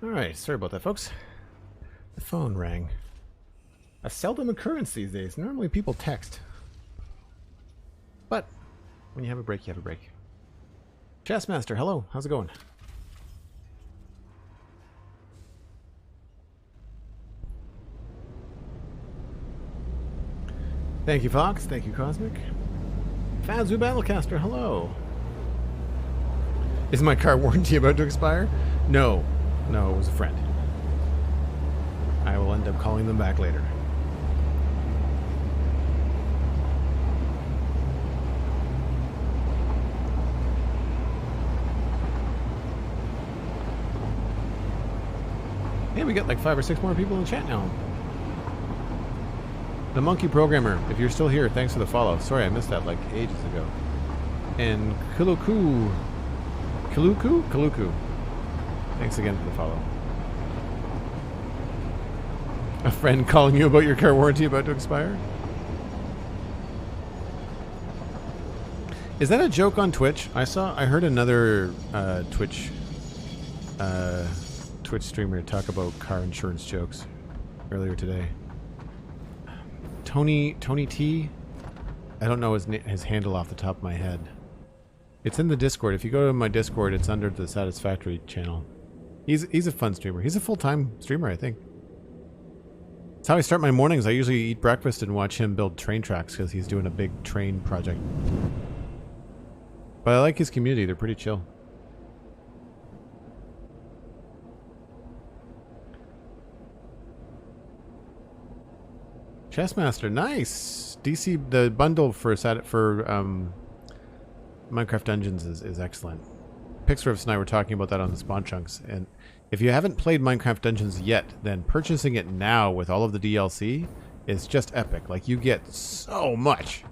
Alright, sorry about that, folks. The phone rang. A seldom occurrence these days. Normally people text. But when you have a break, you have a break. Chessmaster, hello. How's it going? Thank you, Fox. Thank you, Cosmic. Fazu Battlecaster, hello. Is my car warranty about to expire? No. No, it was a friend. I will end up calling them back later. Hey, we got like 5 or 6 more people in the chat now. The Monkey Programmer, if you're still here, thanks for the follow. Sorry, I missed that like ages ago. And Kaluku. Thanks again for the follow. A friend calling you about your car warranty about to expire? Is that a joke on Twitch? I heard another Twitch streamer talk about car insurance jokes earlier today. Tony T. I don't know his handle off the top of my head. It's in the Discord. If you go to my Discord, it's under the Satisfactory channel. He's a fun streamer. He's a full-time streamer, I think. That's how I start my mornings. I usually eat breakfast and watch him build train tracks because he's doing a big train project. But I like his community. They're pretty chill. Chessmaster, nice. DC, the bundle for Minecraft Dungeons is excellent. Pixarifs and I were talking about that on the Spawn Chunks, and if you haven't played Minecraft Dungeons yet, then purchasing it now with all of the DLC is just epic. Like, you get so much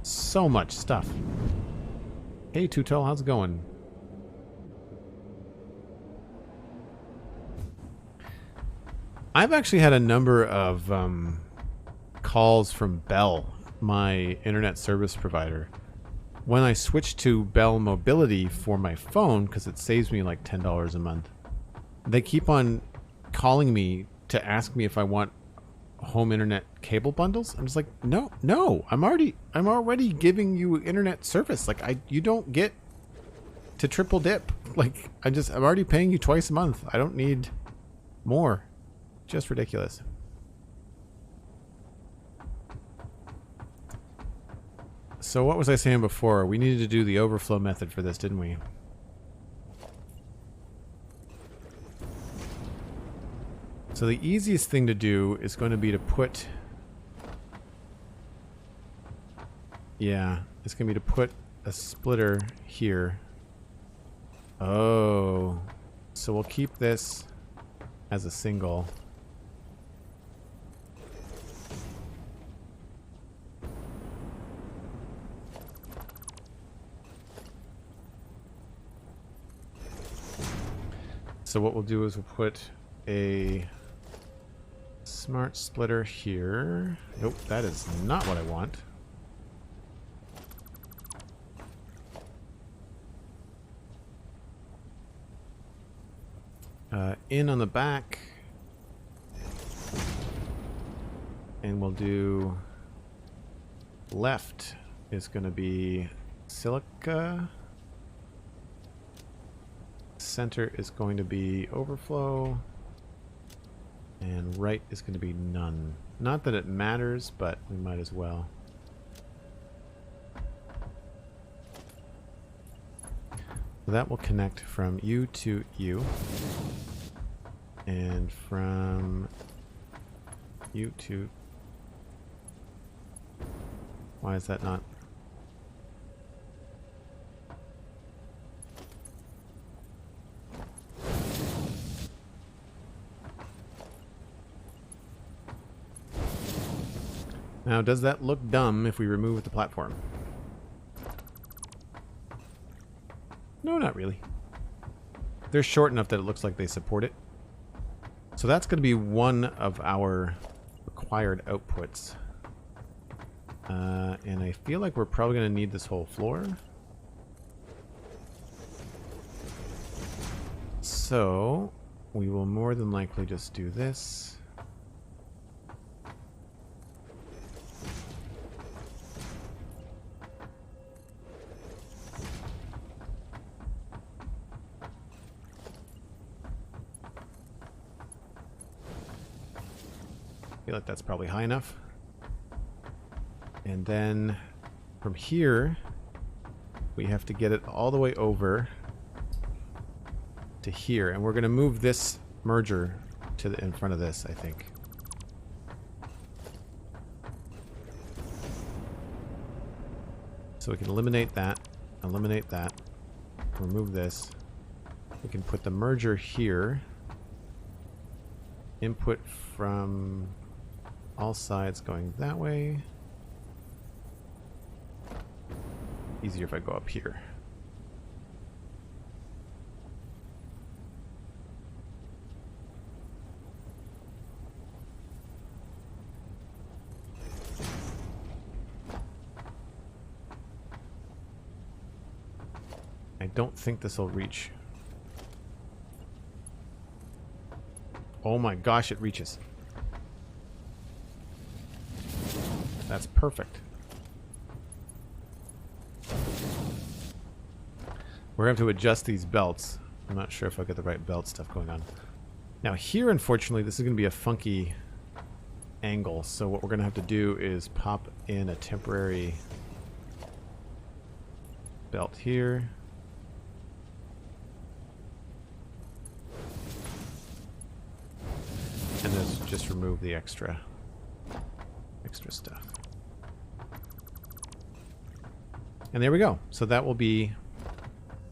stuff. Hey, Tutel, how's it going? I've actually had a number of calls from Bell, my internet service provider. When I switched to Bell Mobility for my phone, because it saves me like $10 a month, they keep on calling me to ask me if I want home internet cable bundles. I'm just like, no, I'm already giving you internet service. Like, you don't get to triple dip. Like, I'm already paying you twice a month. I don't need more. Just ridiculous. So what was I saying before? We needed to do the overflow method for this, didn't we? So the easiest thing to do is going to be to put... Yeah, it's going to be to put a splitter here. Oh. So we'll keep this as a single. So what we'll do is we'll put a smart splitter here. Nope, that is not what I want. In on the back. And we'll do left is going to be Silica. Center is going to be overflow, and right is going to be none. Not that it matters, but we might as well. So that will connect from U to U, and from U to... Why is that not? Now, does that look dumb if we remove the platform? No, not really. They're short enough that it looks like they support it. So that's going to be one of our required outputs. And I feel like we're probably going to need this whole floor. So we will more than likely just do this. I feel like that's probably high enough. And then from here, we have to get it all the way over to here. And we're going to move this merger to the in front of this, I think. So we can eliminate that, remove this. We can put the merger here. Input from all sides going that way. Easier if I go up here. I don't think this will reach. Oh my gosh, it reaches. That's perfect. We're going to have to adjust these belts. I'm not sure if I've got the right belt stuff going on. Now here, unfortunately, this is going to be a funky angle. So what we're going to have to do is pop in a temporary belt here. And then just remove the extra stuff. And there we go. So that will be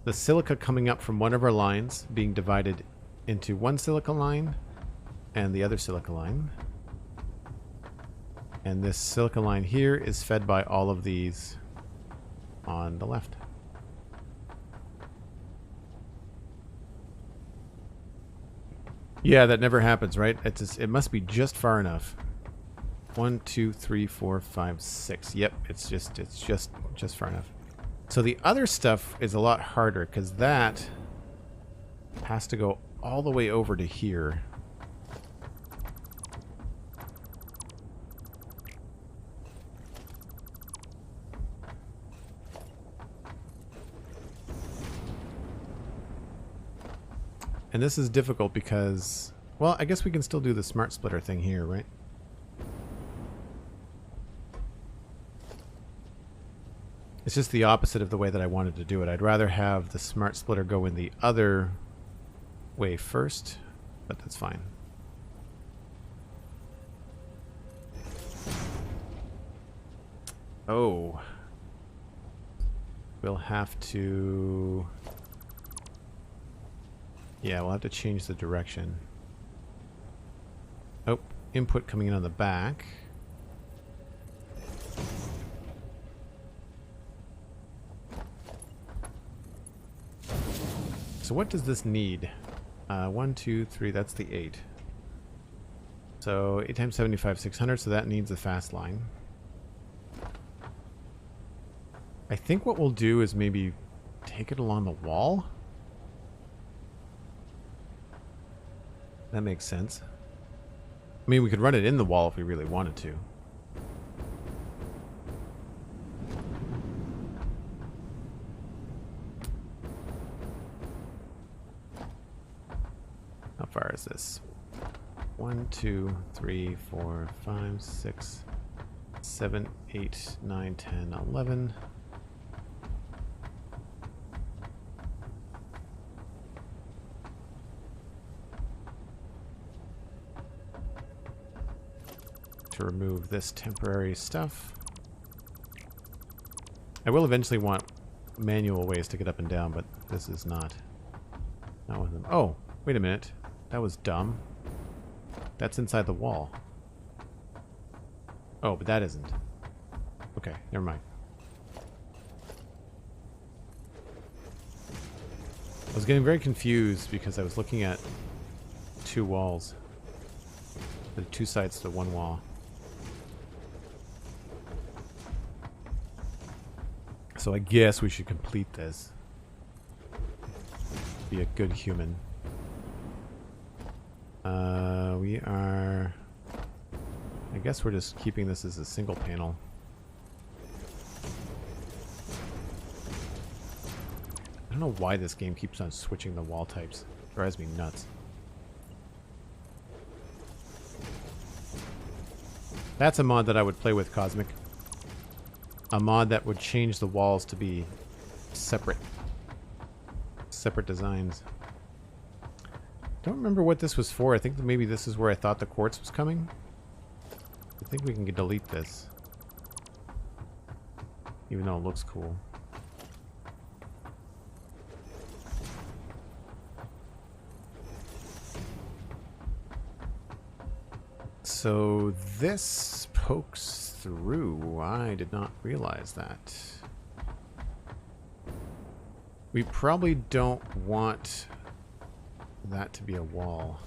the silica coming up from one of our lines being divided into one silica line and the other silica line. And this silica line here is fed by all of these on the left. Yeah, that never happens, right? It must be just far enough. 1, 2, 3, 4, 5, 6. Yep, it's just far enough. So the other stuff is a lot harder because that has to go all the way over to here. And this is difficult because, well, I guess we can still do the smart splitter thing here, right? It's just the opposite of the way that I wanted to do it. I'd rather have the smart splitter go in the other way first, but that's fine. Oh. We'll have to... Yeah, we'll have to change the direction. Oh, input coming in on the back. So what does this need? 1, 2, 3, that's the 8. So 8 times 75, 600, so that needs a fast line. I think what we'll do is maybe take it along the wall. That makes sense. I mean, we could run it in the wall if we really wanted to. How far is this? 1, 2, 3, 4, 5, 6, 7, 8, 9, 10, 11. To remove this temporary stuff. I will eventually want manual ways to get up and down, but this is not one of them. Oh, wait a minute. That was dumb. That's inside the wall. Oh, but that isn't. Okay, never mind. I was getting very confused because I was looking at two walls. The two sides to one wall. So I guess we should complete this. Be a good human. We are... I guess we're just keeping this as a single panel. I don't know why this game keeps on switching the wall types. It drives me nuts. That's a mod that I would play with, Cosmic. A mod that would change the walls to be separate. Separate designs. Don't remember what this was for. I think that maybe this is where I thought the quartz was coming. I think we can delete this. Even though it looks cool. So this pokes through. I did not realize that. We probably don't want that to be a wall.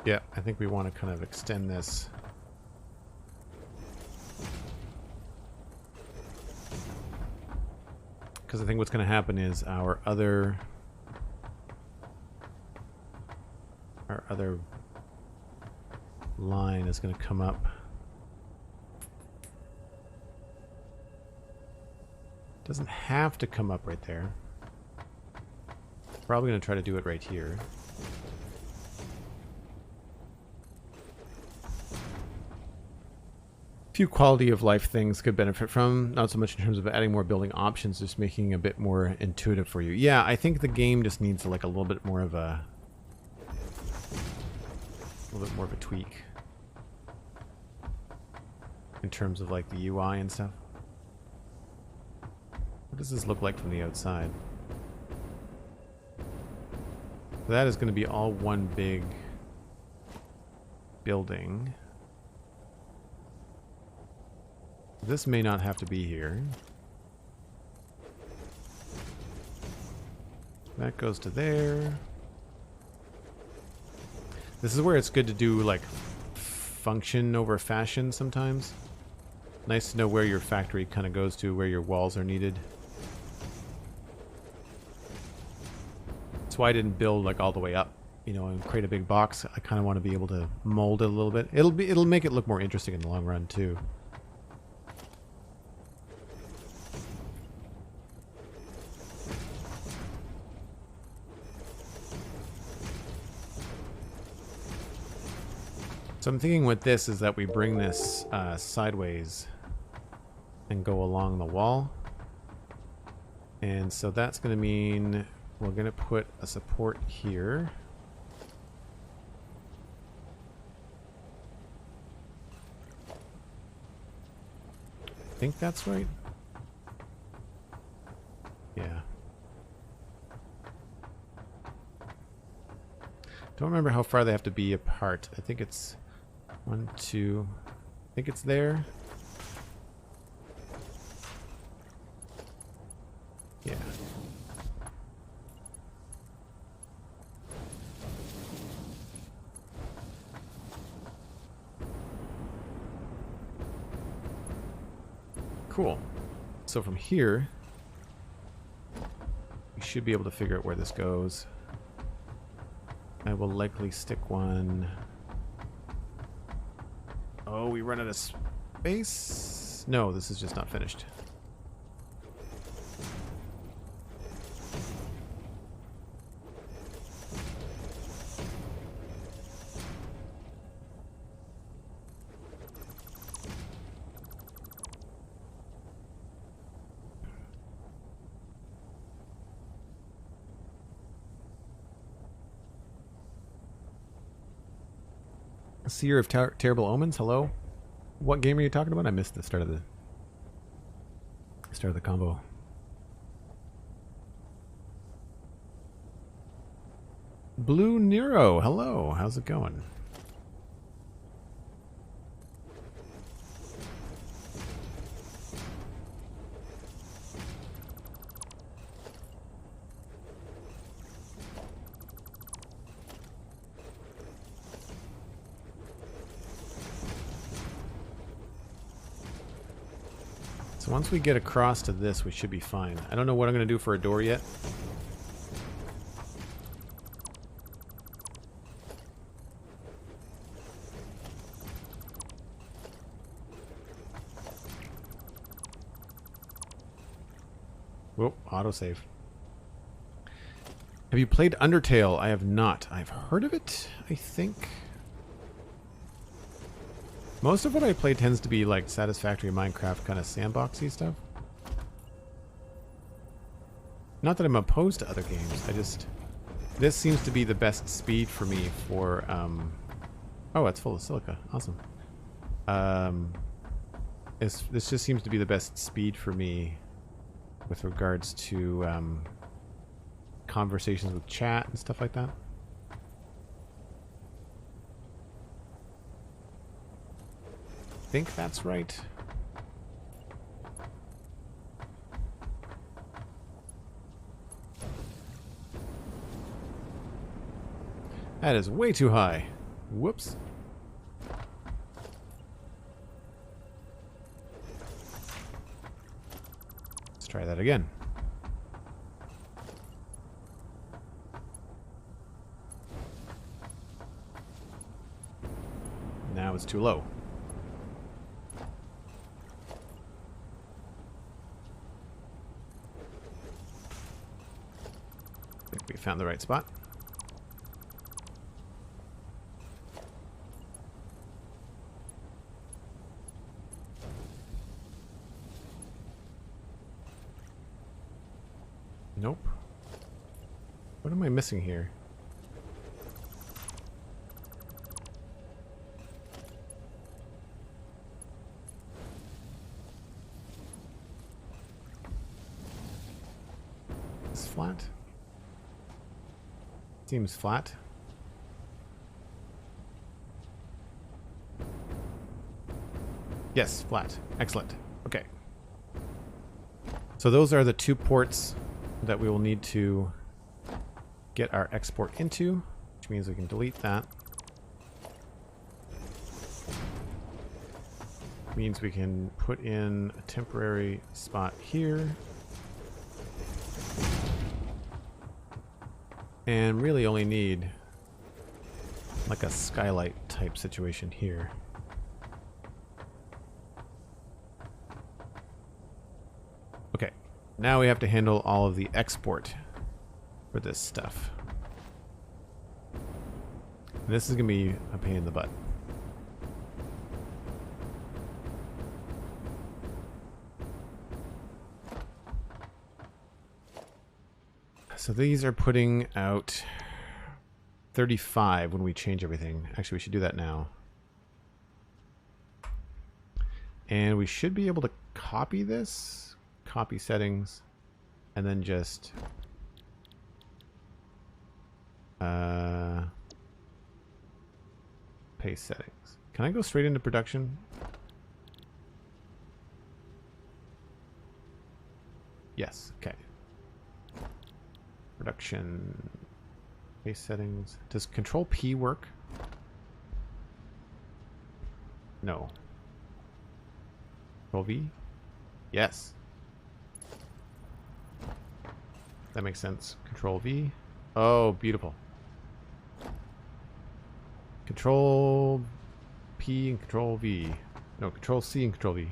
Yeah, I think we want to kind of extend this. Because I think what's going to happen is our other line is going to come up. Doesn't have to come up right there. Probably going to try to do it right here. Few quality of life things could benefit from, not so much in terms of adding more building options, just making it a bit more intuitive for you. Yeah, I think the game just needs like a little bit more of a tweak in terms of like the UI and stuff. What does this look like from the outside? So that is going to be all one big building. This may not have to be here. That goes to there. This is where it's good to do like function over fashion sometimes. Nice to know where your factory kind of goes to, where your walls are needed. That's why I didn't build like all the way up, you know, and create a big box. I kind of want to be able to mold it a little bit. It'll make it look more interesting in the long run too. So I'm thinking with this is that we bring this sideways and go along the wall. And so that's going to mean we're going to put a support here. I think that's right. Yeah. Don't remember how far they have to be apart. I think it's 1, 2. I think it's there. Yeah. Cool. So from here, we should be able to figure out where this goes. I will likely stick one. Oh, we run out of space? No, this is just not finished. Seer of Terrible Omens, hello. What game are you talking about? I missed the start of the combo. Blue Nero, hello. How's it going? So once we get across to this, we should be fine. I don't know what I'm going to do for a door yet. Whoa, autosave. Have you played Undertale? I have not. I've heard of it, I think. Most of what I play tends to be like Satisfactory Minecraft kind of sandboxy stuff. Not that I'm opposed to other games. I just... This seems to be the best speed for me for... Oh, it's full of silica. Awesome. This just seems to be the best speed for me with regards to conversations with chat and stuff like that. I think that's right. That is way too high. Whoops. Let's try that again. Now it's too low. I think we found the right spot. Nope. What am I missing here? It's flat. Seems flat. Yes, flat. Excellent. Okay. So those are the two ports that we will need to get our export into, which means we can delete that. Means we can put in a temporary spot here. And really only need like a skylight type situation here. Okay, now we have to handle all of the export for this stuff. And this is going to be a pain in the butt. So these are putting out 35 when we change everything. Actually, we should do that now. And we should be able to copy this, copy settings, and then just paste settings. Can I go straight into production? Yes, okay. Production, paste settings. Does Control P work? No. Control V? Yes. That makes sense. Control V. Oh, beautiful. Control P and Control V. No, Control C and Control V.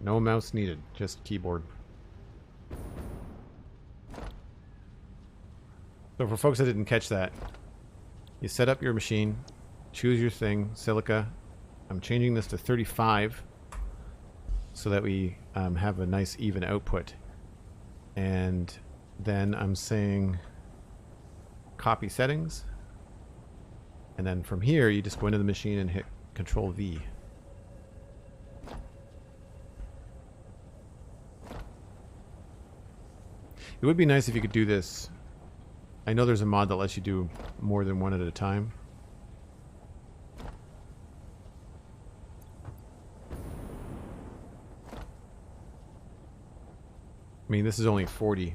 No mouse needed, just keyboard. So for folks that didn't catch that, you set up your machine, choose your thing, Silica. I'm changing this to 35 so that we have a nice even output. And then I'm saying copy settings. And then from here, you just go into the machine and hit Control V. It would be nice if you could do this. I know there's a mod that lets you do more than one at a time. I mean, this is only 40.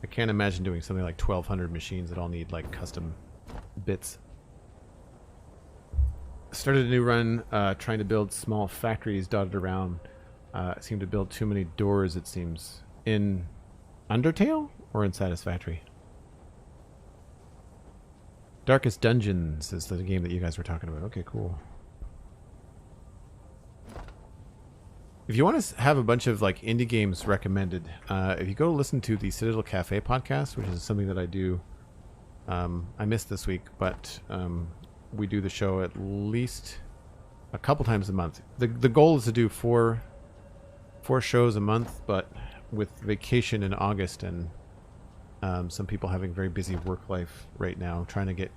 I can't imagine doing something like 1,200 machines that all need like custom bits. Started a new run trying to build small factories dotted around. Seem to build too many doors, it seems. In Undertale or in Satisfactory? Darkest Dungeons is the game that you guys were talking about. Okay, cool. If you want to have a bunch of like indie games recommended, if you go listen to the Citadel Cafe podcast, which is something that I do, I missed this week, but we do the show at least a couple times a month. The goal is to do four shows a month, but with vacation in August and some people having very busy work life right now, trying to get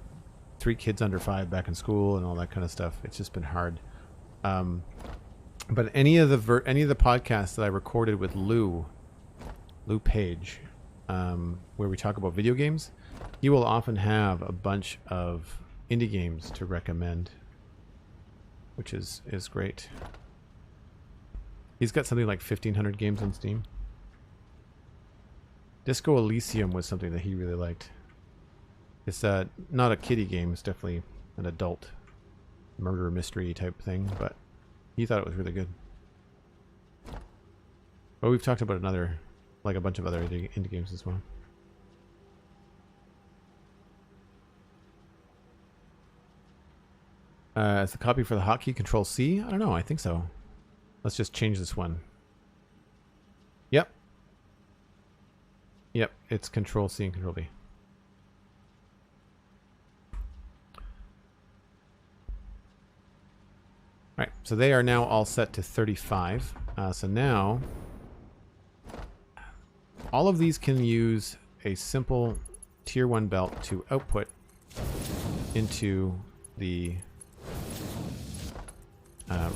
3 kids under 5 back in school and all that kind of stuff, it's just been hard. But any of the podcasts that I recorded with Lou Page, where we talk about video games, he will often have a bunch of indie games to recommend, which is great. He's got something like 1,500 games on Steam. Disco Elysium was something that he really liked. It's not a kiddie game. It's definitely an adult murder mystery type thing, but he thought it was really good. But we've talked about a bunch of other indie games as well. Is the copy for the hotkey Control C? I don't know. I think so. Let's just change this one. Yep. Yep, it's Control C and Control V. Alright, so they are now all set to 35. So now, all of these can use a simple Tier 1 belt to output into the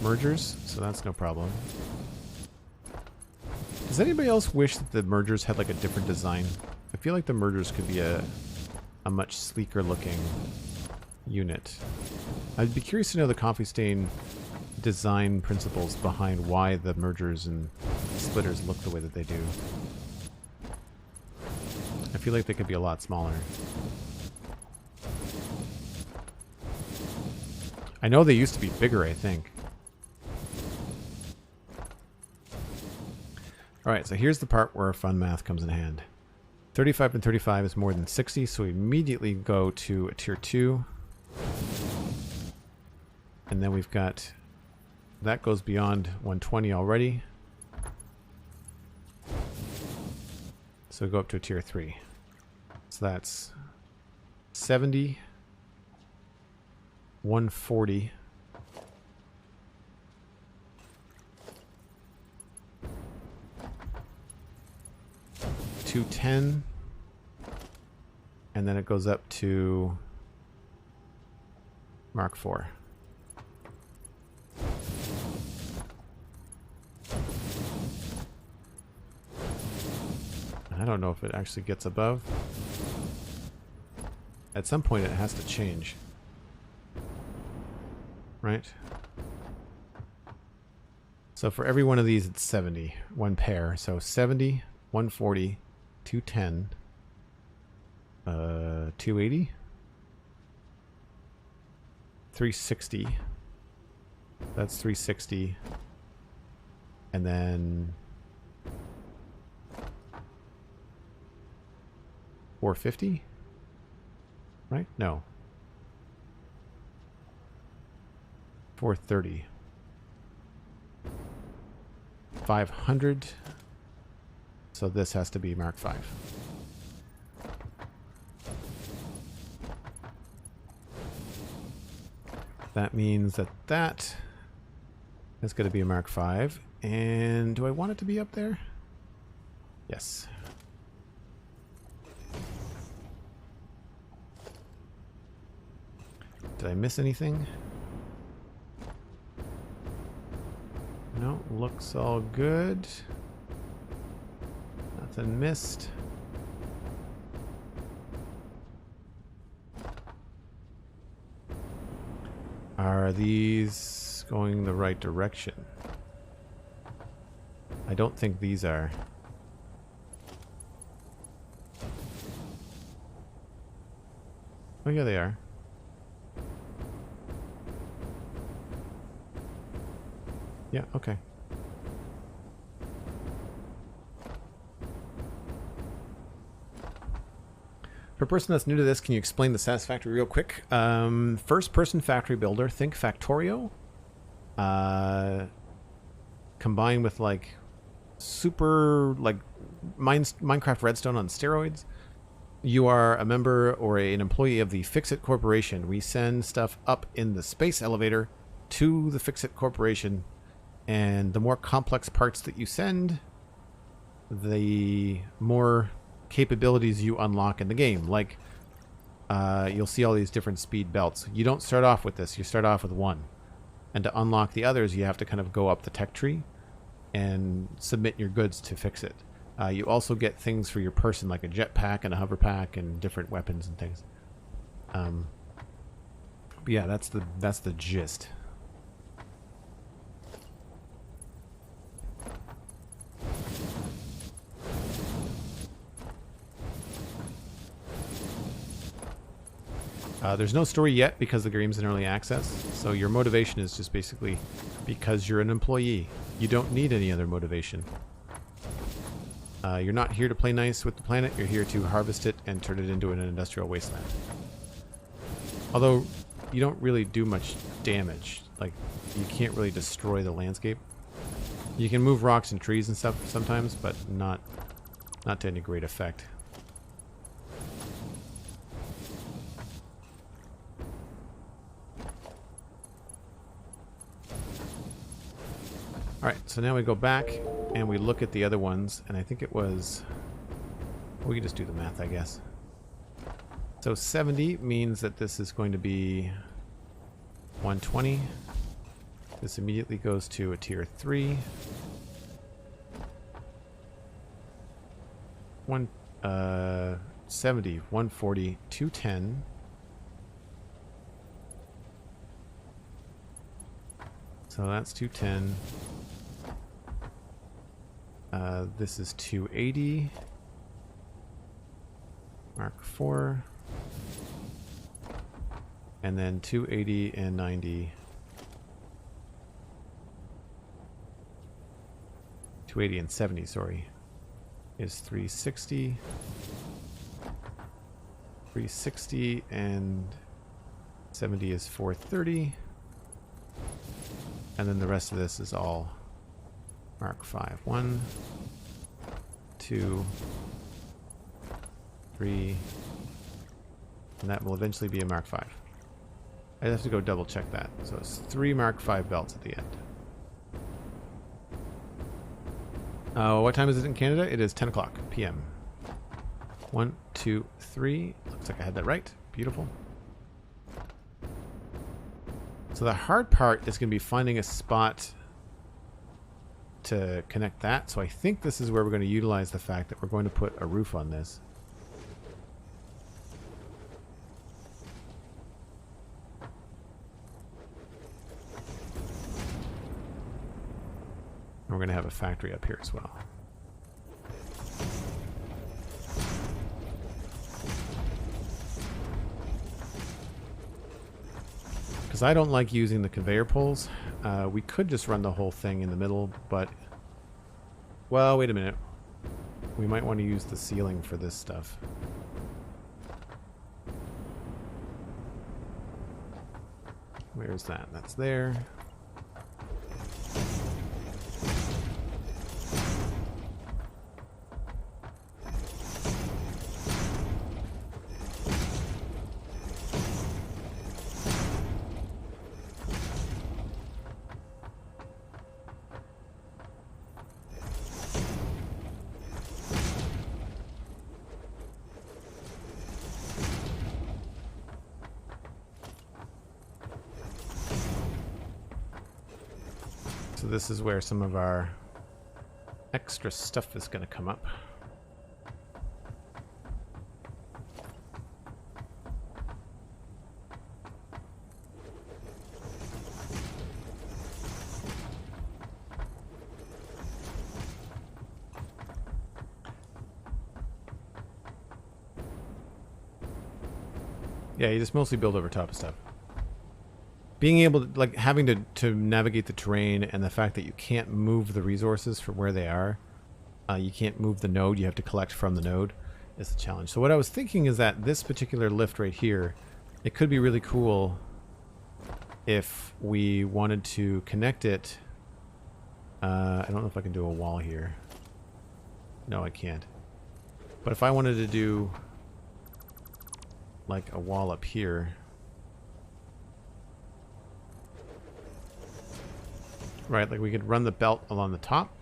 mergers, so that's no problem. Does anybody else wish that the mergers had like a different design? I feel like the mergers could be a much sleeker looking unit. I'd be curious to know the Coffee Stain design principles behind why the mergers and splitters look the way that they do. I feel like they could be a lot smaller. I know they used to be bigger, I think. Alright, so here's the part where fun math comes in hand. 35 and 35 is more than 60, so we immediately go to a tier 2. And then we've got... that goes beyond 120 already. So we go up to a tier 3. So that's 70, 140, 210, and then it goes up to Mark 4. I don't know if it actually gets above. At some point it has to change. Right? So for every one of these it's 70. One pair. So 70, 140, 210, 280, 360. That's 360. And then 450? Right? No. 430. 500. So this has to be Mark 5. That means that that is going to be a Mark 5. And do I want it to be up there? Yes. Did I miss anything? No, looks all good. Nothing missed. Are these going the right direction? I don't think these are. Oh yeah, they are. Yeah, okay. For a person that's new to this, can you explain the Satisfactory real quick? First-person factory builder. Think Factorio. Combined with like super like Minecraft Redstone on steroids. You are a member or an employee of the Fixit Corporation. We send stuff up in the space elevator to the Fixit Corporation, and the more complex parts that you send, the more capabilities you unlock in the game. Like, you'll see all these different speed belts. You don't start off with this. You start off with one. And to unlock the others, you have to kind of go up the tech tree and submit your goods to fix it. You also get things for your person, like a jetpack and a hover pack and different weapons and things. But yeah, that's the gist. There's no story yet because the game's in early access, so your motivation is just basically because you're an employee. You don't need any other motivation. You're not here to play nice with the planet, you're here to harvest it and turn it into an industrial wasteland. Although, you don't really do much damage. Like, you can't really destroy the landscape. You can move rocks and trees and stuff sometimes, but not to any great effect. Alright, so now we go back and we look at the other ones, and I think it was... We can just do the math, I guess. So 70 means that this is going to be 120. This immediately goes to a tier 3. 70, 140, 210. So that's 210. This is 280. Mark 4. And then 280 and 90. 280 and 70, sorry, is 360. 360 and 70 is 430. And then the rest of this is all Mark 5. 1, 2, 3, and that will eventually be a Mark 5. I have to go double check that. So it's 3 Mark 5 belts at the end. What time is it in Canada? It is 10 o'clock p.m. 1, 2, 3. Looks like I had that right. Beautiful. So the hard part is going to be finding a spot to connect that. So I think this is where we're going to utilize the fact that we're going to put a roof on this. And we're going to have a factory up here as well. Because I don't like using the conveyor poles. We could just run the whole thing in the middle, but... Well, wait a minute. We might want to use the ceiling for this stuff. Where's that? That's there. So this is where some of our extra stuff is going to come up. Yeah, you just mostly build over top of stuff. Being able to, like, having to navigate the terrain and the fact that you can't move the resources from where they are. You can't move the node. You have to collect from the node is the challenge. So what I was thinking is that this particular lift right here, it could be really cool if we wanted to connect it. I don't know if I can do a wall here. No, I can't. But if I wanted to do like a wall up here. Right, like we could run the belt along the top.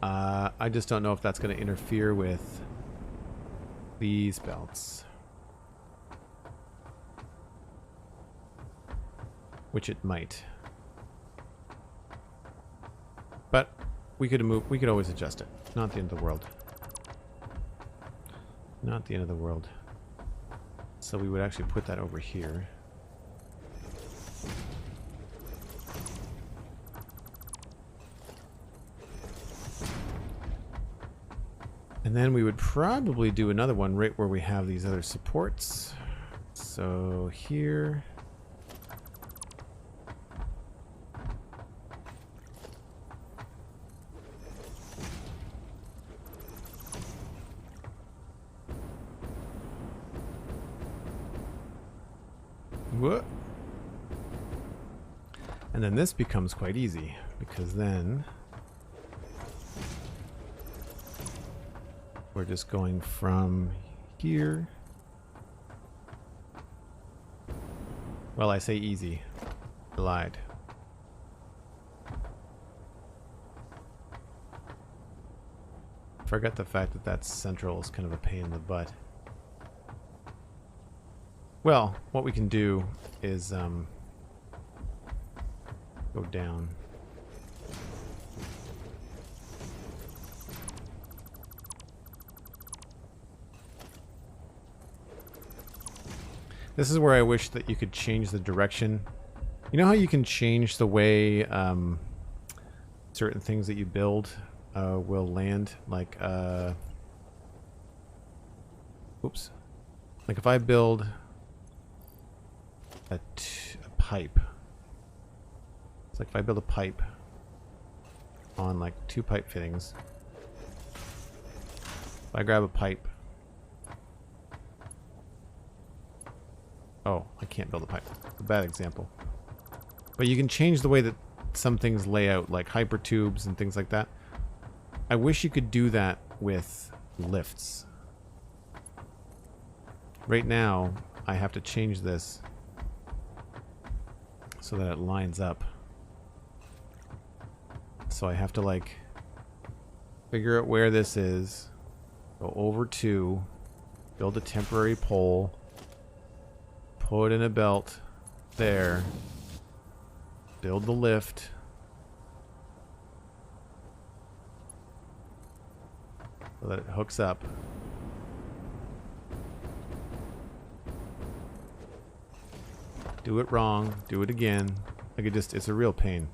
I just don't know if that's going to interfere with these belts. Which it might. But we could always adjust it. Not the end of the world. Not the end of the world. So we would actually put that over here. And then we would probably do another one right where we have these other supports. So here. What? And then this becomes quite easy because then we're just going from here. Well, I say easy. I lied. Forgot the fact that that's central is kind of a pain in the butt. Well, what we can do is go down. This is where I wish that you could change the direction. You know how you can change the way certain things that you build will land? Like, oops. Like if I build a pipe. It's like if I build a pipe on like 2 pipe fittings. If I grab a pipe. Oh, I can't build a pipe. A bad example. But you can change the way that some things lay out, like hypertubes and things like that. I wish you could do that with lifts. Right now, I have to change this so that it lines up. So I have to like figure out where this is, go over to, build a temporary pole, put in a belt there, build the lift, so that it hooks up. Do it wrong, do it again. Like it's a real pain.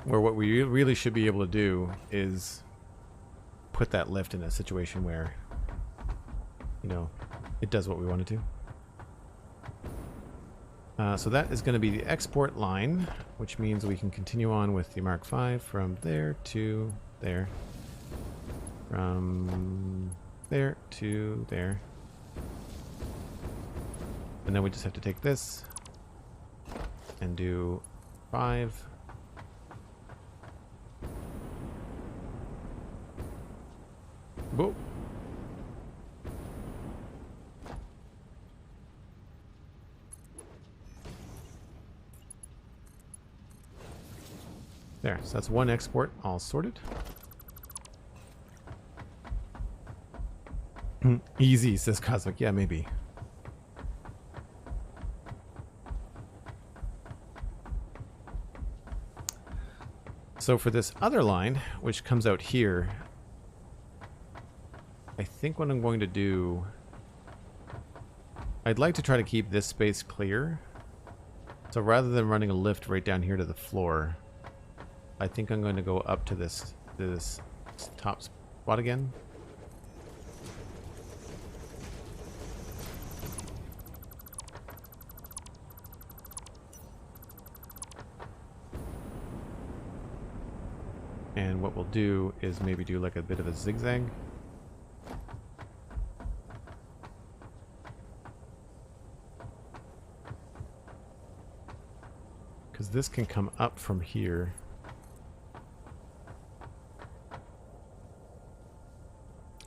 Or what we really should be able to do is put that lift in a situation where, you know, it does what we want it to. So that is going to be the export line, which means we can continue on with the Mark V from there to there. From there to there. And then we just have to take this and do 5. Whoa. There, so that's one export all sorted. Easy, says Cosmic. Yeah, maybe. So for this other line, which comes out here, I think what I'm going to do, I'd like to try to keep this space clear. So rather than running a lift right down here to the floor, I think I'm going to go up to this top spot again. And what we'll do is maybe do like a bit of a zigzag. Because this can come up from here.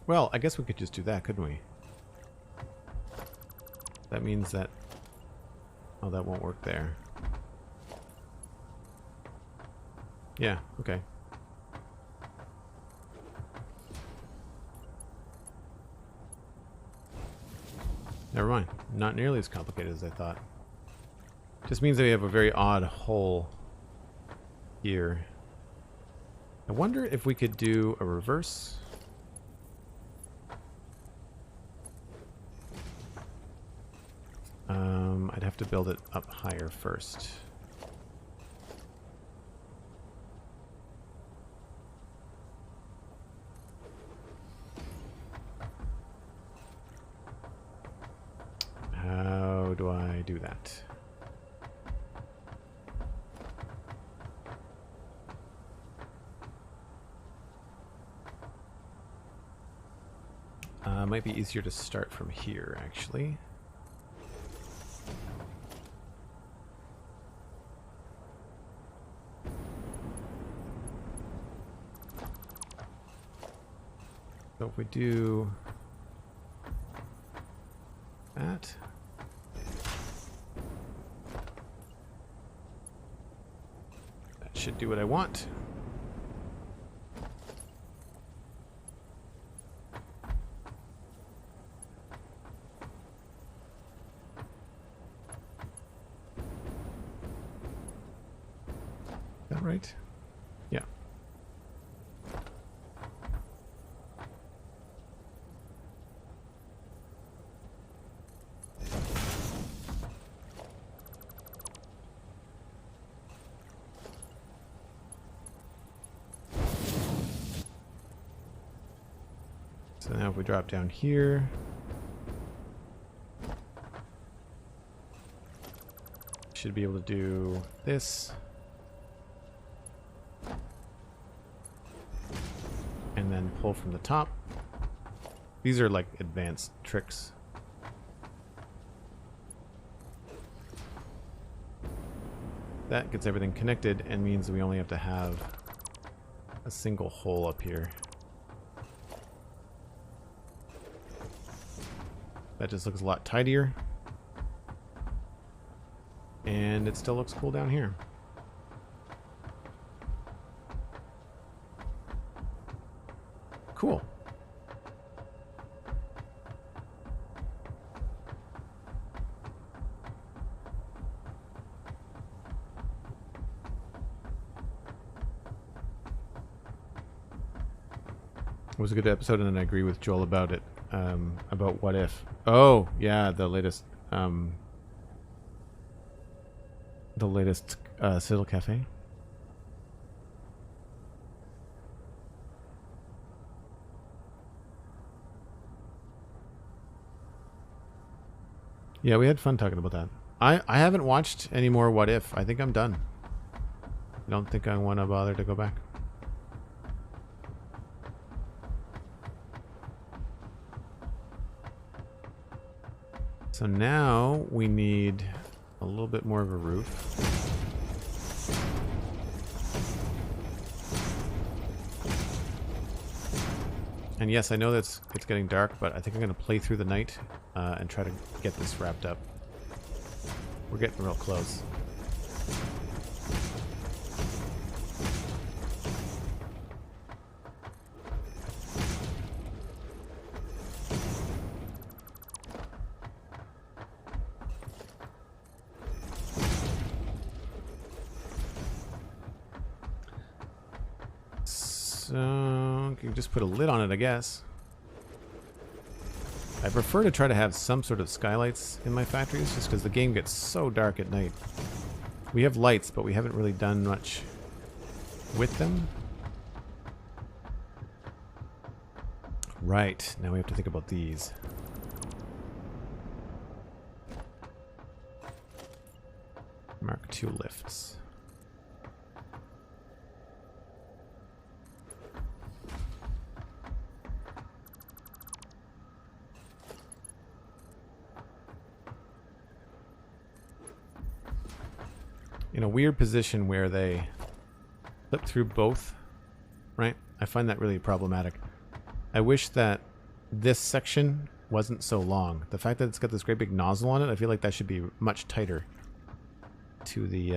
Well, I guess we could just do that, couldn't we? That means that... Oh, that won't work there. Yeah, okay. Never mind. Not nearly as complicated as I thought. Just means that we have a very odd hole here. I wonder if we could do a reverse. I'd have to build it up higher first. How do I do that? Might be easier to start from here, actually. So if we do that, that should do what I want. Is that right? Yeah. So now if we drop down here, should be able to do this. And then pull from the top. These are like advanced tricks. That gets everything connected and means we only have to have a single hole up here. That just looks a lot tidier. And it still looks cool down here. Cool. It was a good episode, and I agree with Joel about it. About what if. Oh, yeah, the latest Citadel Cafe. Yeah, we had fun talking about that. I haven't watched any more What If. I think I'm done. I don't think I want to bother to go back. So now we need a little bit more of a roof. And yes, I know it's getting dark, but I think I'm going to play through the night and try to get this wrapped up. We're getting real close. So, you can just put a lid on it, I guess. I prefer to try to have some sort of skylights in my factories, just because the game gets so dark at night. We have lights, but we haven't really done much with them. Right, now we have to think about these. Mark II lifts. In a weird position where they flip through both, right? I find that really problematic. I wish that this section wasn't so long. The fact that it's got this great big nozzle on it, I feel like that should be much tighter to the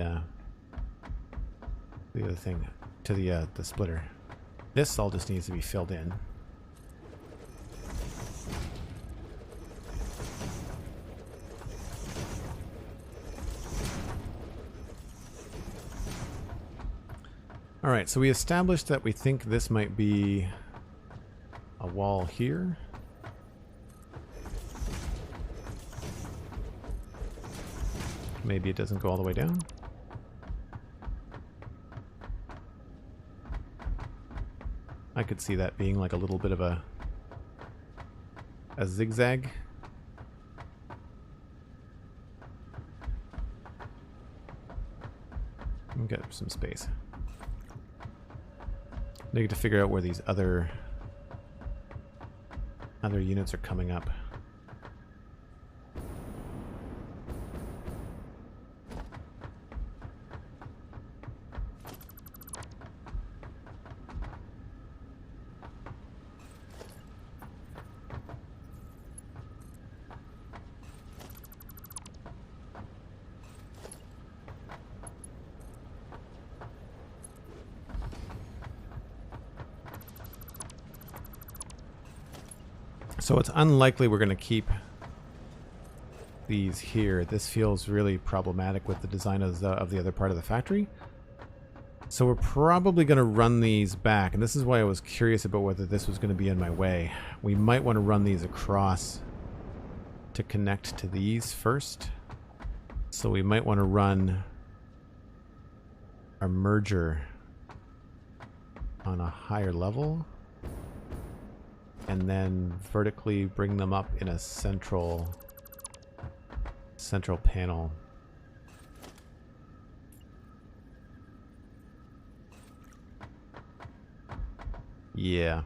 other thing, to the splitter. This all just needs to be filled in. All right, so we established that we think this might be a wall here. Maybe it doesn't go all the way down. I could see that being like a little bit of a zigzag. We'll get some space. Need to figure out where these other units are coming up. So it's unlikely we're going to keep these here. This feels really problematic with the design of the other part of the factory. So we're probably going to run these back. And this is why I was curious about whether this was going to be in my way. We might want to run these across to connect to these first. So we might want to run a merger on a higher level. And then vertically bring them up in a central panel. Yeah,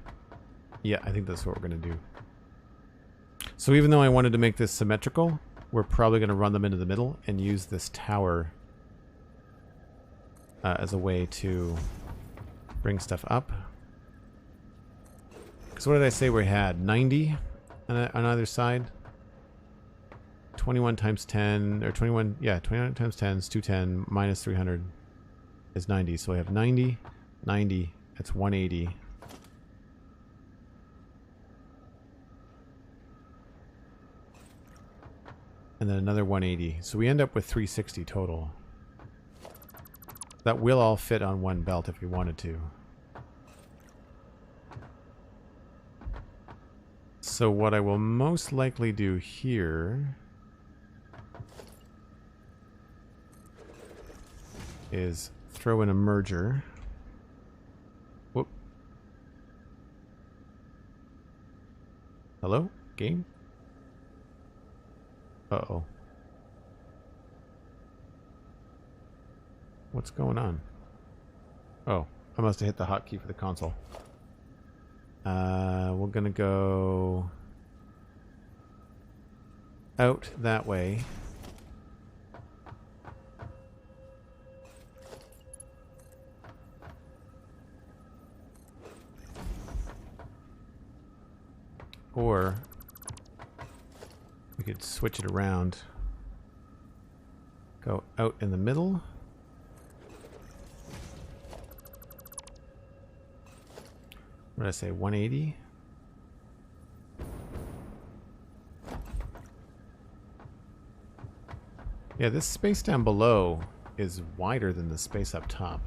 I think that's what we're gonna do. So even though I wanted to make this symmetrical, we're probably gonna run them into the middle and use this tower as a way to bring stuff up. So what did I say we had? 90 on either side? 21 times 10, or 21, yeah, 21 times 10 is 210, minus 300 is 90. So I have 90, 90, that's 180. And then another 180. So we end up with 360 total. That will all fit on one belt if we wanted to. So what I will most likely do here is throw in a merger. Whoop. Hello? Game? Uh-oh. What's going on? Oh, I must have hit the hotkey for the console. We're gonna go out that way. Or we could switch it around. Go out in the middle. What did I say, 180? Yeah, this space down below is wider than the space up top.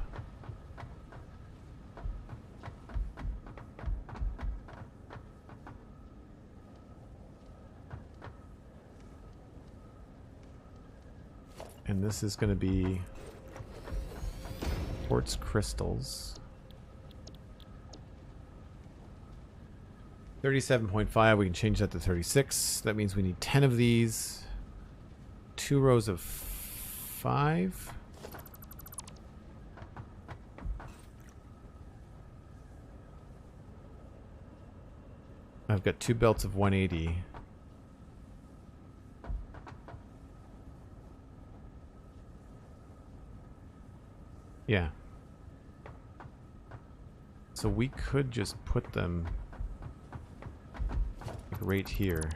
And this is going to be quartz crystals. 37.5, we can change that to 36. That means we need 10 of these. 2 rows of 5. I've got 2 belts of 180. Yeah. So we could just put them like right here.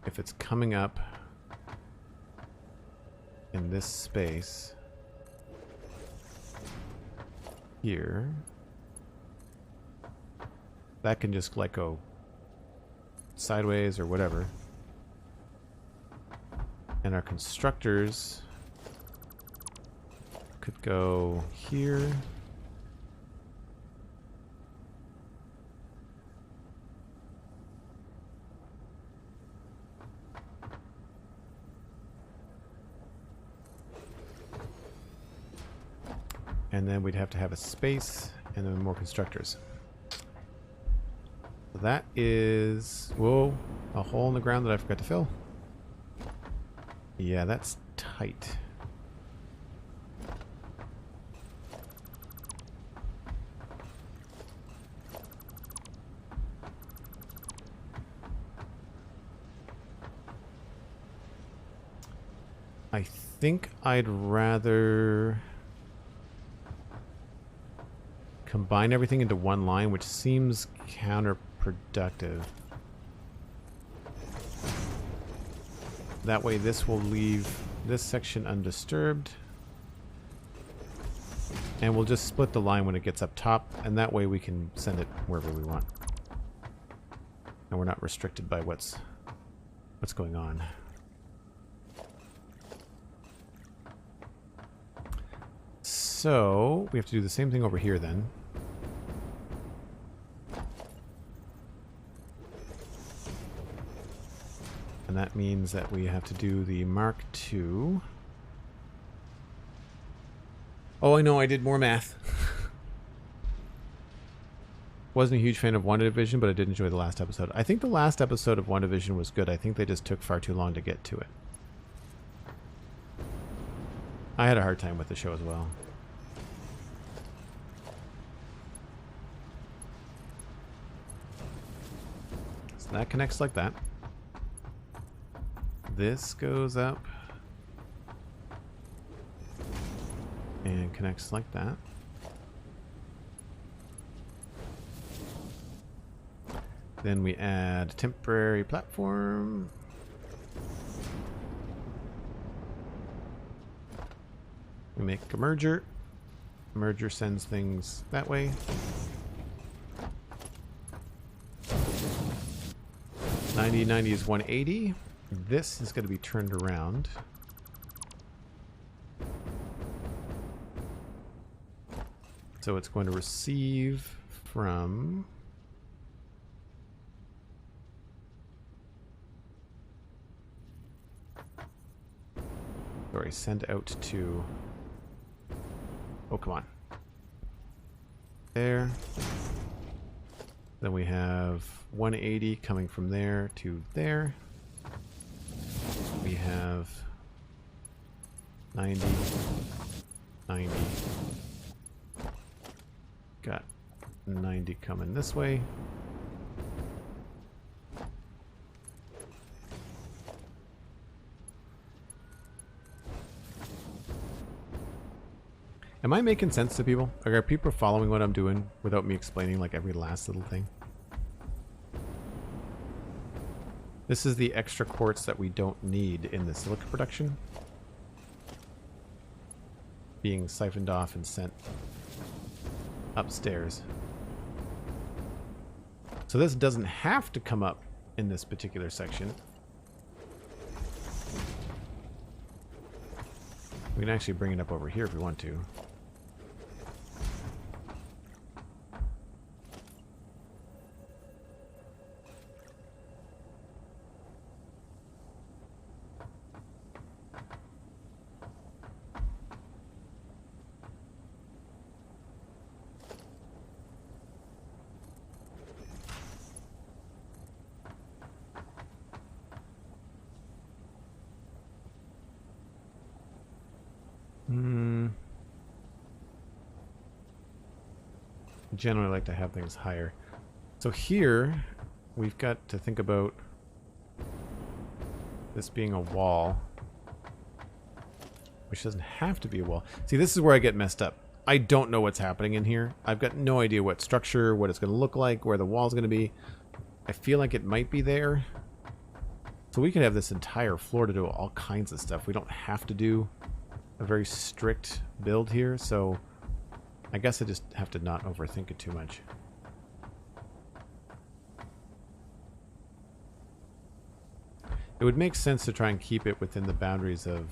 If it's coming up in this space here, that can just like go sideways or whatever. And our constructors could go here. And then we'd have to have a space and then more constructors. So that is, whoa, a hole in the ground that I forgot to fill. Yeah, that's tight. I think I'd rather combine everything into one line, which seems counterproductive. That way this will leave this section undisturbed. And we'll just split the line when it gets up top, and that way we can send it wherever we want. And we're not restricted by what's going on. So we have to do the same thing over here then. And that means that we have to do the Mark II. Oh, I know, I did more math. Wasn't a huge fan of WandaVision, but I did enjoy the last episode. I think the last episode of WandaVision was good. I think they just took far too long to get to it. I had a hard time with the show as well. So that connects like that. This goes up and connects like that. Then we add a temporary platform. We make a merger. Merger sends things that way. 90 is 180. This is going to be turned around. So it's going to receive from... Sorry, send out to... Oh, come on. There. Then we have 180 coming from there to there. We have 90, 90. Got 90 coming this way. Am I making sense to people? Like, are people following what I'm doing without me explaining like every last little thing? This is the extra quartz that we don't need in the silica production. Being siphoned off and sent upstairs. So this doesn't have to come up in this particular section. We can actually bring it up over here if we want to. generally like to have things higher. So here, we've got to think about this being a wall. Which doesn't have to be a wall. See, this is where I get messed up. I don't know what's happening in here. I've got no idea what structure, what it's going to look like, where the wall's going to be. I feel like it might be there. So we could have this entire floor to do all kinds of stuff. We don't have to do a very strict build here, so I guess I just have to not overthink it too much. It would make sense to try and keep it within the boundaries of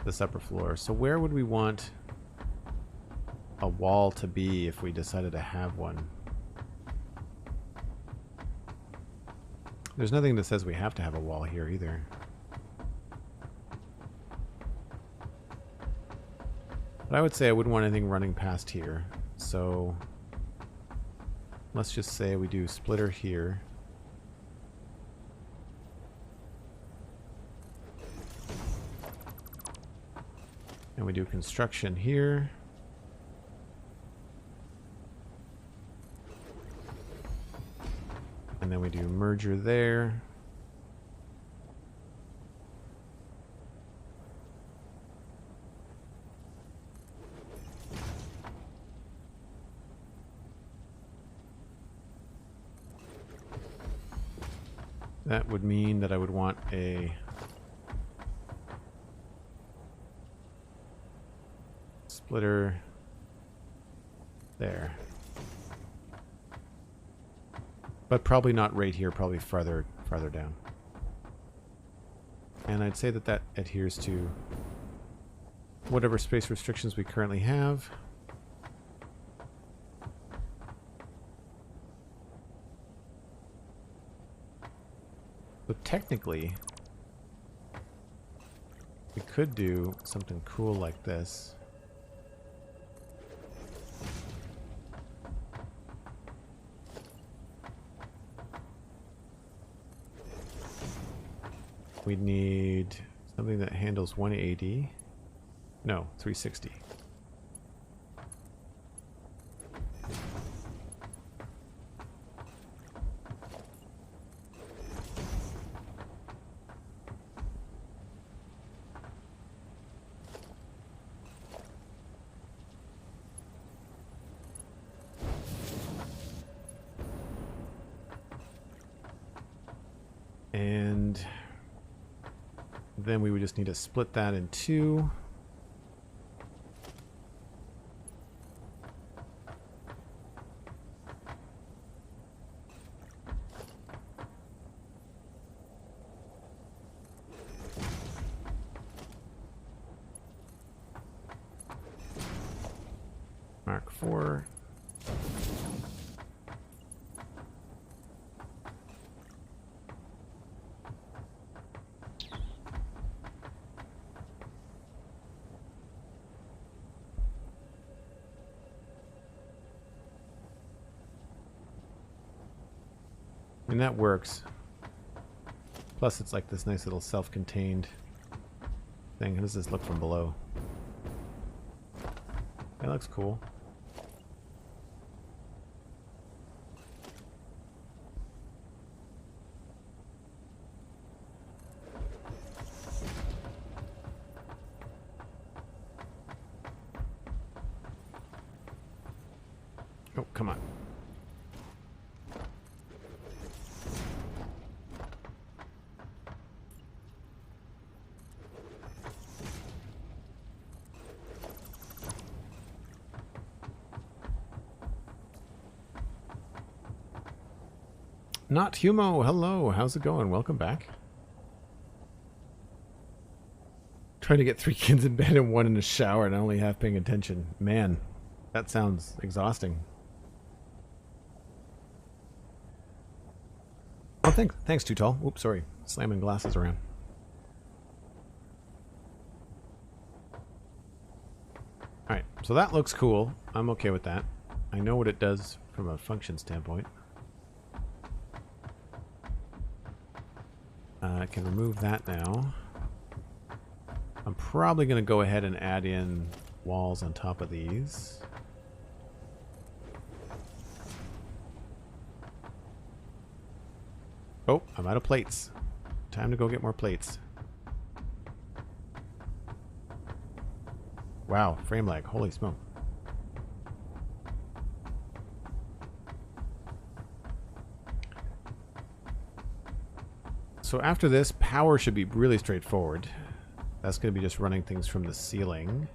this upper floor. So where would we want a wall to be if we decided to have one? There's nothing that says we have to have a wall here either. But I would say I wouldn't want anything running past here. So let's just say we do splitter here. And we do construction here. And then we do merger there. That would mean that I would want a splitter there. But probably not right here, probably farther down. And I'd say that that adheres to whatever space restrictions we currently have. So technically, we could do something cool like this. We need something that handles 180. No, 360. And then we would just need to split that in two. Mark 4. And that works. Plus it's like this nice little self-contained thing. How does this look from below? That looks cool. Oh, come on. Not Humo, hello, how's it going? Welcome back. Trying to get 3 kids in bed and 1 in the shower and only half paying attention. Man, that sounds exhausting. Oh, thanks, Too Tall. Oops, sorry, slamming glasses around. Alright, so that looks cool. I'm okay with that. I know what it does from a function standpoint. I can remove that now. I'm probably going to go ahead and add in walls on top of these. Oh, I'm out of plates. Time to go get more plates. Wow, frame lag. Holy smoke. So after this, power should be really straightforward. That's going to be just running things from the ceiling.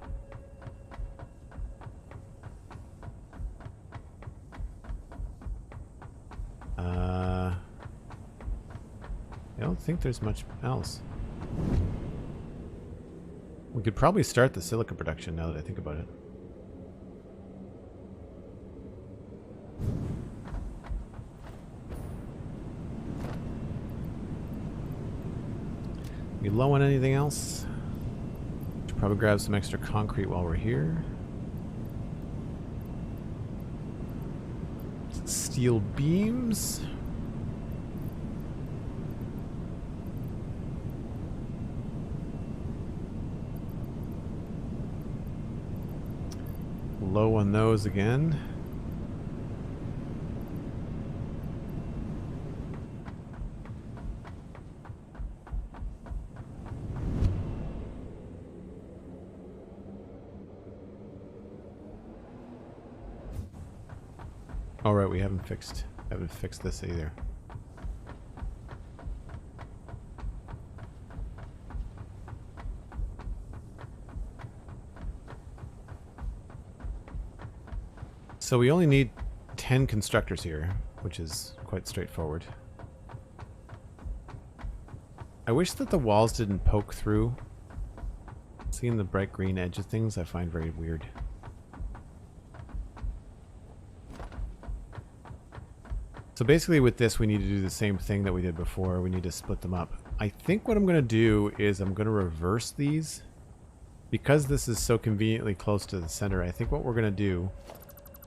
I don't think there's much else. We could probably start the silica production now that I think about it. You low on anything else? Should probably grab some extra concrete while we're here. Steel beams. Low on those again. All right, we haven't fixed this either. So we only need 10 constructors here, which is quite straightforward. I wish that the walls didn't poke through. Seeing the bright green edge of things I find very weird. So basically with this we need to do the same thing that we did before. We need to split them up. I think what I'm going to do is I'm going to reverse these. Because this is so conveniently close to the center, I think what we're going to do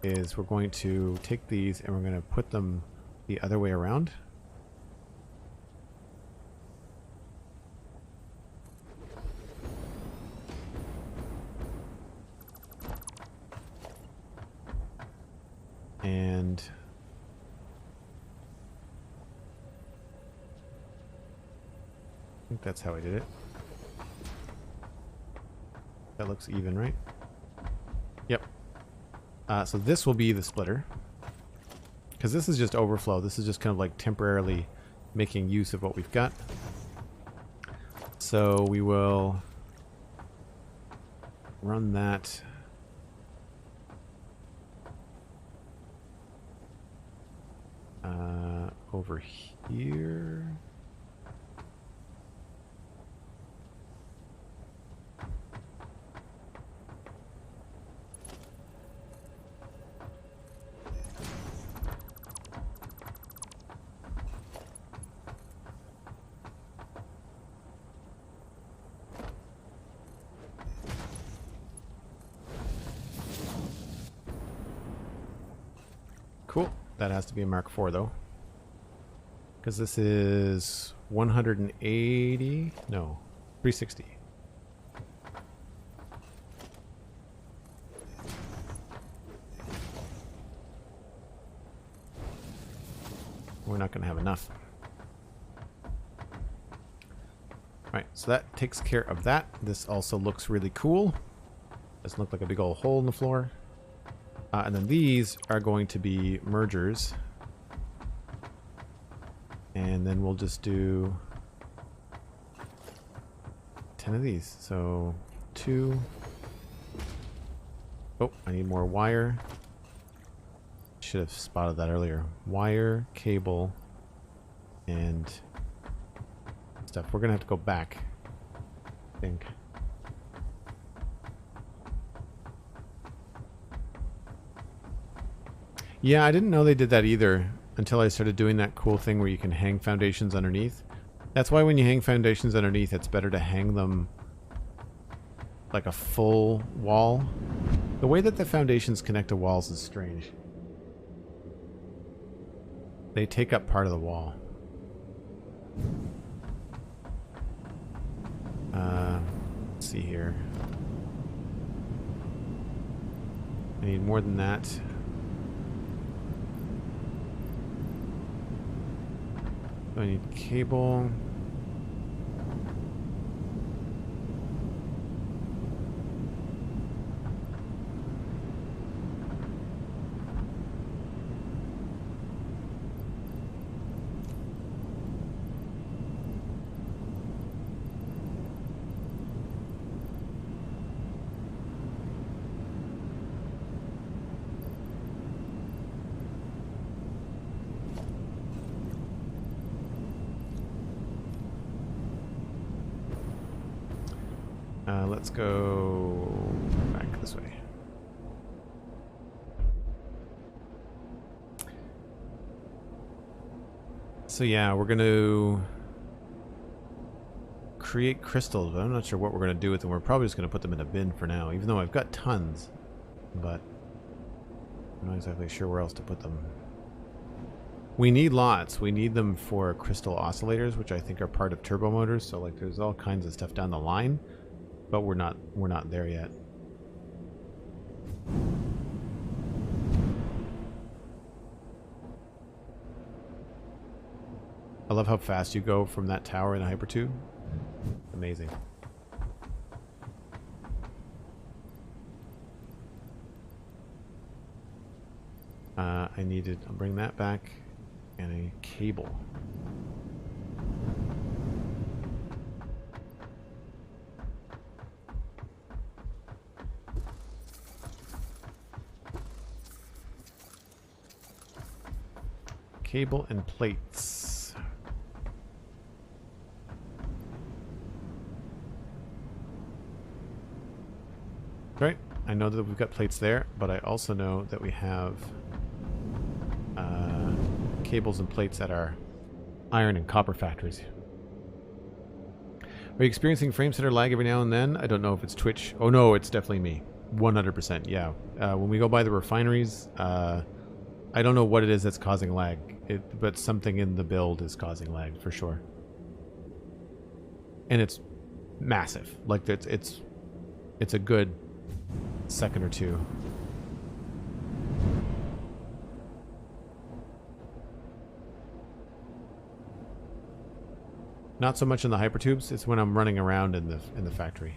is we're going to take these and we're going to put them the other way around. And I think that's how I did it. That looks even, right? Yep. So this will be the splitter. Because this is just overflow. This is just kind of like temporarily making use of what we've got. So we will run that. Over here. Cool. That has to be a Mark IV though. Because this is 180, no, 360. We're not going to have enough. Alright, so that takes care of that. This also looks really cool. Doesn't look like a big old hole in the floor. And then these are going to be mergers. And then we'll just do 10 of these. So 2. Oh, I need more wire. Should have spotted that earlier. Wire, cable, and stuff. We're going to have to go back, I think. Yeah, I didn't know they did that either until I started doing that cool thing where you can hang foundations underneath. That's why when you hang foundations underneath, it's better to hang them like a full wall. The way that the foundations connect to walls is strange. They take up part of the wall. Let's see here. I need more than that. So I need cable. Let's go back this way. So yeah, we're going to create crystals, but I'm not sure what we're going to do with them. We're probably just going to put them in a bin for now, even though I've got tons, but I'm not exactly sure where else to put them. We need lots. We need them for crystal oscillators, which I think are part of turbo motors. So like there's all kinds of stuff down the line. But we're not there yet. I love how fast you go from that tower in a hypertube. Amazing. I needed, I'll bring that back, and a cable. Cable and plates. Right, I know that we've got plates there, but I also know that we have cables and plates at our iron and copper factories. Are you experiencing frame stutter lag every now and then? I don't know if it's Twitch. Oh no, it's definitely me. 100%, yeah. When we go by the refineries, I don't know what it is that's causing lag, but something in the build is causing lag for sure. And it's massive. Like it's a good second or two. Not so much in the hypertubes. It's when I'm running around in the factory.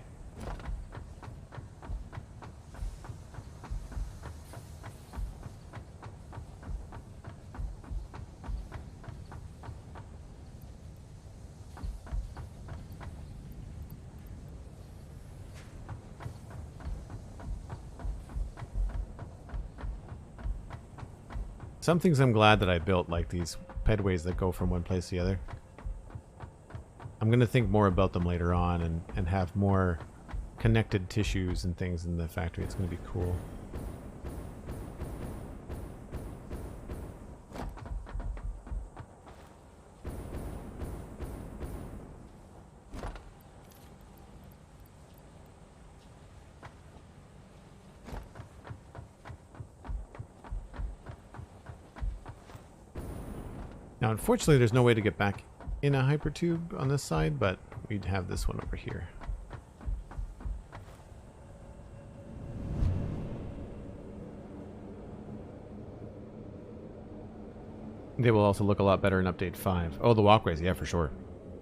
Some things I'm glad that I built, like these pedways that go from one place to the other. I'm going to think more about them later on and have more connected tissues and things in the factory. It's going to be cool. Now, unfortunately, there's no way to get back in a hypertube on this side, but we'd have this one over here. They will also look a lot better in Update 5. Oh, the walkways, yeah, for sure.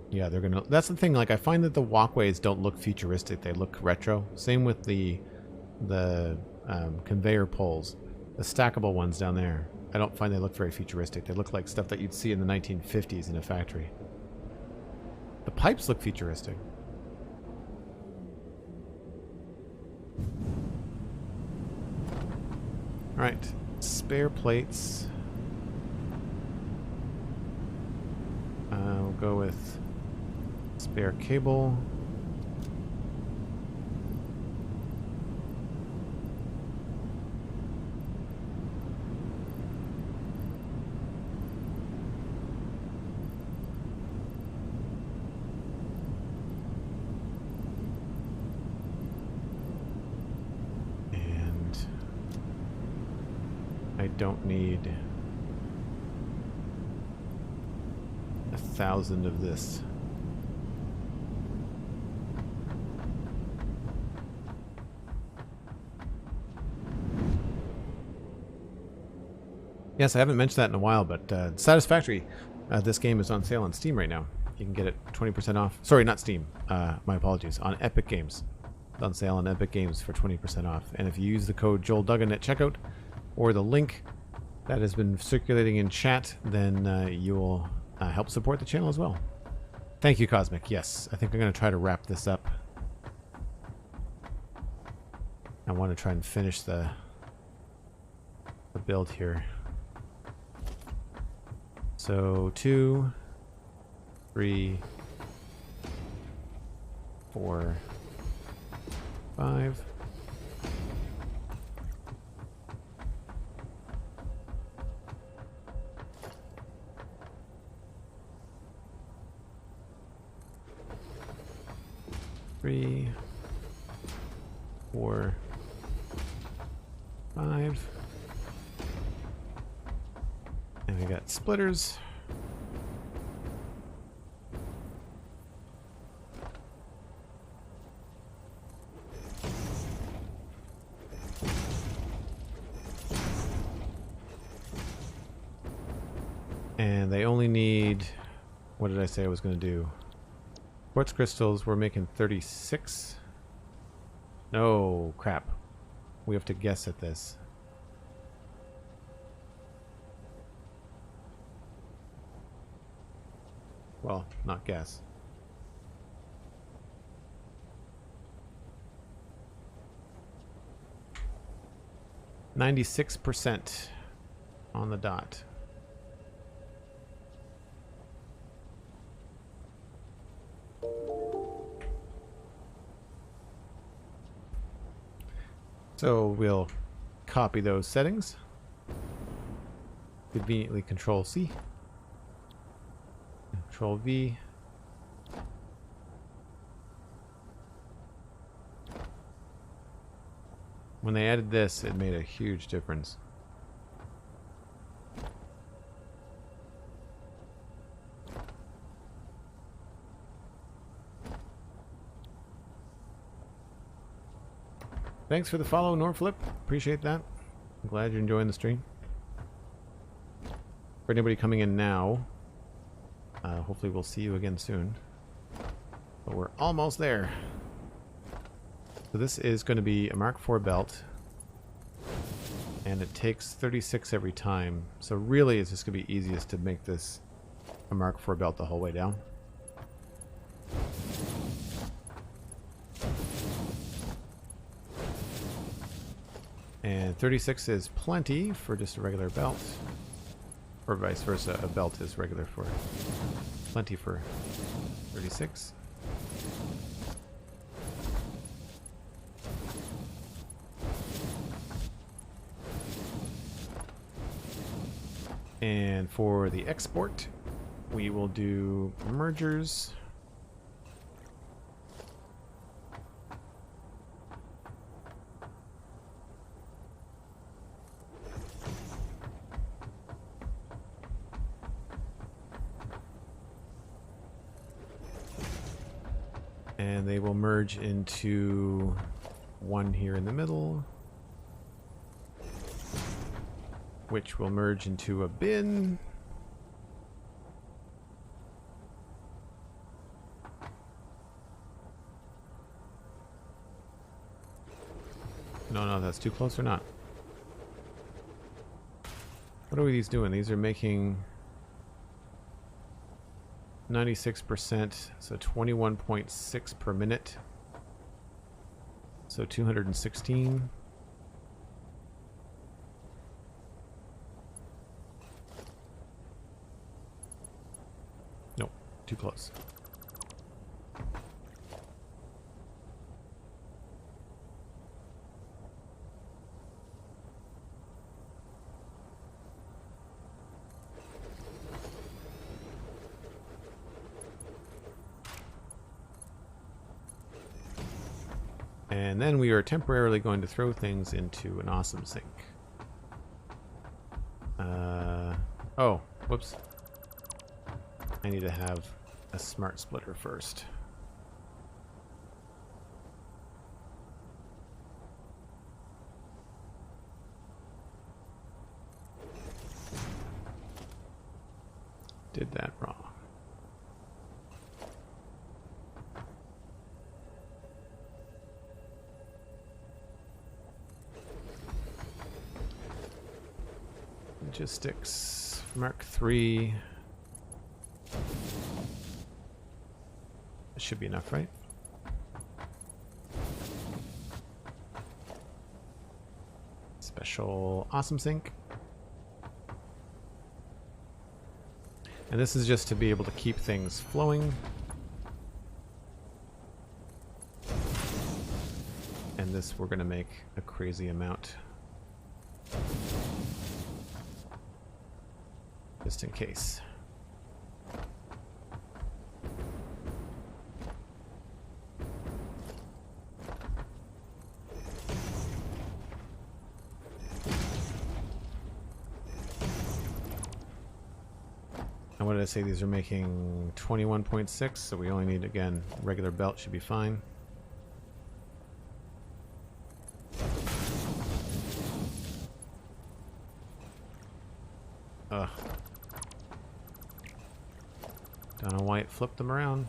Yeah, they're gonna... That's the thing, like, I find that the walkways don't look futuristic. They look retro. Same with the conveyor poles. The stackable ones down there. I don't find they look very futuristic. They look like stuff that you'd see in the 1950s in a factory. The pipes look futuristic. Alright, spare plates. We'll go with spare cable. I don't need 1,000 of this. Yes, I haven't mentioned that in a while, but Satisfactory, This game is on sale on Steam right now. You can get it 20% off. Sorry, not Steam. My apologies. On Epic Games. It's on sale on Epic Games for 20% off. And if you use the code JoelDuggan at checkout, or the link that has been circulating in chat, then you will help support the channel as well. Thank you, Cosmic. Yes, I think I'm going to try to wrap this up. I want to try and finish the build here. So 2, 3, 4, 5. Three, 4, 5. And we got splitters. And they only need, what did I say I was going to do? Quartz crystals, we're making 36. No, crap. We have to guess at this. Well, not guess. %96 on the dot. So we'll copy those settings. Conveniently Control C. Control V. When they added this, it made a huge difference. Thanks for the follow, Norflip. Appreciate that. I'm glad you're enjoying the stream. For anybody coming in now, hopefully we'll see you again soon. But we're almost there. So this is going to be a Mark IV belt. And it takes 36 every time. So really it's just going to be easiest to make this a Mark IV belt the whole way down. And 36 is plenty for just a regular belt. Or vice versa, a belt is regular for plenty for 36. And for the export, we will do mergers. And they will merge into one here in the middle, which will merge into a bin. No, that's too close or not. What are these doing? These are making 96%, so 21.6 per minute. So 216. Nope, too close. And then we are temporarily going to throw things into an awesome sink. Oh, whoops. I need to have a smart splitter first. Did that wrong. Logistics Mark III. That should be enough, right? Special awesome sink. And this is just to be able to keep things flowing. And this we're going to make a crazy amount. Just in case. And what did I say? These are making 21.6, so we only need, again, regular belt should be fine. Ugh. Don't know why it flipped them around.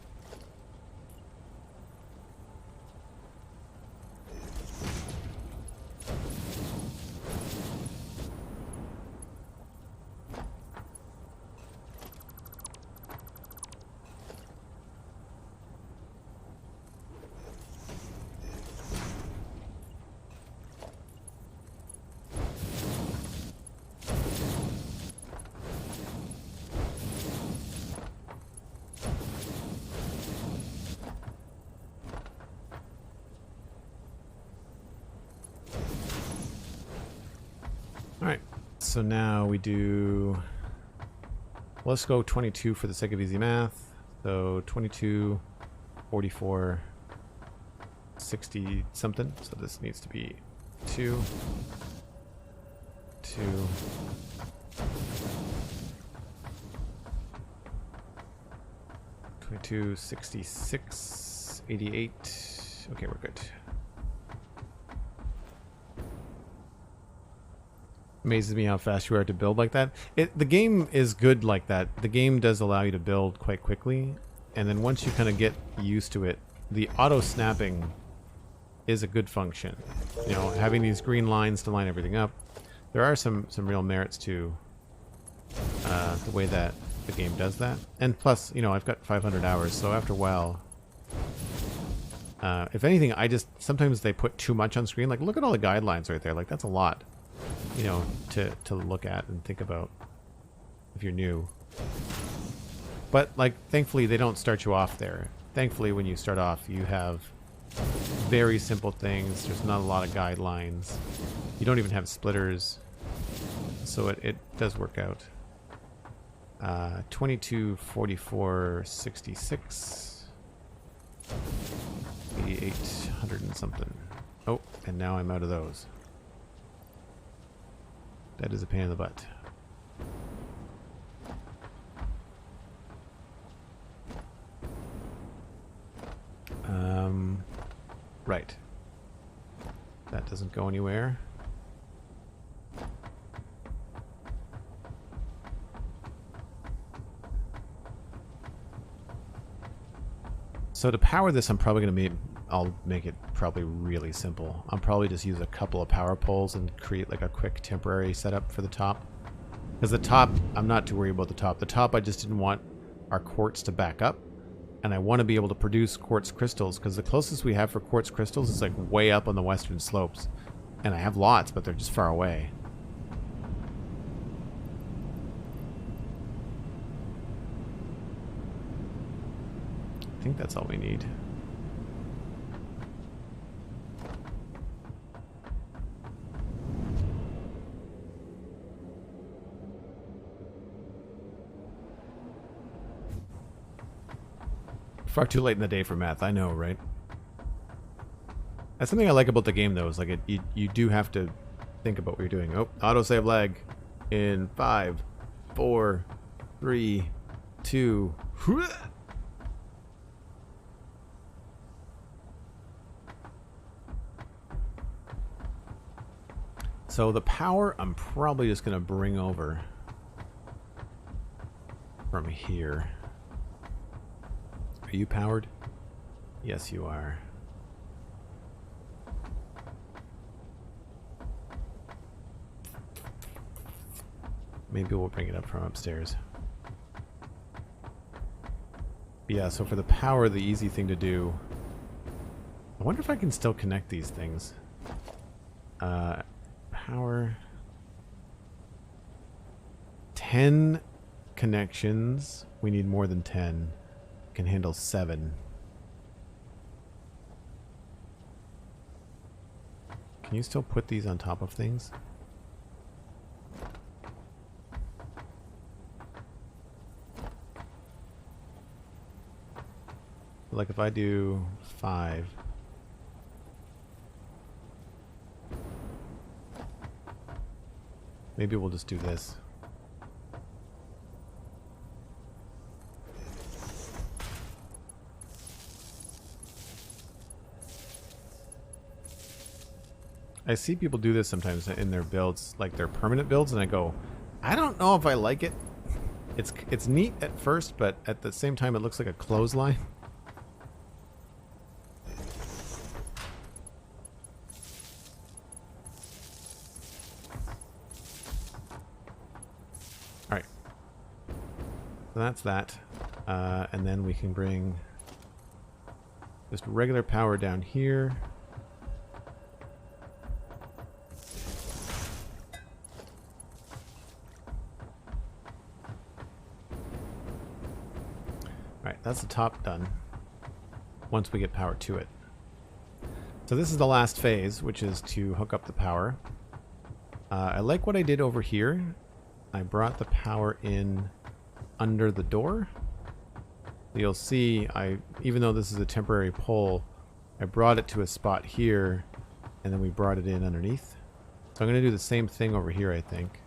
Alright, so now we do... Let's go 22 for the sake of easy math. So 22, 44, 60 something. So this needs to be 2, 2, 22, 66, 88. Okay, we're good. Amazes me how fast you are to build like that. The game is good like that. The game does allow you to build quite quickly, and then once you kind of get used to it, the auto snapping is a good function. You know, having these green lines to line everything up. There are some real merits to the way that the game does that. And plus, you know, I've got 500 hours, so after a while, if anything, sometimes they put too much on screen. Like, look at all the guidelines right there. Like, that's a lot. You know, to look at and think about if you're new. But, like, thankfully they don't start you off there. Thankfully when you start off you have very simple things. There's not a lot of guidelines. You don't even have splitters. So it does work out. 22, 44, 66, 88, 100 and something. Oh, and now I'm out of those. That is a pain in the butt. Right. That doesn't go anywhere. So to power this, I'm probably going to I'll make it probably really simple. I'll probably just use a couple of power poles and create like a quick temporary setup for the top. Because the top, I'm not too worried about the top. The top, I just didn't want our quartz to back up. And I want to be able to produce quartz crystals, because the closest we have for quartz crystals is like way up on the western slopes. And I have lots, but they're just far away. I think that's all we need. Far too late in the day for math, I know, right? That's something I like about the game, though, is like you do have to think about what you're doing. Oh, autosave lag in 5, 4, 3, 2. So the power, I'm probably just going to bring over from here. Are you powered? Yes, you are. Maybe we'll bring it up from upstairs. Yeah, so for the power, the easy thing to do... I wonder if I can still connect these things. Power... 10 connections. We need more than 10. Can handle 7. Can you still put these on top of things? Like if I do 5. Maybe we'll just do this. I see people do this sometimes in their builds, like their permanent builds, and I go, I don't know if I like it. It's neat at first, but at the same time it looks like a clothesline. Alright. So that's that. And then we can bring just regular power down here. That's the top done once we get power to it. So this is the last phase, which is to hook up the power. I like what I did over here. I brought the power in under the door. You'll see, even though this is a temporary pole, I brought it to a spot here, and then we brought it in underneath. So I'm going to do the same thing over here, I think.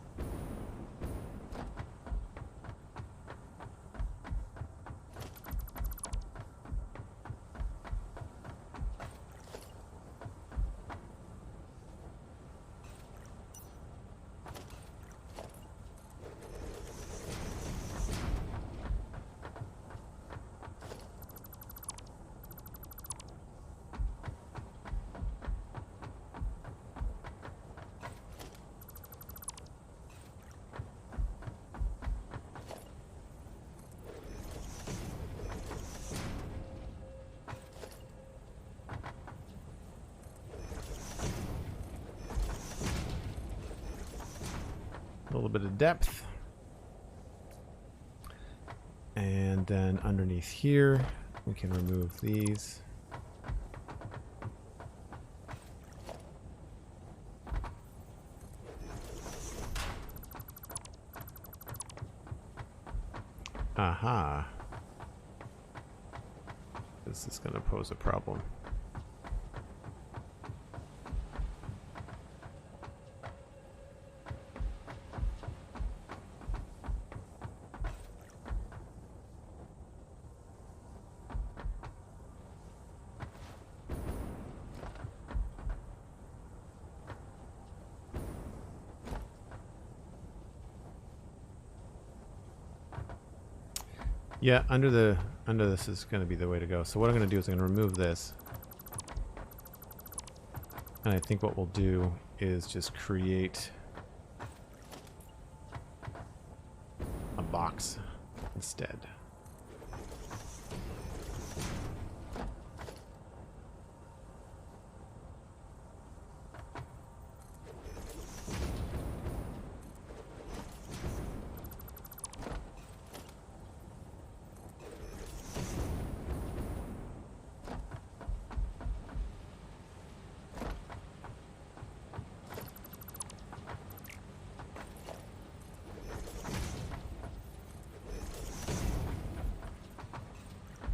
A little bit of depth. And then underneath here, we can remove these. Aha. This is going to pose a problem. Yeah, under this is going to be the way to go. So what I'm going to do is I'm going to remove this. And I think what we'll do is just create a box instead.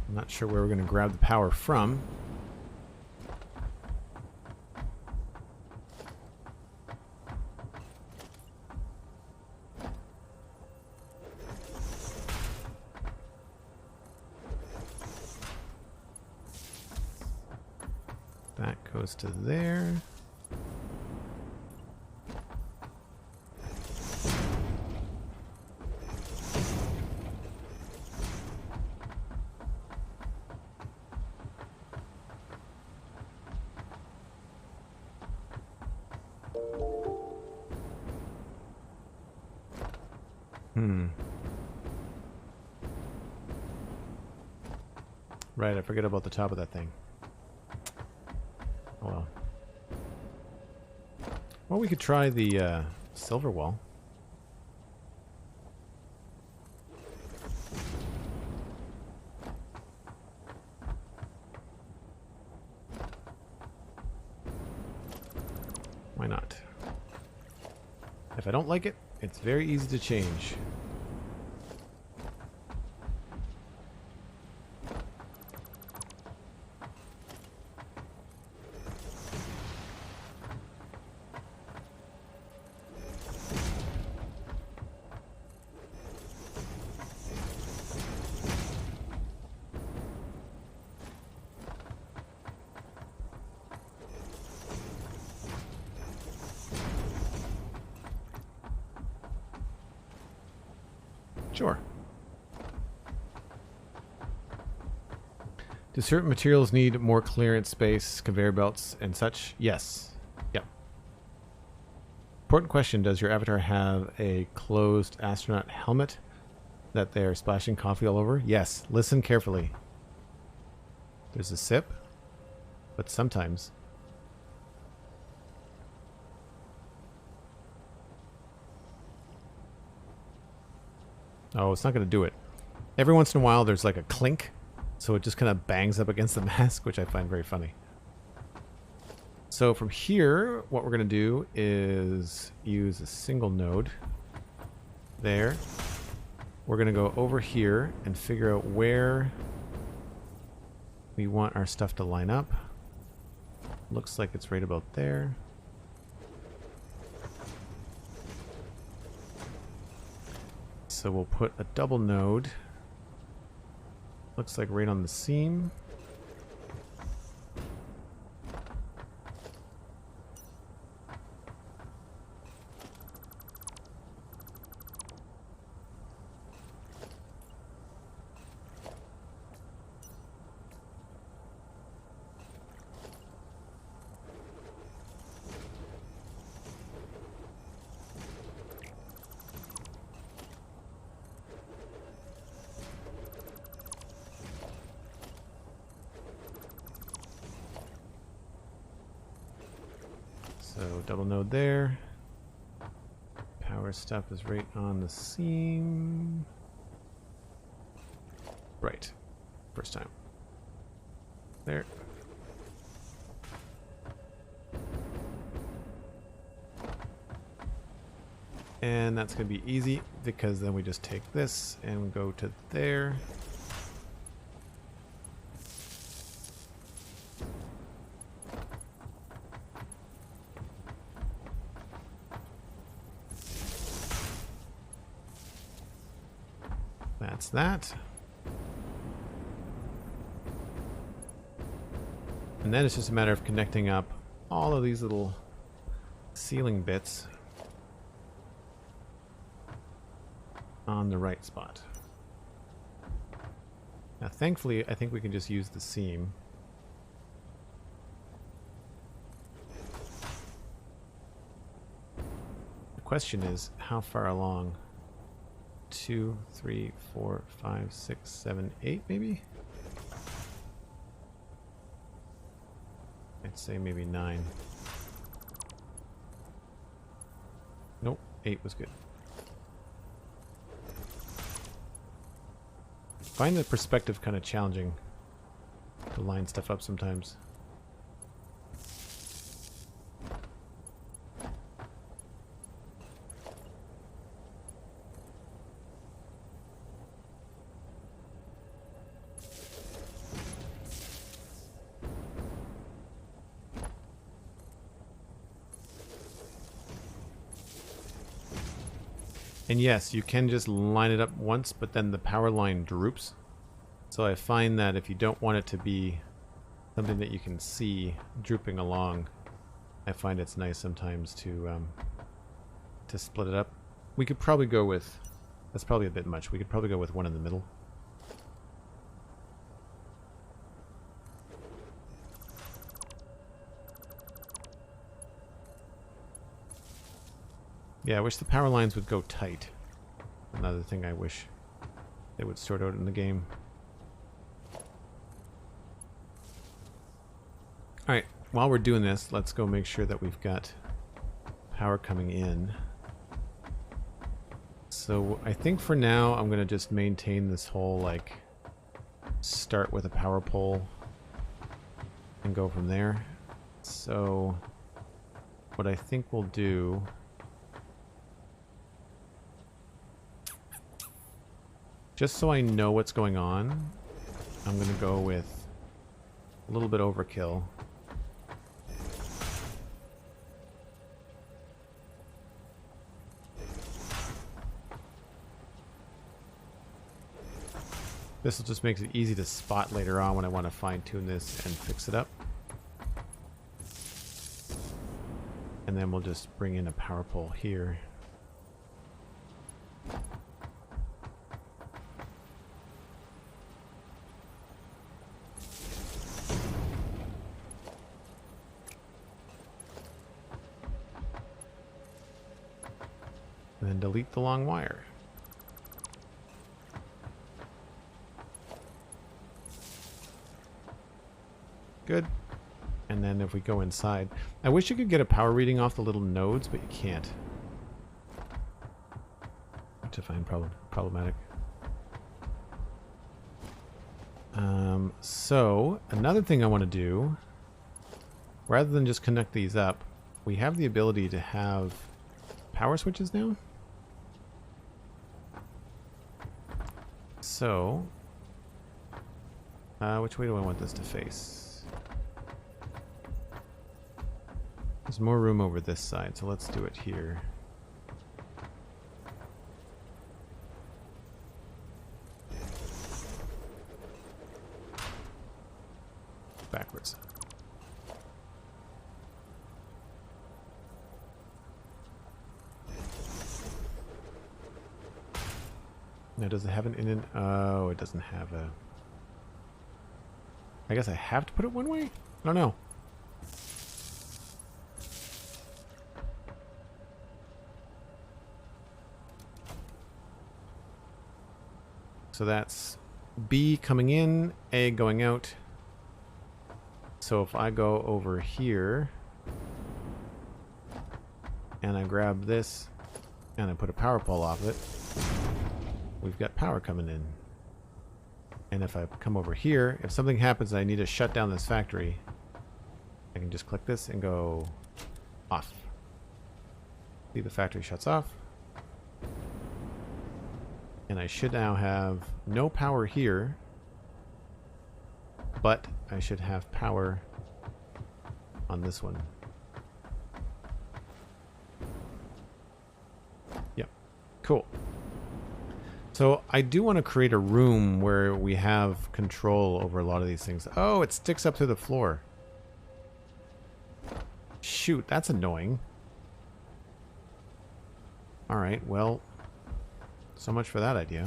I'm not sure where we're going to grab the power from. That goes to there. Right, I forget about the top of that thing. Oh well. Well, we could try the silver wall. Why not? If I don't like it, it's very easy to change. Sure. Do certain materials need more clearance space, conveyor belts, and such? Yes. Yep. Important question. Does your avatar have a closed astronaut helmet that they're splashing coffee all over? Yes. Listen carefully. There's a sip, but sometimes... Oh, it's not going to do it. Every once in a while, there's like a clink, so it just kind of bangs up against the mask, which I find very funny. So from here, what we're going to do is use a single node. There. We're going to go over here and figure out where we want our stuff to line up. Looks like it's right about there. So we'll put a double node. Looks like right on the seam. So double node there. Power stuff is right on the seam. Right. First time. There. And that's going to be easy because then we just take this and go to there. That's that. And then it's just a matter of connecting up all of these little ceiling bits on the right spot. Now thankfully I think we can just use the seam. The question is how far along? 2, 3, 4, 5, 6, 7, 8 maybe? I'd say maybe 9. Nope, 8 was good. I find the perspective kind of challenging to line stuff up sometimes. And yes, you can just line it up once, but then the power line droops. So I find that if you don't want it to be something that you can see drooping along, I find it's nice sometimes to split it up. We could probably go with, that's probably a bit much, we could probably go with one in the middle. Yeah, I wish the power lines would go tight. another thing I wish they would sort out in the game. Alright, while we're doing this, let's go make sure that we've got power coming in. So I think for now I'm going to just maintain this whole, like, start with a power pole and go from there. So what I think we'll do, just so I know what's going on, I'm going to go with a little bit overkill. This will just make it easy to spot later on when I want to fine-tune this and fix it up. And then we'll just bring in a power pole here. And then delete the long wire. Good. And then if we go inside, I wish you could get a power reading off the little nodes, but you can't. Which I find problematic. So another thing I want to do, rather than just connect these up, we have the ability to have power switches now. So, which way do I want this to face? There's more room over this side, so let's do it here. Backwards. Now, does it have an in and... Oh, it doesn't have a... I guess I have to put it one way? I don't know. So that's B coming in, A going out. So if I go over here and I grab this and I put a power pole off it, we've got power coming in. And if I come over here, if something happens and I need to shut down this factory, I can just click this and go off. See, the factory shuts off. And I should now have no power here, but I should have power on this one. Yep. Cool. So I do want to create a room where we have control over a lot of these things. Oh, it sticks up to the floor. Shoot, that's annoying. Alright, well... So much for that idea.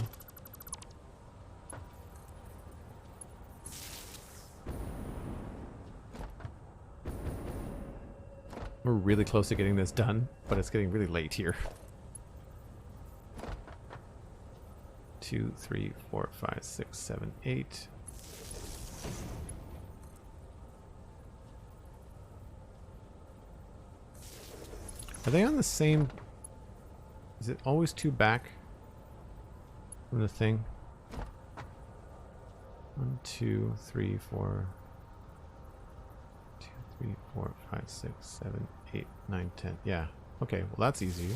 We're really close to getting this done, but it's getting really late here. 2, 3, 4, 5, 6, 7, 8. Are they on the same... Is it always 2 back from the thing? 1, 2, 3, 4... 2, 3, 4, 5, 6, 7, 8, 9, 10. Yeah. Okay, well that's easy.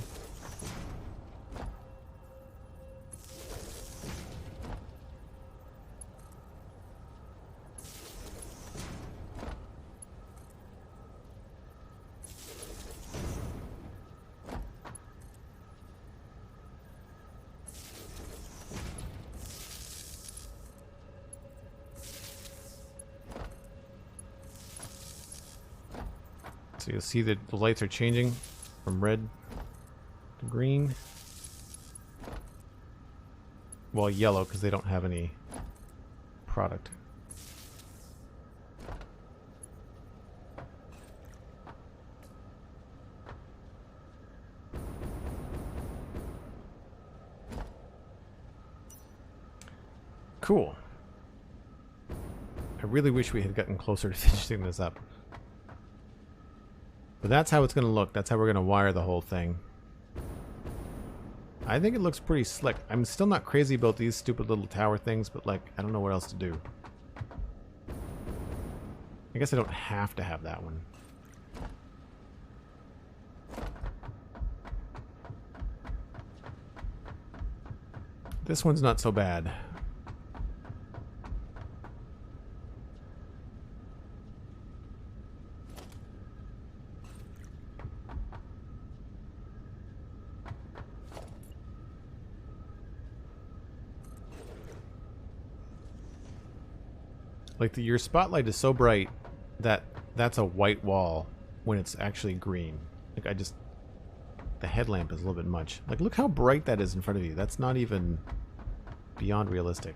So you'll see that the lights are changing from red to green. Well, yellow because they don't have any product. Cool. I really wish we had gotten closer to finishing this up. But that's how it's going to look. That's how we're going to wire the whole thing. I think it looks pretty slick. I'm still not crazy about these stupid little tower things, but like, I don't know what else to do. I guess I don't have to have that one. This one's not so bad. Like your spotlight is so bright that that's a white wall when it's actually green. Like the headlamp is a little bit much. Like look how bright that is in front of you. That's not even beyond realistic.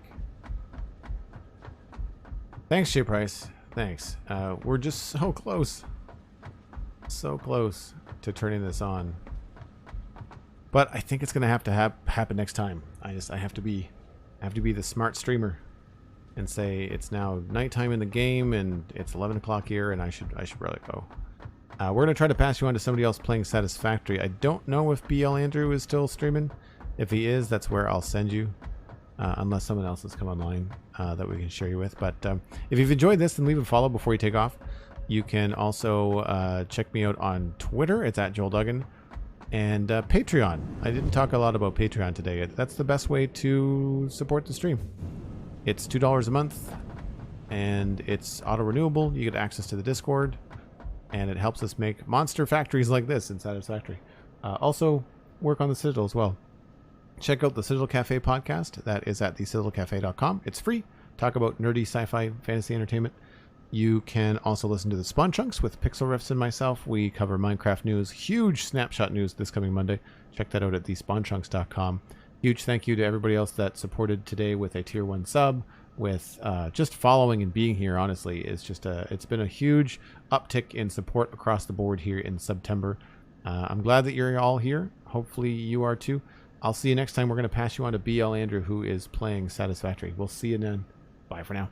Thanks, J Price. Thanks. We're just so close. So close to turning this on. But I think it's gonna have to happen next time. I have to be the smart streamer and say it's now nighttime in the game and it's 11 o'clock here and I should probably go. We're gonna try to pass you on to somebody else playing Satisfactory. I don't know if BL Andrew is still streaming. If he is, that's where I'll send you. Unless someone else has come online that we can share you with. But if you've enjoyed this, then leave a follow before you take off. You can also check me out on Twitter. It's at Joel Duggan. And Patreon. I didn't talk a lot about Patreon today. That's the best way to support the stream. It's $2 a month, and it's auto-renewable. You get access to the Discord, and it helps us make monster factories like this in Satisfactory. Also, work on the Citadel as well. Check out the Citadel Cafe podcast. That is at thecitadelcafe.com. It's free. Talk about nerdy sci-fi fantasy entertainment. You can also listen to the Spawn Chunks with Pixel Riffs and myself. We cover Minecraft news, huge snapshot news this coming Monday. Check that out at thespawnchunks.com. Huge thank you to everybody else that supported today with a tier 1 sub, with just following and being here. Honestly, it's been a huge uptick in support across the board here in September. I'm glad that you're all here. Hopefully you are too. I'll see you next time. We're going to pass you on to BL Andrew, who is playing Satisfactory. We'll see you then. Bye for now.